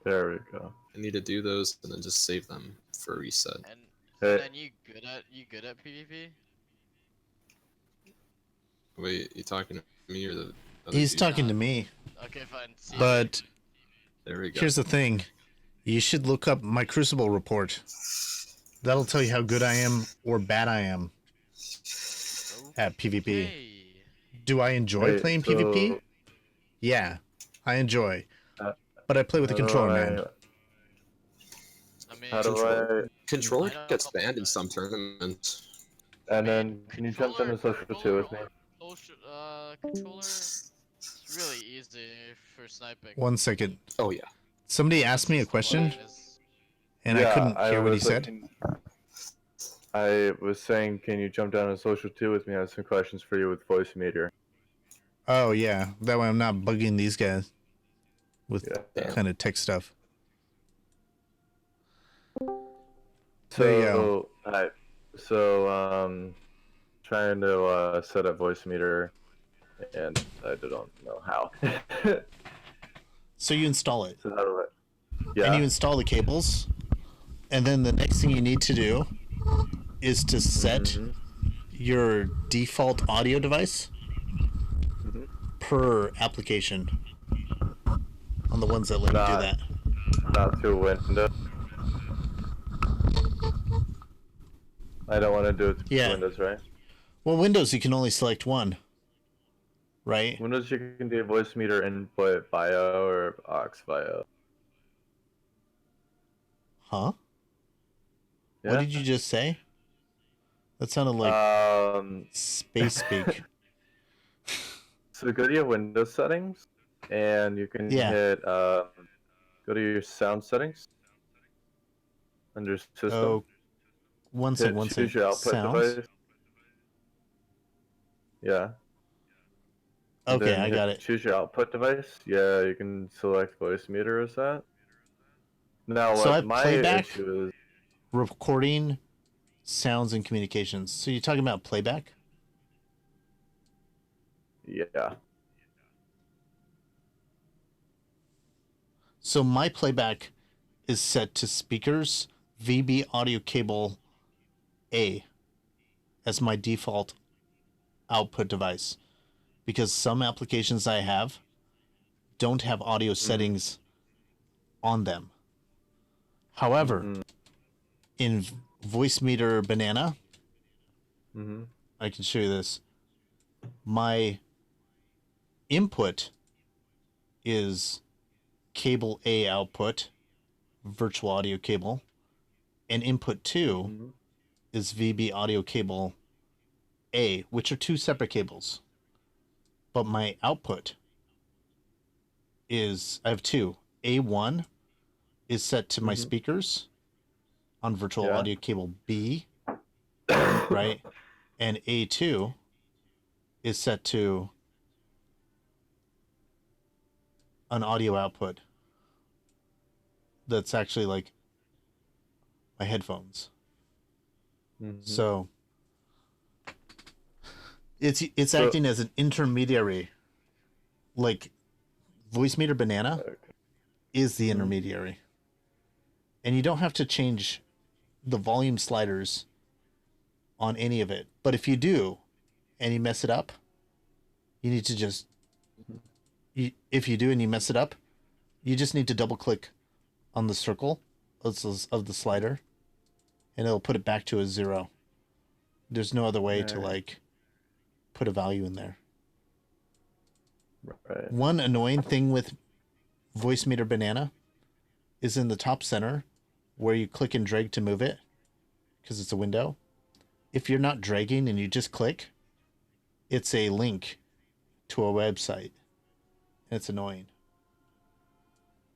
There we go. I need to do those and then just save them for a reset. And then you good at PvP? Wait, you talking to me or the other He's dude? talking to me. Okay, fine. But there we go. Here's the thing. You should look up my Crucible report. That'll tell you how good I am or bad I am at PvP. Do I enjoy playing PvP? Yeah, I enjoy. But I play with a controller, man. How do I... Controller gets banned in some tournaments. And then, can you jump down to social 2 with me? Controller, it's really easy for sniping. 1 second. Oh yeah. Somebody asked me a question, and I couldn't hear what he said. I was saying, can you jump down to social 2 with me? I have some questions for you with voice meter. Oh yeah, that way I'm not bugging these guys with kind of tech stuff. There you go. Alright. So, trying to set up voice meter, and I don't know how. So you install it. So how do I... And you install the cables, and then the next thing you need to do is to set your default audio device per application on the ones that let you do that. Not through Windows. I don't want to do it through Windows, right? Well, Windows you can only select one, right? Windows you can do voice meter input bio or aux bio. Huh? Yeah. What did you just say? That sounded like space speak. So go to your Windows settings, and you can hit go to your sound settings under system. Oh, one second. Choose your output device. Yeah. Okay, I got it. Choose your output device. Yeah, you can select voice meter as that. Now, So I what my playback, issue is recording, sounds, and communications. So you're talking about playback? Yeah. So my playback is set to speakers, VB audio cable A as my default output device. Because some applications I have don't have audio settings on them. However, in Voice Meter Banana, I can show you this. My input is cable A output, virtual audio cable, and input 2 is VB audio cable A, which are two separate cables. But my output is, I have two. A1 is set to my speakers on virtual audio cable B, right? And A2 is set to an audio output that's actually like my headphones. So it's acting as an intermediary. Like Voice Meter Banana is the intermediary. And you don't have to change the volume sliders on any of it. But if you do, and you mess it up, you need to just, if you do and you mess it up, you just need to double click on the circle of the slider, and it'll put it back to a 0. There's no other way to like put a value in there. Right. One annoying thing with Voice Meter Banana is in the top center where you click and drag to move it, because it's a window. If you're not dragging and you just click, it's a link to a website. And it's annoying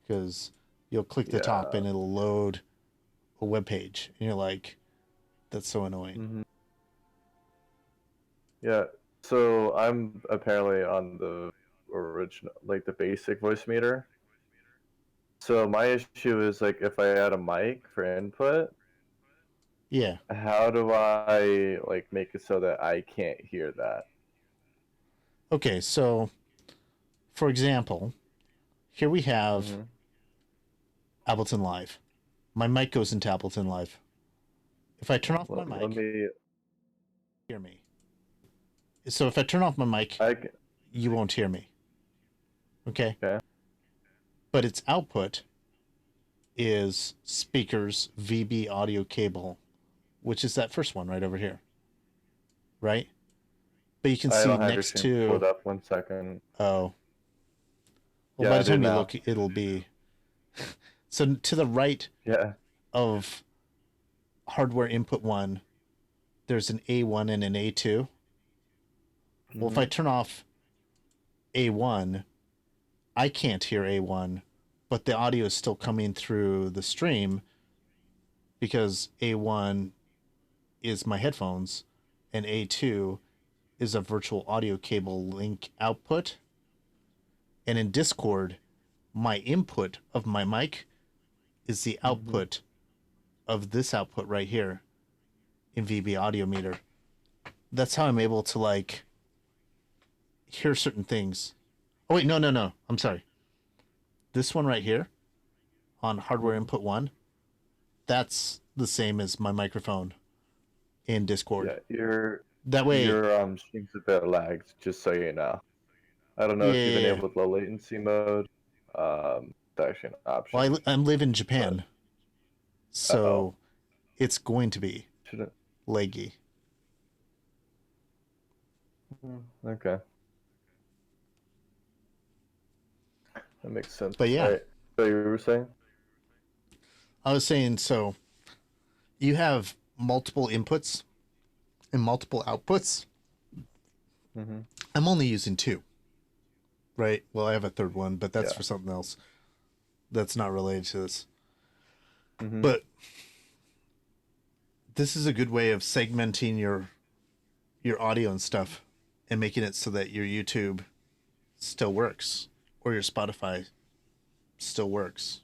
because you'll click the top and it'll load a web page, and you're like, that's so annoying. Yeah, so I'm apparently on the original, like the basic voice meter. So my issue is like if I add a mic for input, yeah, how do I like make it so that I can't hear that? Okay, so for example, here we have Ableton Live. My mic goes into Ableton Live. If I turn off my mic, hear me. So if I turn off my mic, you won't hear me. Okay? But its output is speakers VB audio cable, which is that first one right over here. Right? But you can see don't have next your to... pulled up 1 second. Oh. Well, Yeah, by I the do time you now. look, it'll be... So to the right of hardware input 1, there's an A1 and an A2. Well, if I turn off A1, I can't hear A1, but the audio is still coming through the stream because A1 is my headphones and A2 is a virtual audio cable link output. And in Discord, my input of my mic is the output of this output right here in VB Audio Meter. That's how I'm able to like hear certain things. Oh wait, no. I'm sorry. This one right here on hardware input 1, that's the same as my microphone in Discord. Yeah, that way your stream's a bit lagged, just so you know. I don't know if you've Yeah. enabled low latency mode. It's actually an option. Well, I live in Japan, so it's going to be laggy. Okay. That makes sense. But yeah. Alright, so you were saying? I was saying, so you have multiple inputs and multiple outputs. I'm only using 2. Right? Well, I have a third one, but that's for something else. That's not related to this. But this is a good way of segmenting your audio and stuff and making it so that your YouTube still works or your Spotify still works.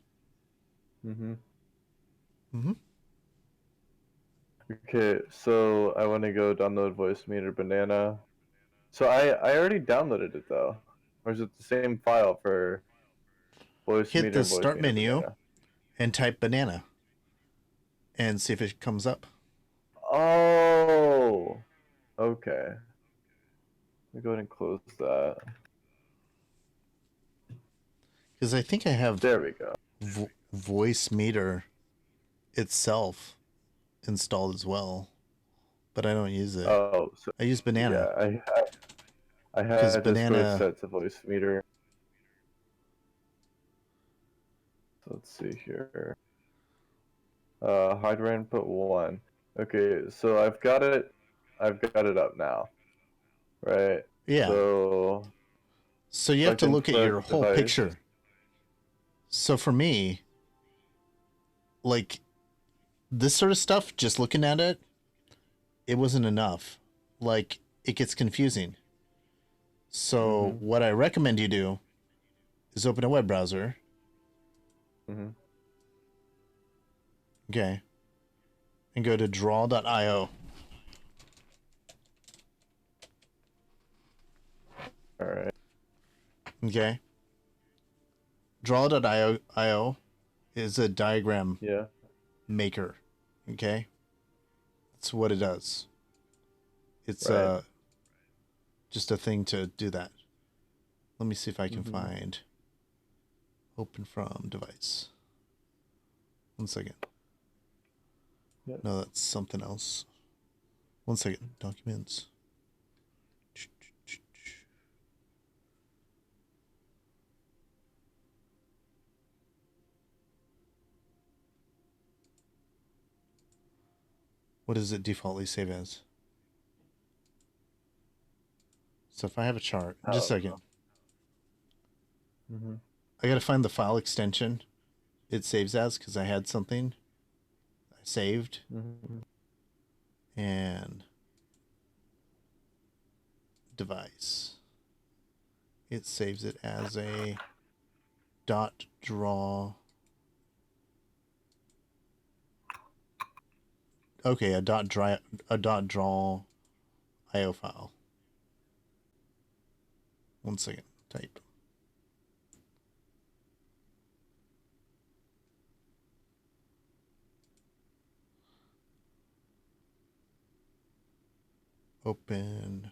Okay, so I want to go download Voice Meter Banana. So I already downloaded it though. Or is it the same file for Voice Hit Meter the and Voice start Meter menu Banana? and type banana and see if it comes up. Oh, okay. Let me go ahead and close that. Because I think I have there we go. Voice Meter itself installed as well, but I don't use it. Oh, so, I use banana. Yeah, I Because had this banana set to Voice Meter. So let's see here. Hardware input 1. Okay, so I've got it up now. Right? Yeah. So you have to look at your whole picture. So for me, like this sort of stuff, just looking at it, it wasn't enough. Like it gets confusing. So what I recommend you do is open a web browser. Okay. And go to draw.io. Alright. Okay. Draw.io is a diagram maker. Okay. That's what it does. It's Right. just a thing to do that. Let me see if I can find open from device. 1 second. Yep. No, that's something else. 1 second. Documents. What does it defaultly save as? So if I have a chart, just a second. I gotta find the file extension it saves as because I had something I saved. And device. It saves it as a .draw. Okay, a .draw IO file. 1 second. Type. Open.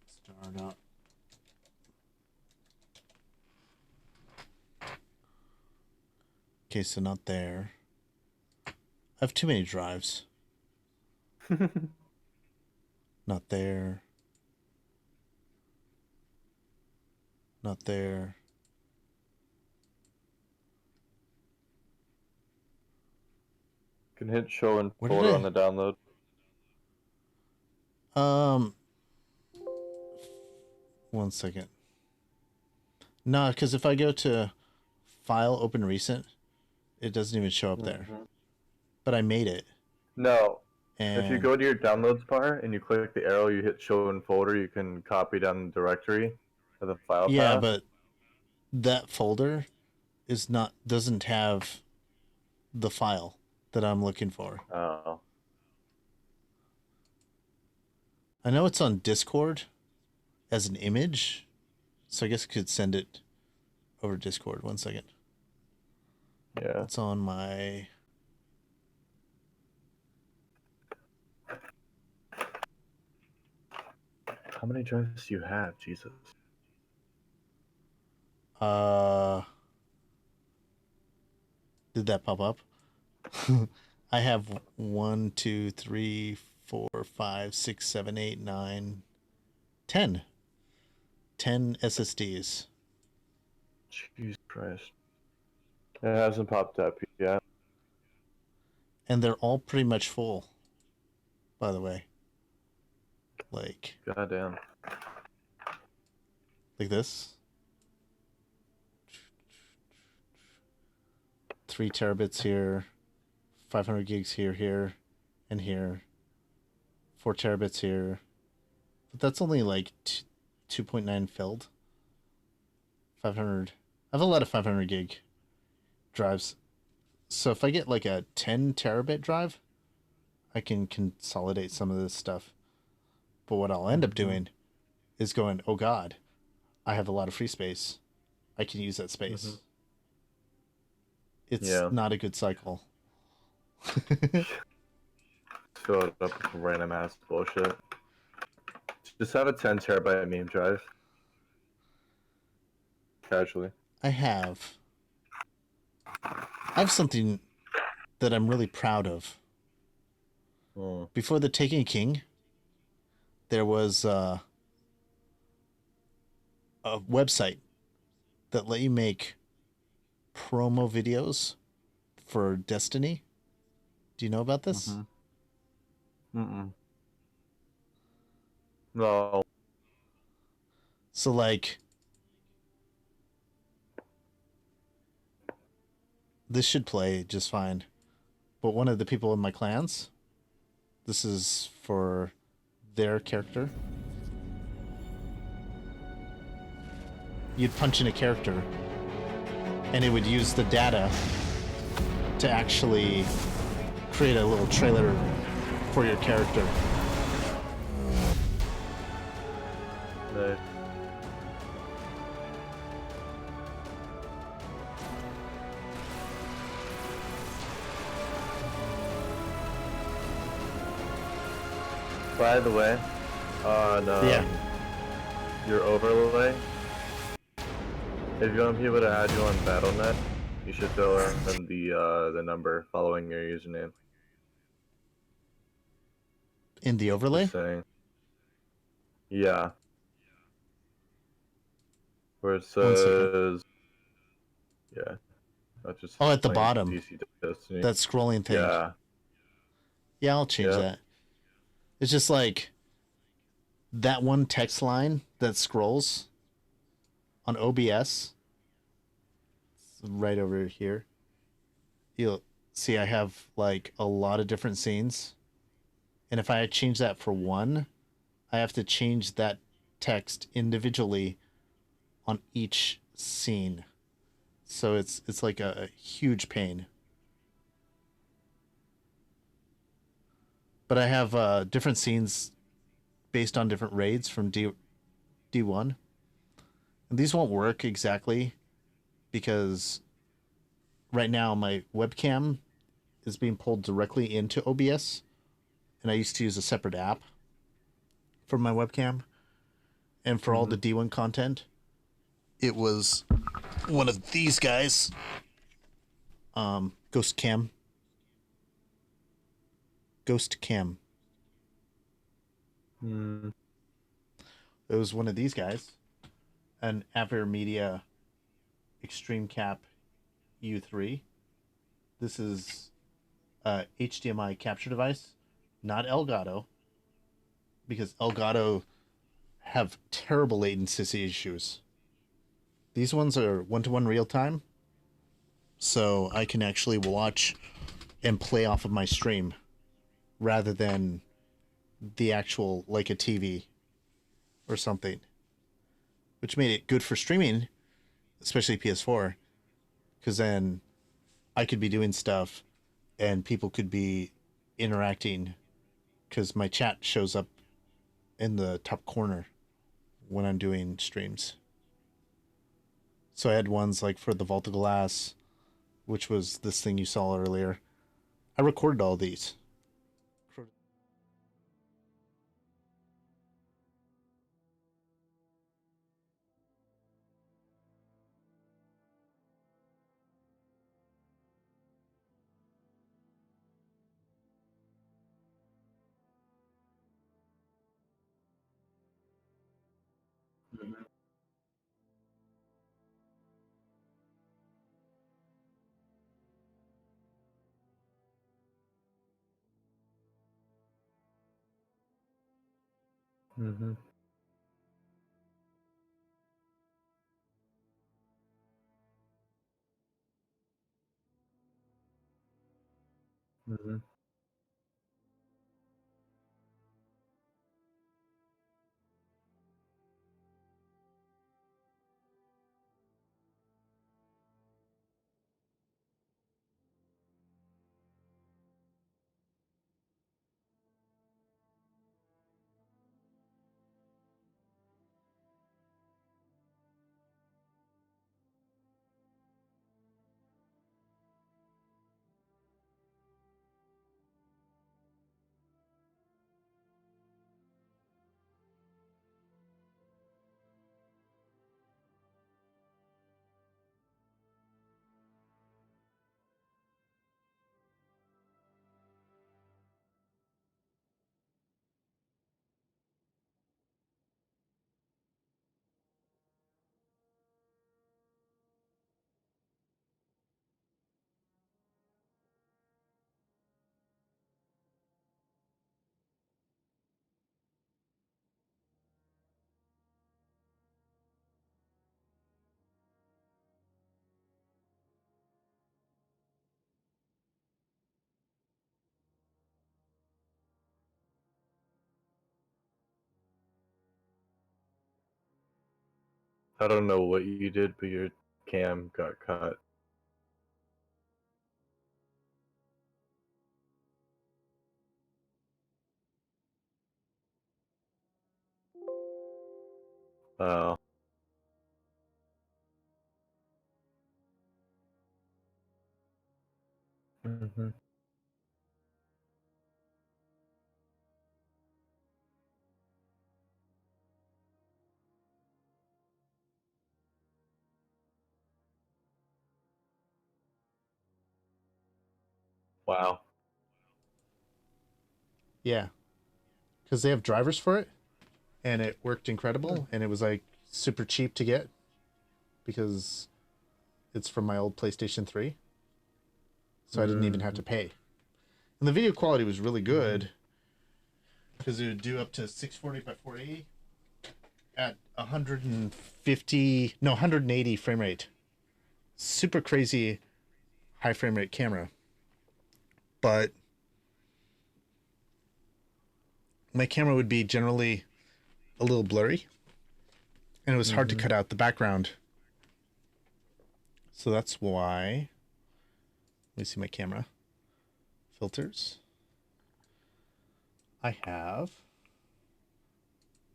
Start up. Okay, so not there. I have too many drives. Not there. Not there. You can hit show in Where did folder I- on the download. 1 second. No, because if I go to file open recent, it doesn't even show up there. But I made it. No. And If you go to your downloads bar and you click the arrow, you hit show in folder, you can copy down the directory of the file yeah, path. but that folder doesn't have the file that I'm looking for. Oh. I know it's on Discord as an image, so I guess I could send it over Discord. 1 second. Yeah. It's on my... How many drives do you have? Jesus. Did that pop up? I have 1, 2, 3, 4, 5, 6, 7, 8, 9, 10. 10 SSDs. Jesus Christ. It hasn't popped up yet. And they're all pretty much full, by the way. Like... Goddamn. Like this. 3 terabits here. 500 gigs here, and here. 4 terabits here. But that's only like 2.9 filled. 500. I have a lot of 500 gig drives. So if I get like a 10 terabit drive, I can consolidate some of this stuff. But what I'll end up doing is going, oh God, I have a lot of free space. I can use that space. It's not a good cycle. Fill it up with random ass bullshit. Just have a 10 terabyte meme drive. Casually. I have something that I'm really proud of. Before the Taken King, there was a website that let you make promo videos for Destiny. Do you know about this? No. So like, this should play just fine. But one of the people in my clans, this is for their character. You'd punch in a character, and it would use the data to actually create a little trailer for your character. Nice. By the way, on your overlay, if you want people to add you on BattleNet, you should throw in the number following your username. In the overlay? Just saying. Yeah. Where it says, yeah, not just Oh, at the playing bottom. DC Destiny. That scrolling thing. Yeah. Yeah, I'll change that. It's just like that one text line that scrolls on OBS. Right over here. You'll see I have like a lot of different scenes. And if I change that for one, I have to change that text individually on each scene. So it's like a huge pain. But I have different scenes based on different raids from D1. And these won't work exactly because right now my webcam is being pulled directly into OBS, and I used to use a separate app for my webcam. And for all the D1 content, it was one of these guys, Ghost Cam. It was one of these guys, an AverMedia Extreme Cap U3. This is a HDMI capture device, not Elgato, because Elgato have terrible latency issues. These ones are one-to-one real time, so I can actually watch and play off of my stream rather than the actual, like a TV or something, which made it good for streaming, especially PS4, because then I could be doing stuff and people could be interacting because my chat shows up in the top corner when I'm doing streams. So I had ones like for the Vault of Glass, which was this thing you saw earlier. I recorded all these. Mm-hmm. Mm-hmm. I don't know what you did, but your cam got cut. Oh. Mm-hmm. Wow. Yeah, because they have drivers for it, and it worked incredible, and it was like super cheap to get because it's from my old PlayStation 3, so I didn't even have to pay. And the video quality was really good because it would do up to 640 by 480 at 180 frame rate. Super crazy high frame rate camera. But my camera would be generally a little blurry, and it was hard to cut out the background. So that's why, let me see my camera. Filters. I have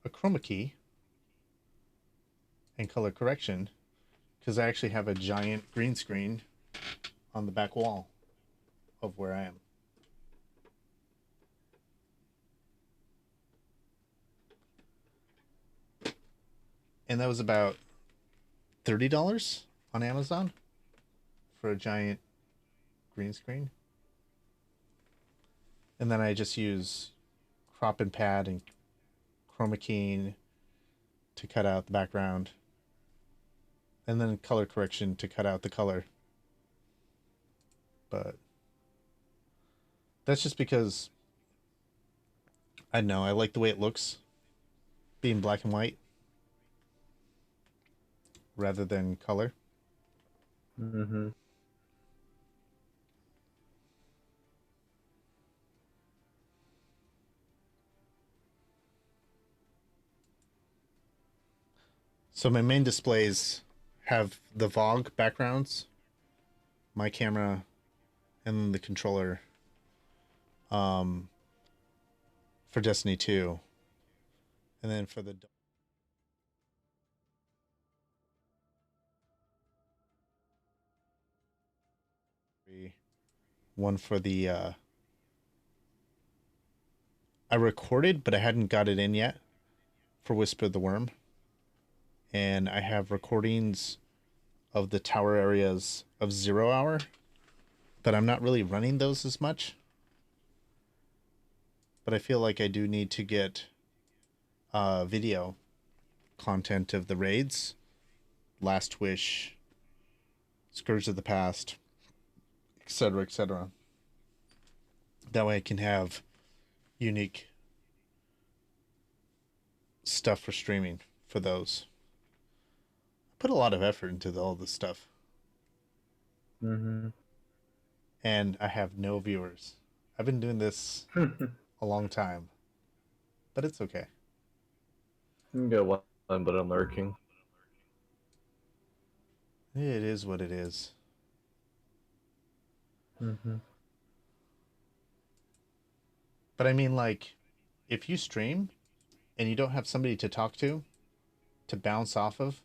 a chroma key and color correction because I actually have a giant green screen on the back wall of where I am. And that was about $30 on Amazon for a giant green screen. And then I just use crop and pad and chroma keying to cut out the background. And then color correction to cut out the color. But that's just because, I don't know, I like the way it looks being black and white rather than color. So my main displays have the VOG backgrounds, my camera, and then the controller for Destiny 2. And then for the one for the I recorded, but I hadn't got it in yet for Whisper the Worm. And I have recordings of the tower areas of 0 Hour, but I'm not really running those as much. But I feel like I do need to get video content of the raids, Last Wish, Scourge of the Past, etc., etc. That way I can have unique stuff for streaming for those. I put a lot of effort into all this stuff. And I have no viewers. I've been doing this a long time, but it's okay. You can get one, but I'm lurking. It is what it is. But I mean, like, if you stream and you don't have somebody to talk to bounce off of,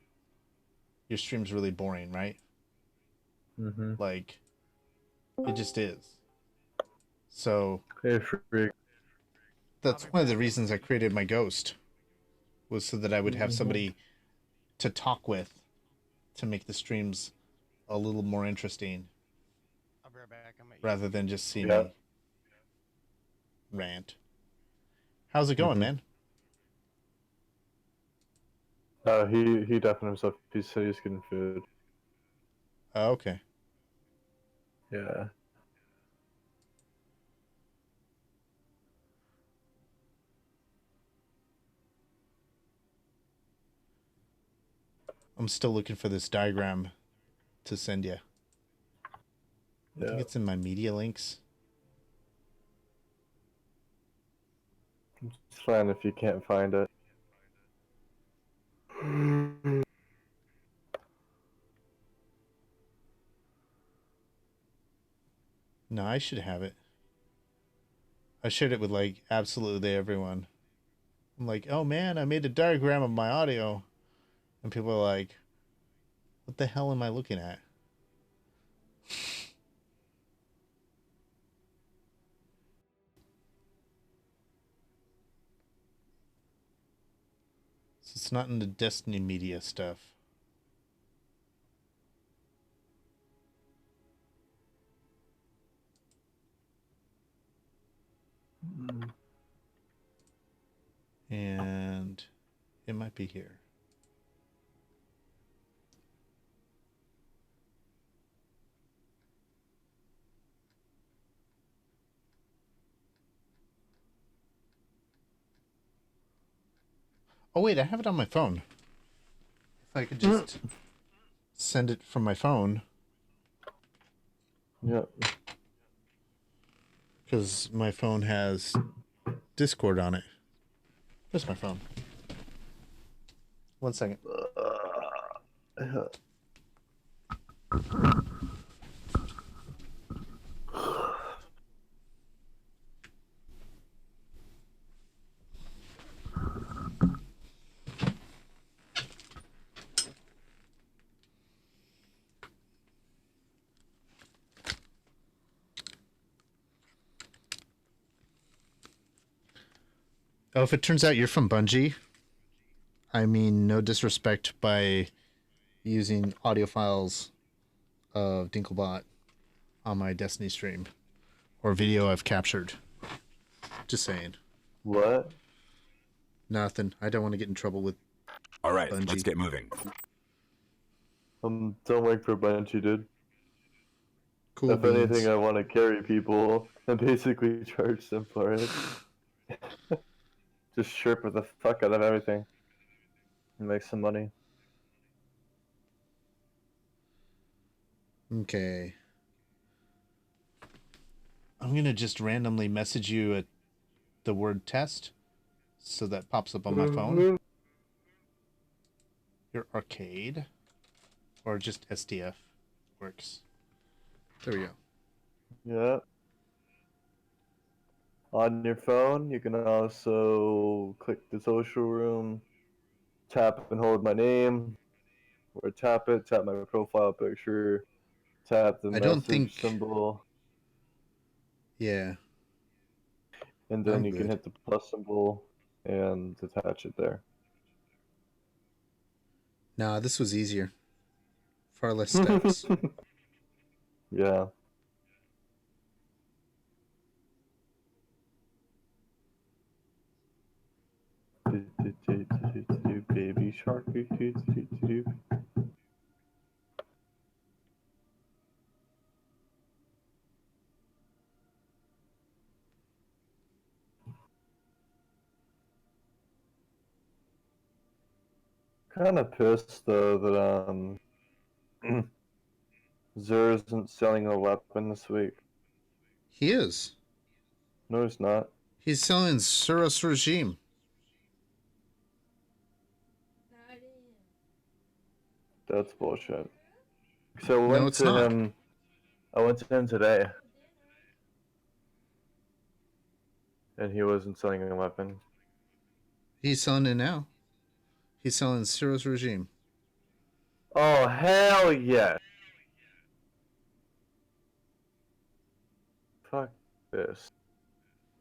your stream's really boring, right? Like, it just is. So that's one of the reasons I created my ghost, was so that I would have somebody to talk with to make the streams a little more interesting, rather than just see me rant. How's it going, man? He definitely himself. He said he's getting food. Oh, okay. Yeah. I'm still looking for this diagram to send you. I think it's in my media links. It's fine if you can't find it. No, I should have it. I shared it with like absolutely everyone. I'm like, oh man, I made a diagram of my audio. And people are like, what the hell am I looking at? So it's not in the Destiny media stuff. And it might be here. Oh wait, I have it on my phone. If I could just send it from my phone. Yep. Because my phone has Discord on it. Where's my phone? 1 second. Oh, if it turns out you're from Bungie, I mean, no disrespect by using audio files of Dinklebot on my Destiny stream or video I've captured. Just saying. What? Nothing. I don't want to get in trouble with All right, Bungie. let's get moving. Don't work for Bungie, dude. Cool If beans. anything, I want to carry people and basically charge them for it. Just chirp the fuck out of everything and make some money. Okay. I'm going to just randomly message you the word test so that pops up on my phone. Your arcade or just SDF works. There we go. Yeah. On your phone, you can also click the social room, tap and hold my name, or tap my profile picture, tap the I don't message think... symbol. Yeah. And then I'm you can good. hit the plus symbol and attach it there. Nah, this was easier. Far less steps. Yeah. Baby shark. Kind of pissed though that Zur isn't selling a weapon this week. He is. No, he's not. He's selling Suros Regime. That's bullshit. So I No, went it's to not. him. I went to him today, and he wasn't selling a weapon. He's selling it now. He's selling Suros Regime. Oh hell yeah! Fuck this.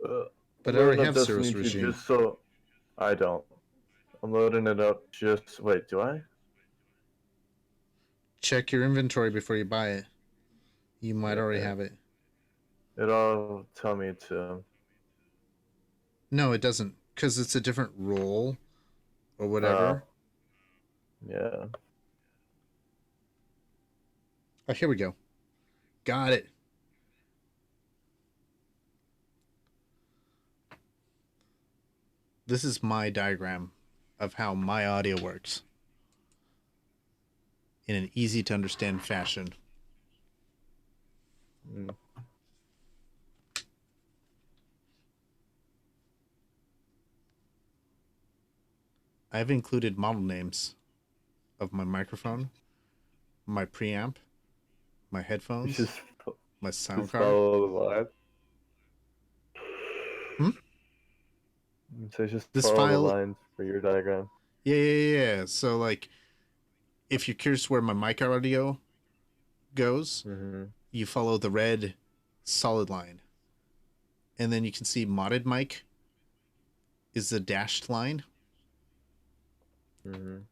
But I'm I already loading have up Destiny Suros 2 Regime. just so I don't. I'm loading it up just. Wait, do I? Check your inventory before you buy it. You might already Okay. have it. It'll tell me to. No, it doesn't. Because it's a different role or whatever. Yeah. Oh, here we go. Got it. This is my diagram of how my audio works in an easy to understand fashion. I've included model names of my microphone, my preamp, my headphones, my sound card. Follow the line. So just This follow file... the lines for your diagram. Yeah. So, like, if you're curious where my mic audio goes, you follow the red solid line. And then you can see modded mic is the dashed line. And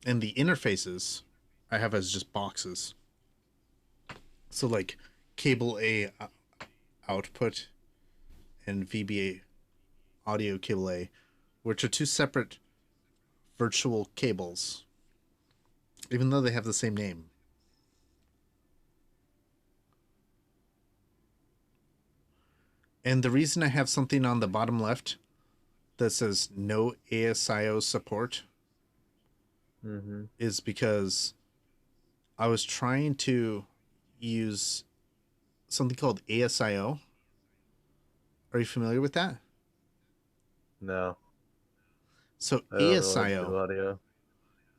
the interfaces I have as just boxes. So, like, cable A output and VBA audio cable A, which are two separate virtual cables, even though they have the same name. And the reason I have something on the bottom left that says no ASIO support is because I was trying to use something called ASIO. Are you familiar with that? No. So I don't really ASIO do audio.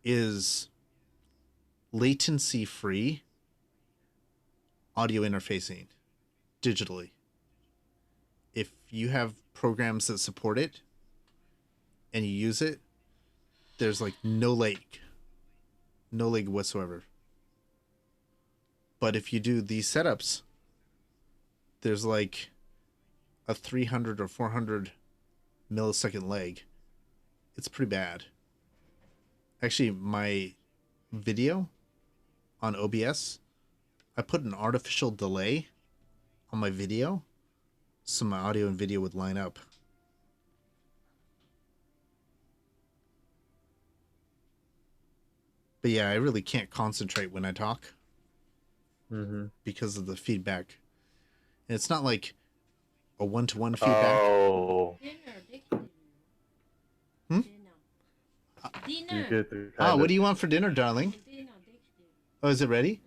is latency-free audio interfacing digitally. If you have programs that support it and you use it, there's like no lag whatsoever. But if you do these setups, there's like a 300 or 400 millisecond lag. It's pretty bad. Actually, my video on OBS, I put an artificial delay on my video so my audio and video would line up. But yeah, I really can't concentrate when I talk because of the feedback. And it's not like a one-to-one feedback. Oh. Hmm? You get the What do you want for dinner, darling? Oh, is it ready?